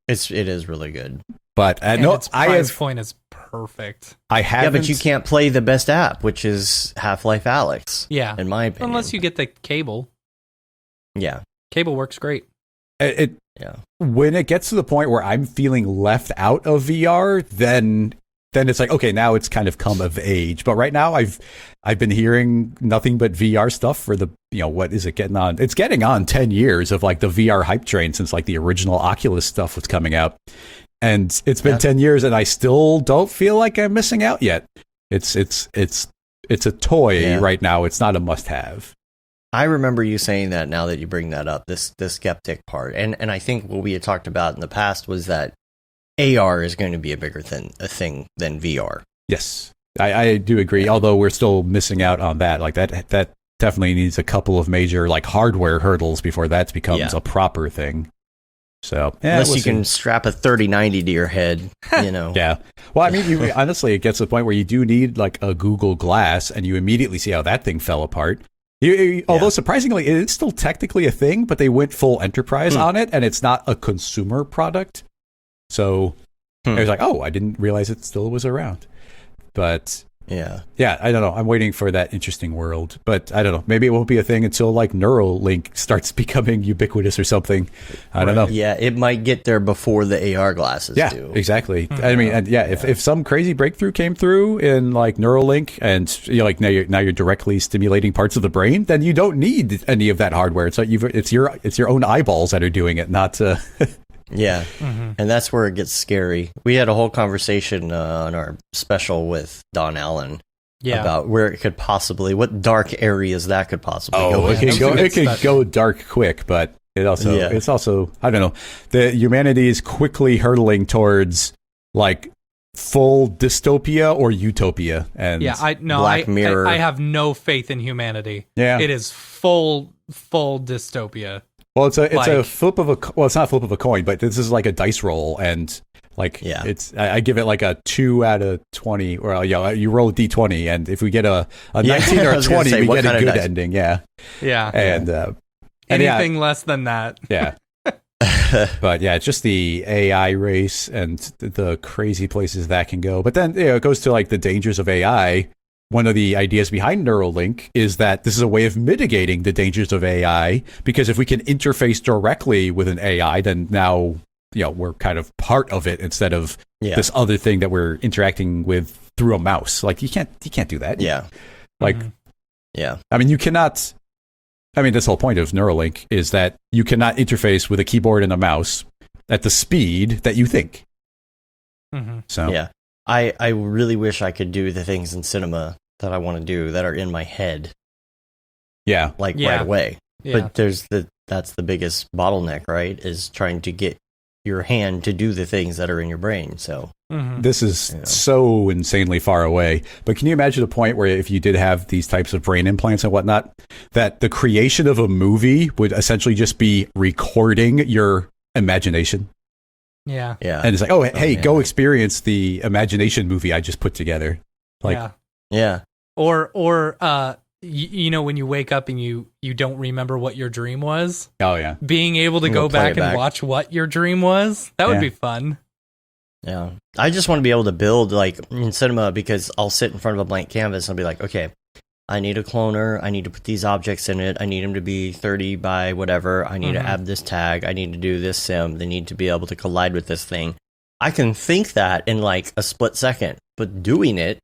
It is really good. But its price point is perfect. I haven't. Yeah, but you can't play the best app, which is Half-Life Alyx. Yeah, in my opinion, unless you get the cable. Yeah. Cable works great. When it gets to the point where I'm feeling left out of VR, then it's like, okay, now it's kind of come of age. But right now, I've been hearing nothing but VR stuff for the, what is it getting on? It's getting on 10 years of like the VR hype train since like the original Oculus stuff was coming out. And it's been 10 years, and I still don't feel like I'm missing out yet. It's a toy right now. It's not a must-have. I remember you saying that, now that you bring that up, this skeptic part. And I think what we had talked about in the past was that AR is going to be a bigger thing than VR. Yes, I do agree, although we're still missing out on that. Like that definitely needs a couple of major like hardware hurdles before that becomes a proper thing. So unless you can strap a 3090 to your head, Yeah. Well, I mean, honestly, it gets to the point where you do need like a Google Glass, and you immediately see how that thing fell apart. Although surprisingly, it is still technically a thing, but they went full enterprise on it, and it's not a consumer product. So I was like, oh, I didn't realize it still was around. But yeah, I don't know. I'm waiting for that interesting world, but I don't know. Maybe it won't be a thing until like Neuralink starts becoming ubiquitous or something. I don't know. Yeah, it might get there before the AR glasses do. Yeah, exactly. I mean, and if some crazy breakthrough came through in like Neuralink, and like now you're directly stimulating parts of the brain, then you don't need any of that hardware. It's your own eyeballs that are doing it, not. Yeah, and that's where it gets scary. We had a whole conversation on our special with Don Allen about where it could possibly, what dark areas that could possibly go. It can go dark quick, but it's also I don't know. The humanity is quickly hurtling towards like full dystopia or utopia, and Black Mirror. I have no faith in humanity. Yeah, it is full dystopia. Well, it's a flip of a. Well, it's not a flip of a coin, but this is like a dice roll, and like it's. I give it like a 2 out of 20, or you roll a d20, and if we get a 19 or a 20, we get a good ending. Yeah, and anything less than that. Yeah, but yeah, it's just the AI race and the crazy places that can go. But then it goes to like the dangers of AI. One of the ideas behind Neuralink is that this is a way of mitigating the dangers of AI, because if we can interface directly with an AI, then now we're kind of part of it instead of this other thing that we're interacting with through a mouse. Like you can't do that. Yeah. Like I mean, you cannot. I mean, this whole point of Neuralink is that you cannot interface with a keyboard and a mouse at the speed that you think. So yeah. I really wish I could do the things in cinema that I want to do that are in my head. Yeah. Right away. Yeah. But that's the biggest bottleneck, right? Is trying to get your hand to do the things that are in your brain. So this is so insanely far away. But can you imagine a point where if you did have these types of brain implants and whatnot, that the creation of a movie would essentially just be recording your imagination? Yeah. And it's like, oh, hey, go experience the imagination movie I just put together. Like, yeah. Or when you wake up and you don't remember what your dream was. Oh yeah. Being able to go back and watch what your dream was, that would be fun. Yeah. I just want to be able to build like in cinema, because I'll sit in front of a blank canvas and I'll be like, okay, I need a cloner. I need to put these objects in it. I need them to be 30 by whatever. I need to add this tag. I need to do this sim. They need to be able to collide with this thing. I can think that in like a split second, but doing it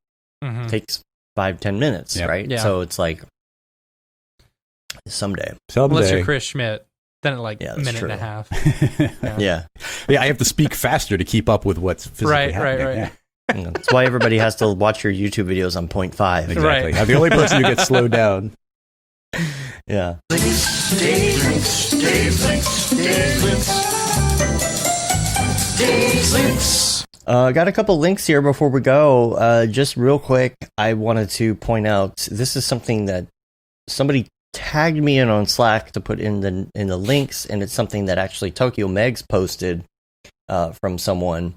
takes 5-10 minutes, right? Yeah. So it's like someday. Unless you're Chris Schmidt, then it like a minute and a half. Yeah. I have to speak faster to keep up with what's physically happening. Right. Yeah. That's why everybody has to watch your YouTube videos on 0.5. Exactly. Right. I'm the only person who gets slowed down. Yeah. Got a couple links here before we go. Just real quick, I wanted to point out this is something that somebody tagged me in on Slack to put in the links, and it's something that actually Tokyo Megs posted from someone.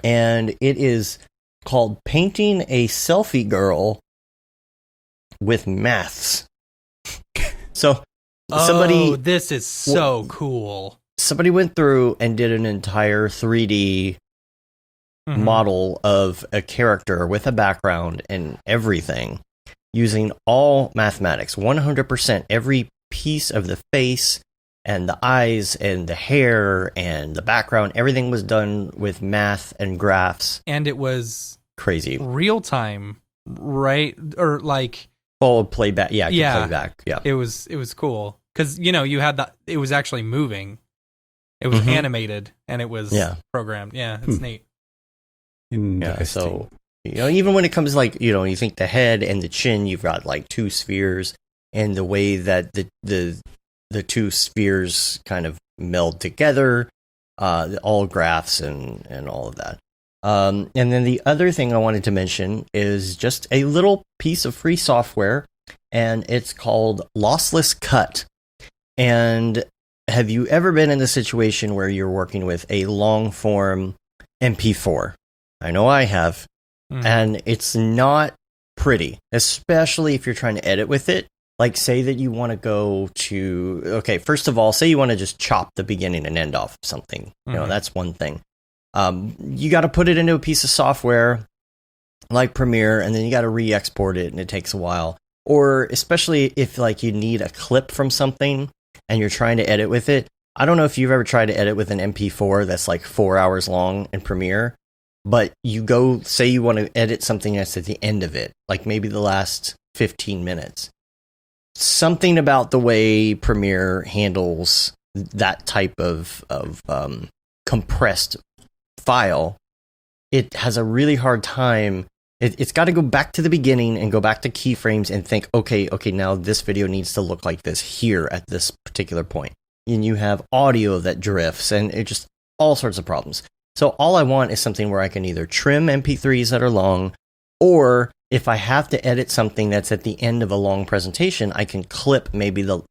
And it is called Painting a Selfie Girl with Maths. So this is so cool. Somebody went through and did an entire 3D model of a character with a background and everything using all mathematics, 100%. Every piece of the face and the eyes and the hair and the background, everything was done with math and graphs. And it was crazy. Real time, right? Or like full playback. Yeah, playback. Yeah. It was cool. Because you had it was actually moving. It was animated and it was programmed. Yeah, it's neat. Yeah, so even when it comes to like, you think the head and the chin, you've got like two spheres, and the way that the two spheres kind of meld together, all graphs and all of that. And then the other thing I wanted to mention is just a little piece of free software and it's called Lossless Cut. And have you ever been in the situation where you're working with a long form MP4? I know I have. And it's not pretty, especially if you're trying to edit with it. Like, say that you want to go to, okay, first of all, say you want to just chop the beginning and end off of something. You know, that's one thing. You got to put it into a piece of software like Premiere, and then you got to re-export it, and it takes a while. Or especially if, like, you need a clip from something and you're trying to edit with it. I don't know if you've ever tried to edit with an MP4 that's like 4 hours long in Premiere, but you go, say you want to edit something that's at the end of it, like maybe the last 15 minutes. Something about the way Premiere handles that type of compressed file, it has a really hard time. It's got to go back to the beginning and go back to keyframes and think, okay, now this video needs to look like this here at this particular point. And you have audio that drifts, and it just all sorts of problems. So all I want is something where I can either trim MP3s that are long, or if I have to edit something that's at the end of a long presentation, I can clip maybe the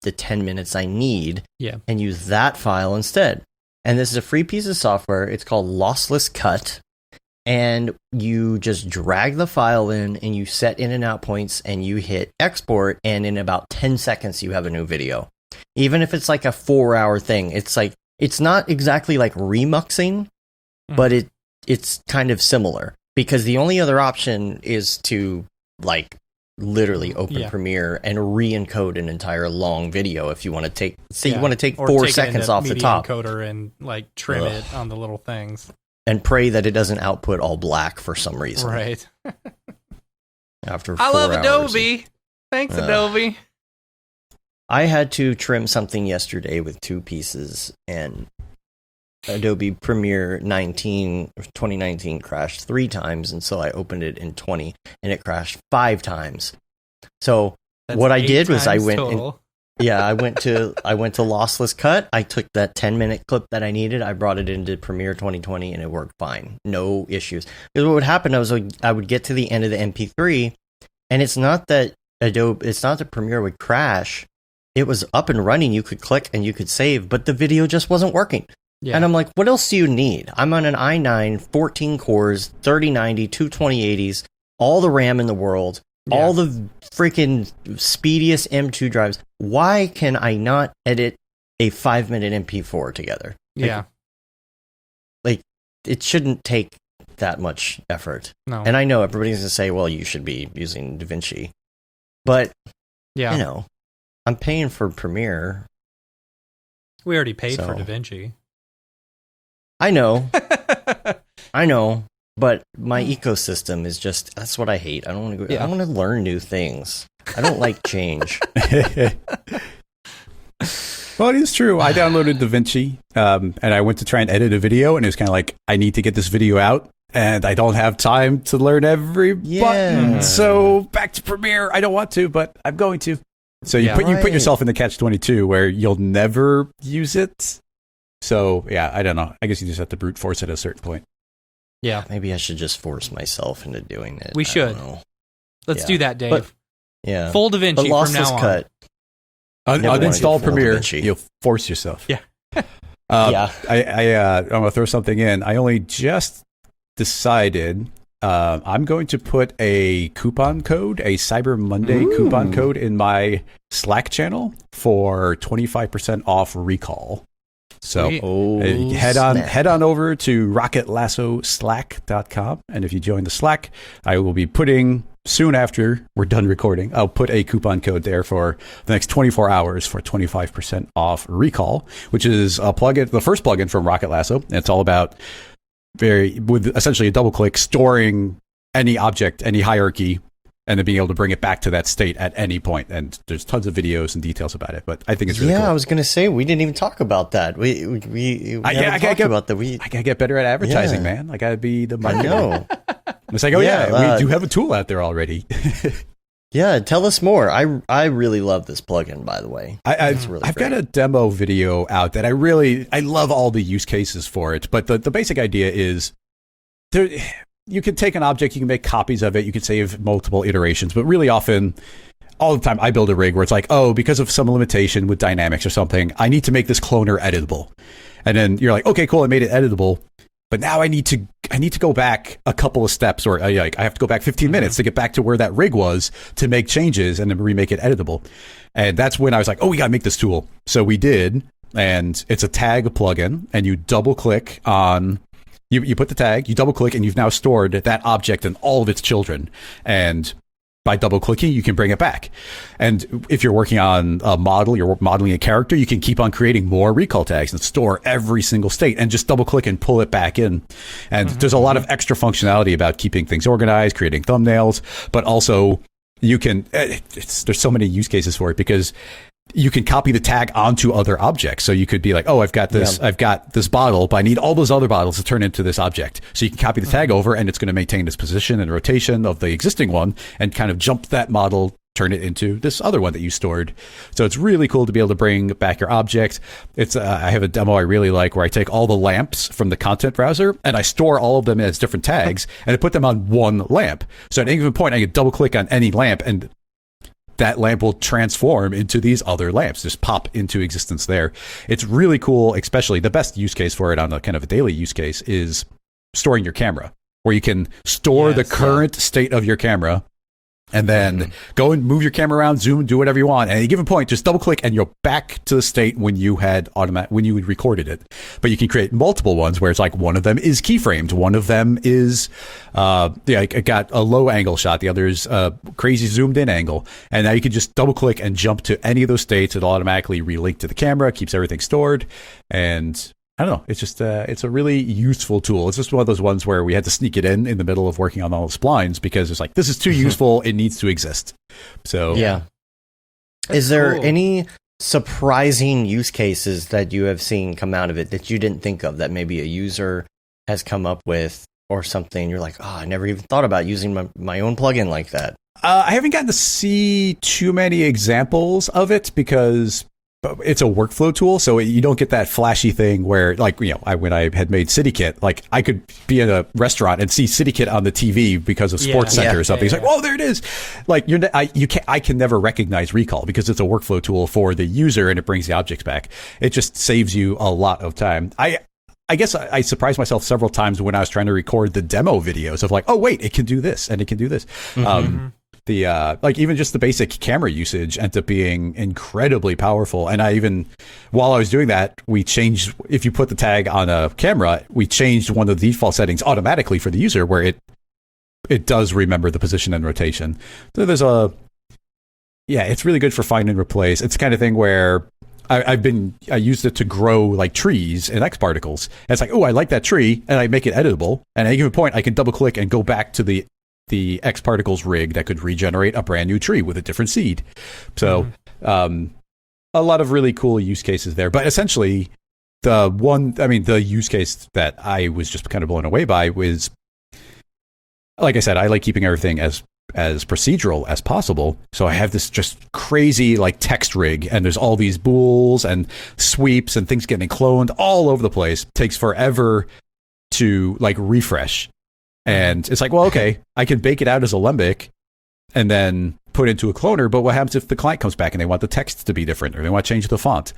10 minutes I need and use that file instead. And this is a free piece of software. It's called Lossless Cut. And you just drag the file in, and you set in and out points, and you hit export, and in about 10 seconds you have a new video. Even if it's like a 4-hour thing, it's like, it's not exactly like remuxing, but it's kind of similar. Because the only other option is to, like, literally open Premiere and re-encode an entire long video if you want to take, you want to take 4 seconds off the top. Encoder and, like, trim it on the little things. And pray that it doesn't output all black for some reason. Right. After 4 hours. I love Adobe. Thanks, Adobe. I had to trim something yesterday with 2 pieces, and Adobe Premiere 2019 crashed 3 times, and so I opened it in 20, and it crashed 5 times. So that's what I did was I went total. I went to Lossless Cut. I took that 10-minute clip that I needed. I brought it into Premiere 2020, and it worked fine. No issues. Because what would happen was I would get to the end of the MP3, and it's not that Premiere would crash. It was up and running. You could click and you could save, but the video just wasn't working. Yeah. And I'm like, what else do you need? I'm on an i9, 14 cores, 3090, 22080s, all the RAM in the world, all the freaking speediest M2 drives. Why can I not edit a 5-minute MP4 together? Like, it shouldn't take that much effort. No. And I know everybody's going to say, well, you should be using DaVinci. But, you know, I'm paying for Premiere. We already paid for DaVinci. I know. But my ecosystem is just, that's what I hate. I don't want to go, I want to learn new things. I don't like change. Well, it is true. I downloaded DaVinci, and I went to try and edit a video, and it was kind of like, I need to get this video out, and I don't have time to learn every button. So back to Premiere. I don't want to, but I'm going to. So you put yourself in the catch-22 where you'll never use it. So, I don't know. I guess you just have to brute force it at a certain point. Yeah. Maybe I should just force myself into doing it. We should. Let's do that, Dave. But, full DaVinci from now on. Cut. Uninstall Premiere. You'll force yourself. Yeah. I'm going to throw something in. I only just decided I'm going to put a coupon code, a Cyber Monday coupon code in my Slack channel for 25% off Recall. So head on over to rocketlassoslack.com. And if you join the Slack, I will be putting, soon after we're done recording, I'll put a coupon code there for the next 24 hours for 25% off Recall, which is a plugin, the first plugin from Rocket Lasso. And it's all about with essentially a double click storing any object, any hierarchy, and then being able to bring it back to that state at any point. And there's tons of videos and details about it, but I think it's really cool. I was going to say, we didn't even talk about that. We haven't talked about that. I got to get better at advertising, man. I got to be the marketer. I know. It's like, we do have a tool out there already. Yeah, tell us more. I really love this plugin, by the way. I've got a demo video out that I love all the use cases for it, but the basic idea is you can take an object, you can make copies of it, you can save multiple iterations, but really often all the time I build a rig where it's like, oh, because of some limitation with dynamics or something, I need to make this cloner editable. And then you're like, okay, cool, I made it editable. But now I need to go back a couple of steps, or like I have to go back 15 minutes to get back to where that rig was to make changes and then remake it editable. And that's when I was like, oh, we got to make this tool. So we did. And it's a tag plugin, and you double click on, you put the tag, you double click, and you've now stored that object and all of its children. And by double clicking, you can bring it back. And if you're working on a model, you're modeling a character, you can keep on creating more recall tags and store every single state and just double click and pull it back in. And there's a lot of extra functionality about keeping things organized, creating thumbnails, but also you can, there's so many use cases for it because you can copy the tag onto other objects. So you could be like, oh, I've got this bottle, but I need all those other bottles to turn into this object. So you can copy the tag over, and it's going to maintain its position and rotation of the existing one and kind of jump that model, turn it into this other one that you stored. So it's really cool to be able to bring back your object. It's I have a demo I really like where I take all the lamps from the content browser and I store all of them as different tags and I put them on one lamp. So at any given point, I can double click on any lamp and that lamp will transform into these other lamps, just pop into existence there. It's really cool, especially the best use case for it on a kind of a daily use case is storing your camera, where you can store the current state of your camera and then go and move your camera around, zoom, do whatever you want. And at a given point, just double click and you're back to the state when you had when you recorded it. But you can create multiple ones where it's like one of them is keyframed. One of them is, I got a low angle shot. The other is a crazy zoomed in angle. And now you can just double click and jump to any of those states. It'll automatically relink to the camera, keeps everything stored. And I don't know. It's just it's a really useful tool. It's just one of those ones where we had to sneak it in the middle of working on all the splines because it's like, this is too useful. It needs to exist. So yeah. Is there any surprising use cases that you have seen come out of it that you didn't think of that maybe a user has come up with or something? You're like, I never even thought about using my own plugin like that. I haven't gotten to see too many examples of it because it's a workflow tool, so you don't get that flashy thing where, like, when I had made CityKit, like I could be in a restaurant and see CityKit on the TV because of Sports Center or something. It's like, whoa, there it is. Like I can never recognize recall because it's a workflow tool for the user and it brings the objects back. It just saves you a lot of time. I guess I surprised myself several times when I was trying to record the demo videos of like, oh wait, it can do this and it can do this. Like even just the basic camera usage ended up being incredibly powerful. And while I was doing that, we changed, if you put the tag on a camera, we changed one of the default settings automatically for the user where it does remember the position and rotation. So it's really good for find and replace. It's the kind of thing where I used it to grow like trees and X particles. And it's like, oh, I like that tree, and I make it editable. And at any given point, I can double click and go back to the X particles rig that could regenerate a brand new tree with a different seed. So a lot of really cool use cases there. But essentially, the use case that I was just kind of blown away by was, like I said, I like keeping everything as procedural as possible. So I have this just crazy like text rig, and there's all these bools and sweeps and things getting cloned all over the place. Takes forever to like refresh. And it's like, well, okay, I can bake it out as a Alembic and then put it into a cloner. But what happens if the client comes back and they want the text to be different or they want to change the font?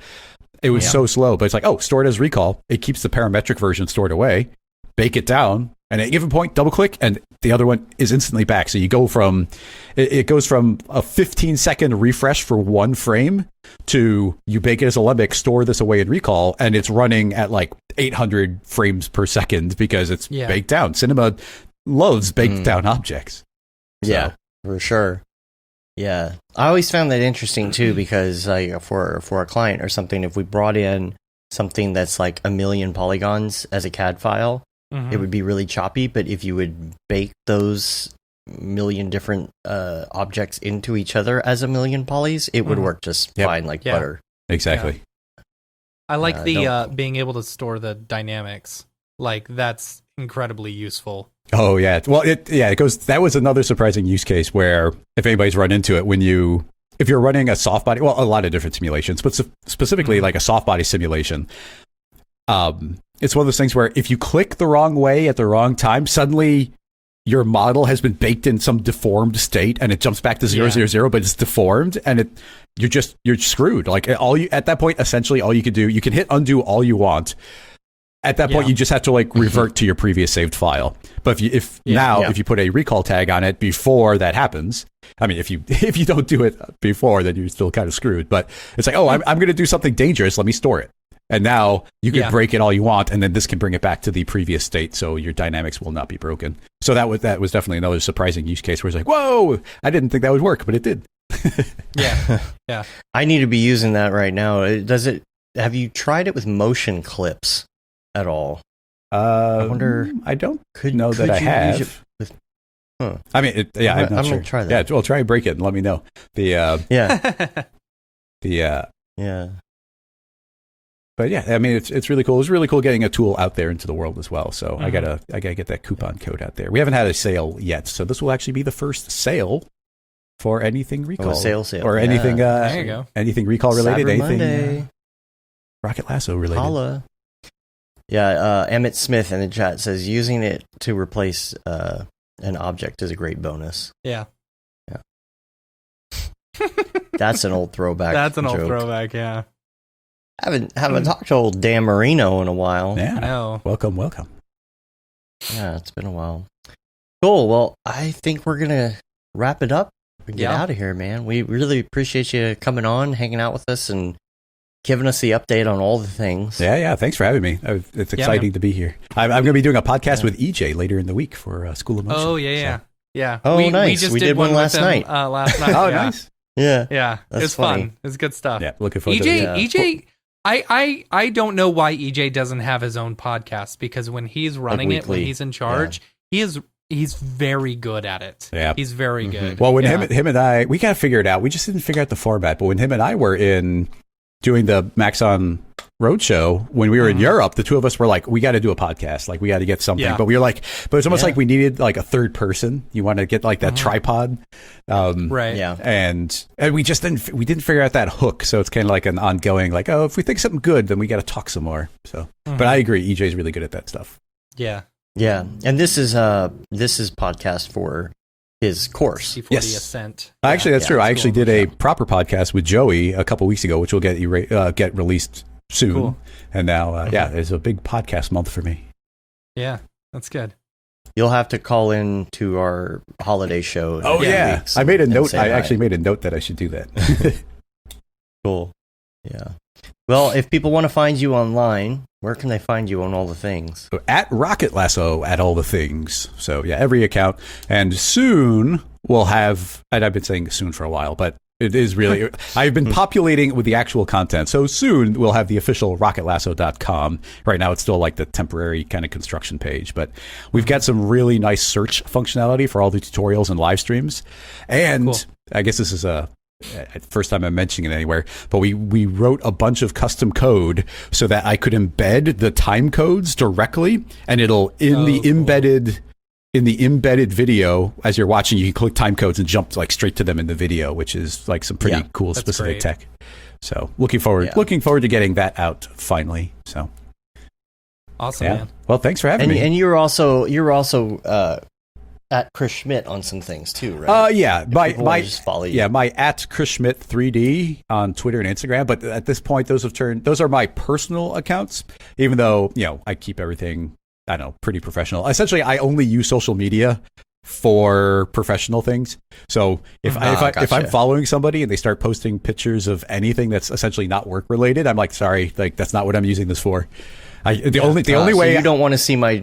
It was so slow, but it's like, oh, store it as recall. It keeps the parametric version stored away, bake it down, and at a given point, double click, and the other one is instantly back. So you go from, it goes from a 15-second refresh for one frame to you bake it as a Alembic, store this away in recall, and it's running at like 800 frames per second because it's baked down. Cinema loves baked down objects. So. Yeah, for sure. Yeah. I always found that interesting too, because for a client or something, if we brought in something that's like 1 million polygons as a CAD file, it would be really choppy. But if you would bake those 1 million different objects into each other as 1 million polys, it would work just fine like butter. Exactly. Yeah. I like the being able to store the dynamics. Like, that's incredibly useful. Oh yeah. Well, it goes. That was another surprising use case where, if anybody's run into it, if you're running a soft body, well, a lot of different simulations, but specifically like a soft body simulation, it's one of those things where if you click the wrong way at the wrong time, suddenly your model has been baked in some deformed state and it jumps back to 000, but it's deformed and you're screwed. Like at that point, essentially all you can do, you can hit undo all you want. At that point, you just have to like revert to your previous saved file. But if you put a recall tag on it before that happens, I mean, if you don't do it before, then you're still kind of screwed. But it's like, oh, I'm going to do something dangerous. Let me store it. And now you can break it all you want, and then this can bring it back to the previous state, so your dynamics will not be broken. So that was definitely another surprising use case where it's like, whoa, I didn't think that would work, but it did. Yeah. I need to be using that right now. Have you tried it with motion clips at all? I wonder. I don't know that I have. Use it with, I mean, I'm not sure. Gonna try that. Yeah, well, try and break it and let me know. But yeah, I mean, it's really cool. It's really cool getting a tool out there into the world as well. So I gotta get that coupon code out there. We haven't had a sale yet, so this will actually be the first sale for anything recall, sale, or anything. There you go. Anything recall related, Cyber anything Monday. Rocket Lasso related. Holla. Yeah, Emmett Smith in the chat says using it to replace an object is a great bonus. Yeah. That's an old throwback. That's an joke. old throwback. Yeah. Haven't talked to old Dan Marino in a while. Yeah. No. Welcome. Yeah, it's been a while. Cool. Well, I think we're gonna wrap it up and get out of here, man. We really appreciate you coming on, hanging out with us, and giving us the update on all the things. Yeah. Thanks for having me. It's exciting to be here. I'm going to be doing a podcast with EJ later in the week for School of Motion. Oh, yeah. Oh, nice. We just did one last night. Last night. Oh, nice. Yeah. It was fun. It was good stuff. Yeah, looking forward to it. EJ, I don't know why EJ doesn't have his own podcast, because when he's running it, when he's in charge, he's very good at it. Yeah. He's very good. Well, when him and I, we got to figure it out. We just didn't figure out the format. But when him and I were in doing the Maxon Roadshow, when we were in Europe, the two of us were like, we got to do a podcast. Like, we got to get something. But we were like, but it's almost like we needed like a third person. You want to get like that tripod. Right. Yeah. And we just didn't figure out that hook. So it's kind of like an ongoing, like, oh, if we think something good, then we got to talk some more. So, but I agree. EJ's really good at that stuff. Yeah. Yeah. And this is podcast for his course. C40 Ascent. Actually, that's true. I actually did a proper podcast with Joey a couple weeks ago, which will get released soon. Cool. And now, it's a big podcast month for me. Yeah, that's good. You'll have to call in to our holiday show. Oh, yeah. I made a note. I actually made a note that I should do that. Cool. Yeah. Well, if people want to find you online, where can they find you on all the things? So at Rocket Lasso at all the things. So yeah, every account. And soon we'll have, and I've been saying soon for a while, but it is really, I've been populating with the actual content. So soon we'll have the official rocketlasso.com. Right now it's still like the temporary kind of construction page, but we've got some really nice search functionality for all the tutorials and live streams. And I guess this is first time I'm mentioning it anywhere, but we wrote a bunch of custom code so that I could embed the time codes directly, and it'll in the embedded video as you're watching, you can click time codes and jump like straight to them in the video, which is like some pretty cool specific tech. So looking forward to getting that out finally. So awesome, man. Well, thanks for having me. And you're also at Chris Schmidt on some things too, right? My just follow you. Yeah, my at Chris Schmidt 3D on Twitter and Instagram. But at this point, those are my personal accounts. Even though I keep everything, I don't know, pretty professional. Essentially, I only use social media for professional things. So if I'm following somebody and they start posting pictures of anything that's essentially not work related, I'm like, sorry, like that's not what I'm using this for. The only way you don't want to see my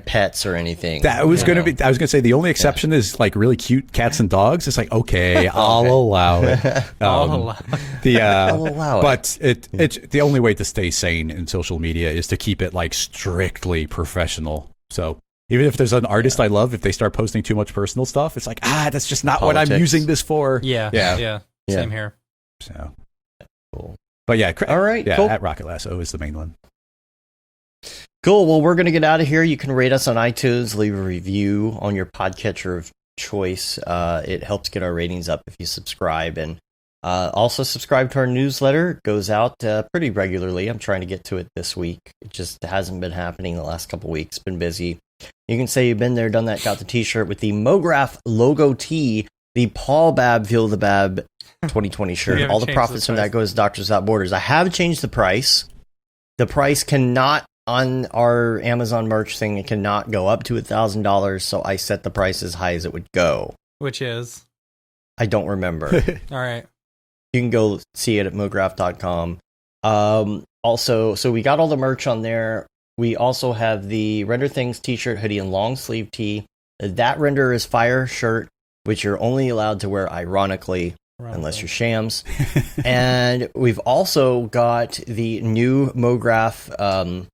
pets or anything. I was going to say the only exception is like really cute cats and dogs. It's like, okay, I'll allow it. I'll allow it. But it's the only way to stay sane in social media is to keep it like strictly professional. So even if there's an artist I love, if they start posting too much personal stuff, it's like, that's just not what I'm using this for. Yeah. Same here. So cool. But yeah, all right. Yeah, cool. at Rocket Lasso is the main one. Cool. Well, we're going to get out of here. You can rate us on iTunes, leave a review on your podcatcher of choice. It helps get our ratings up if you subscribe. And also subscribe to our newsletter. It goes out pretty regularly. I'm trying to get to it this week. It just hasn't been happening the last couple weeks. Been busy. You can say you've been there, done that, got the t-shirt with the Mograph logo tee, the Paul Babb Feel the Bab 2020 shirt. All the profits from that goes to Doctors Without Borders. I have changed the price. The price cannot, on our Amazon merch thing, it cannot go up to $1,000, so I set the price as high as it would go. Which is? I don't remember. All right. You can go see it at mograph.com. Also, so we got all the merch on there. We also have the Render Things t-shirt, hoodie, and long sleeve tee. That Render is Fire shirt, which you're only allowed to wear ironically. Unless you're Shams. And we've also got the new Mograph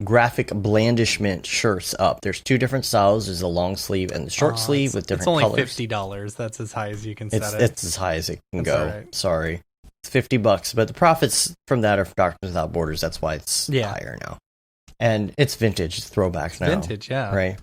graphic blandishment shirts up. There's two different styles. There's a long sleeve and the short sleeve with different colors. It's only $50. That's as high as you can set it. It's as high as it can go. Right. Sorry. It's $50, but the profits from that are for Doctors Without Borders. That's why it's higher now. And it's vintage. It's throwback now. Vintage, yeah. Right.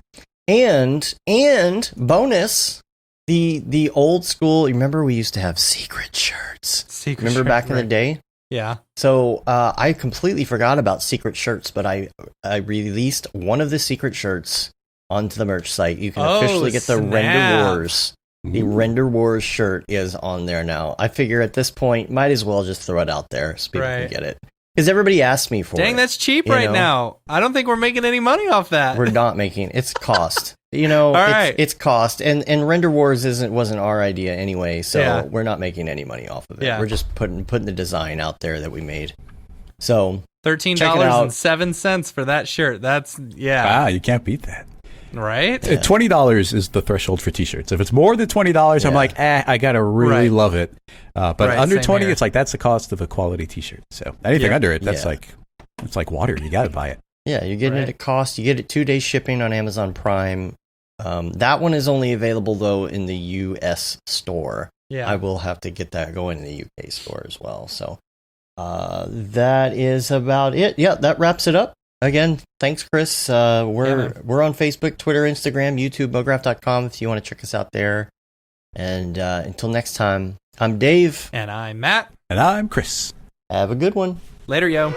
And bonus, the old school, remember we used to have secret shirts? Remember back in the day? Yeah. So I completely forgot about secret shirts, but I released one of the secret shirts onto the merch site. You can officially get the Render Wars. The Render Wars shirt is on there now. I figure at this point, might as well just throw it out there so people can get it. Because everybody asked me for it. Dang, that's cheap now. I don't think we're making any money off that. We're not making. It's cost. It's cost. And Render Wars wasn't our idea anyway, so we're not making any money off of it. Yeah. We're just putting the design out there that we made. So $13.07 for that shirt. That's you can't beat that. Right? $20 is the threshold for t-shirts. If it's more than $20, I'm like, I gotta really love it. But under 20, it's like that's the cost of a quality t-shirt. So anything under it, that's it's like water. You gotta buy it. Yeah, you're getting it at cost. You get it 2-day shipping on Amazon Prime. That one is only available though in the US store. Yeah, I will have to get that going in the UK store as well. So that is about it. Yeah, that wraps it up. Again, thanks, Chris. We're on Facebook, Twitter, Instagram, YouTube, mograph.com if you want to check us out there. And until next time, I'm Dave. And I'm Matt. And I'm Chris. Have a good one. Later, yo.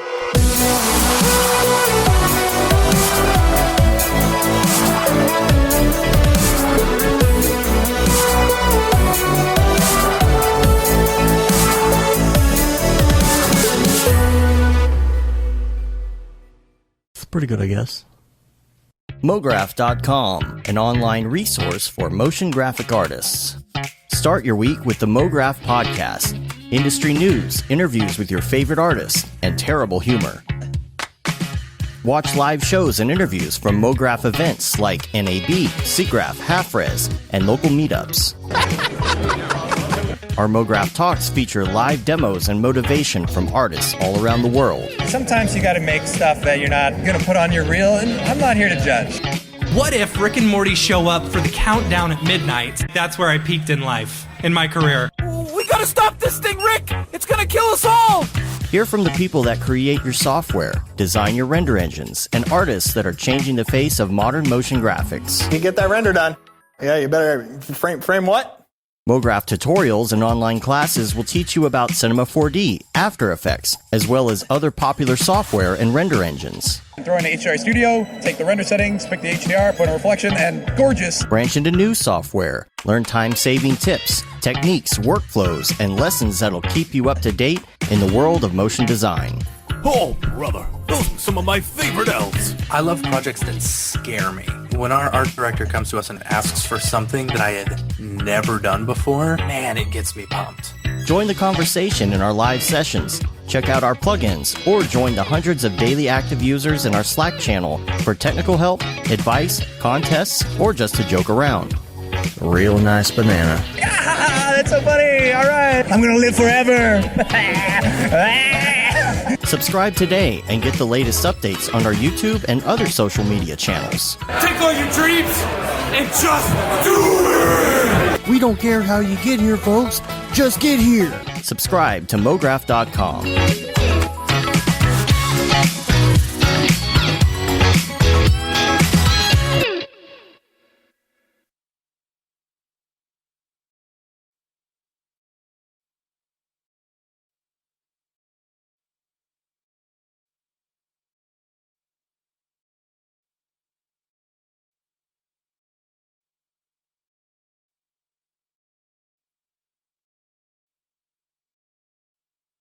Pretty good, I guess. Mograph.com, an online resource for motion graphic artists. Start your week with the Mograph podcast. Industry news, interviews with your favorite artists, and terrible humor. Watch live shows and interviews from Mograph events like NAB, SIGGRAPH, Half-Res, and local meetups. Our Mograph Talks feature live demos and motivation from artists all around the world. Sometimes you gotta make stuff that you're not gonna put on your reel, and I'm not here to judge. What if Rick and Morty show up for the countdown at midnight? That's where I peaked in life, in my career. We gotta stop this thing, Rick! It's gonna kill us all! Hear from the people that create your software, design your render engines, and artists that are changing the face of modern motion graphics. You get that render done. Yeah, you better frame what? Mograph tutorials and online classes will teach you about Cinema4D, After Effects, as well as other popular software and render engines. Throw in the HDR Studio, take the render settings, pick the HDR, put in a reflection, and gorgeous. Branch into new software. Learn time-saving tips, techniques, workflows, and lessons that'll keep you up to date in the world of motion design. Oh, brother, those are some of my favorite elves. I love projects that scare me. When our art director comes to us and asks for something that I had never done before, man, it gets me pumped. Join the conversation in our live sessions. Check out our plugins or join the hundreds of daily active users in our Slack channel for technical help, advice, contests, or just to joke around. Real nice banana. Yeah, that's so funny. All right. I'm going to live forever. Subscribe today and get the latest updates on our YouTube and other social media channels. Take all your dreams and just do it! We don't care how you get here, folks. Just get here. Subscribe to Mograph.com.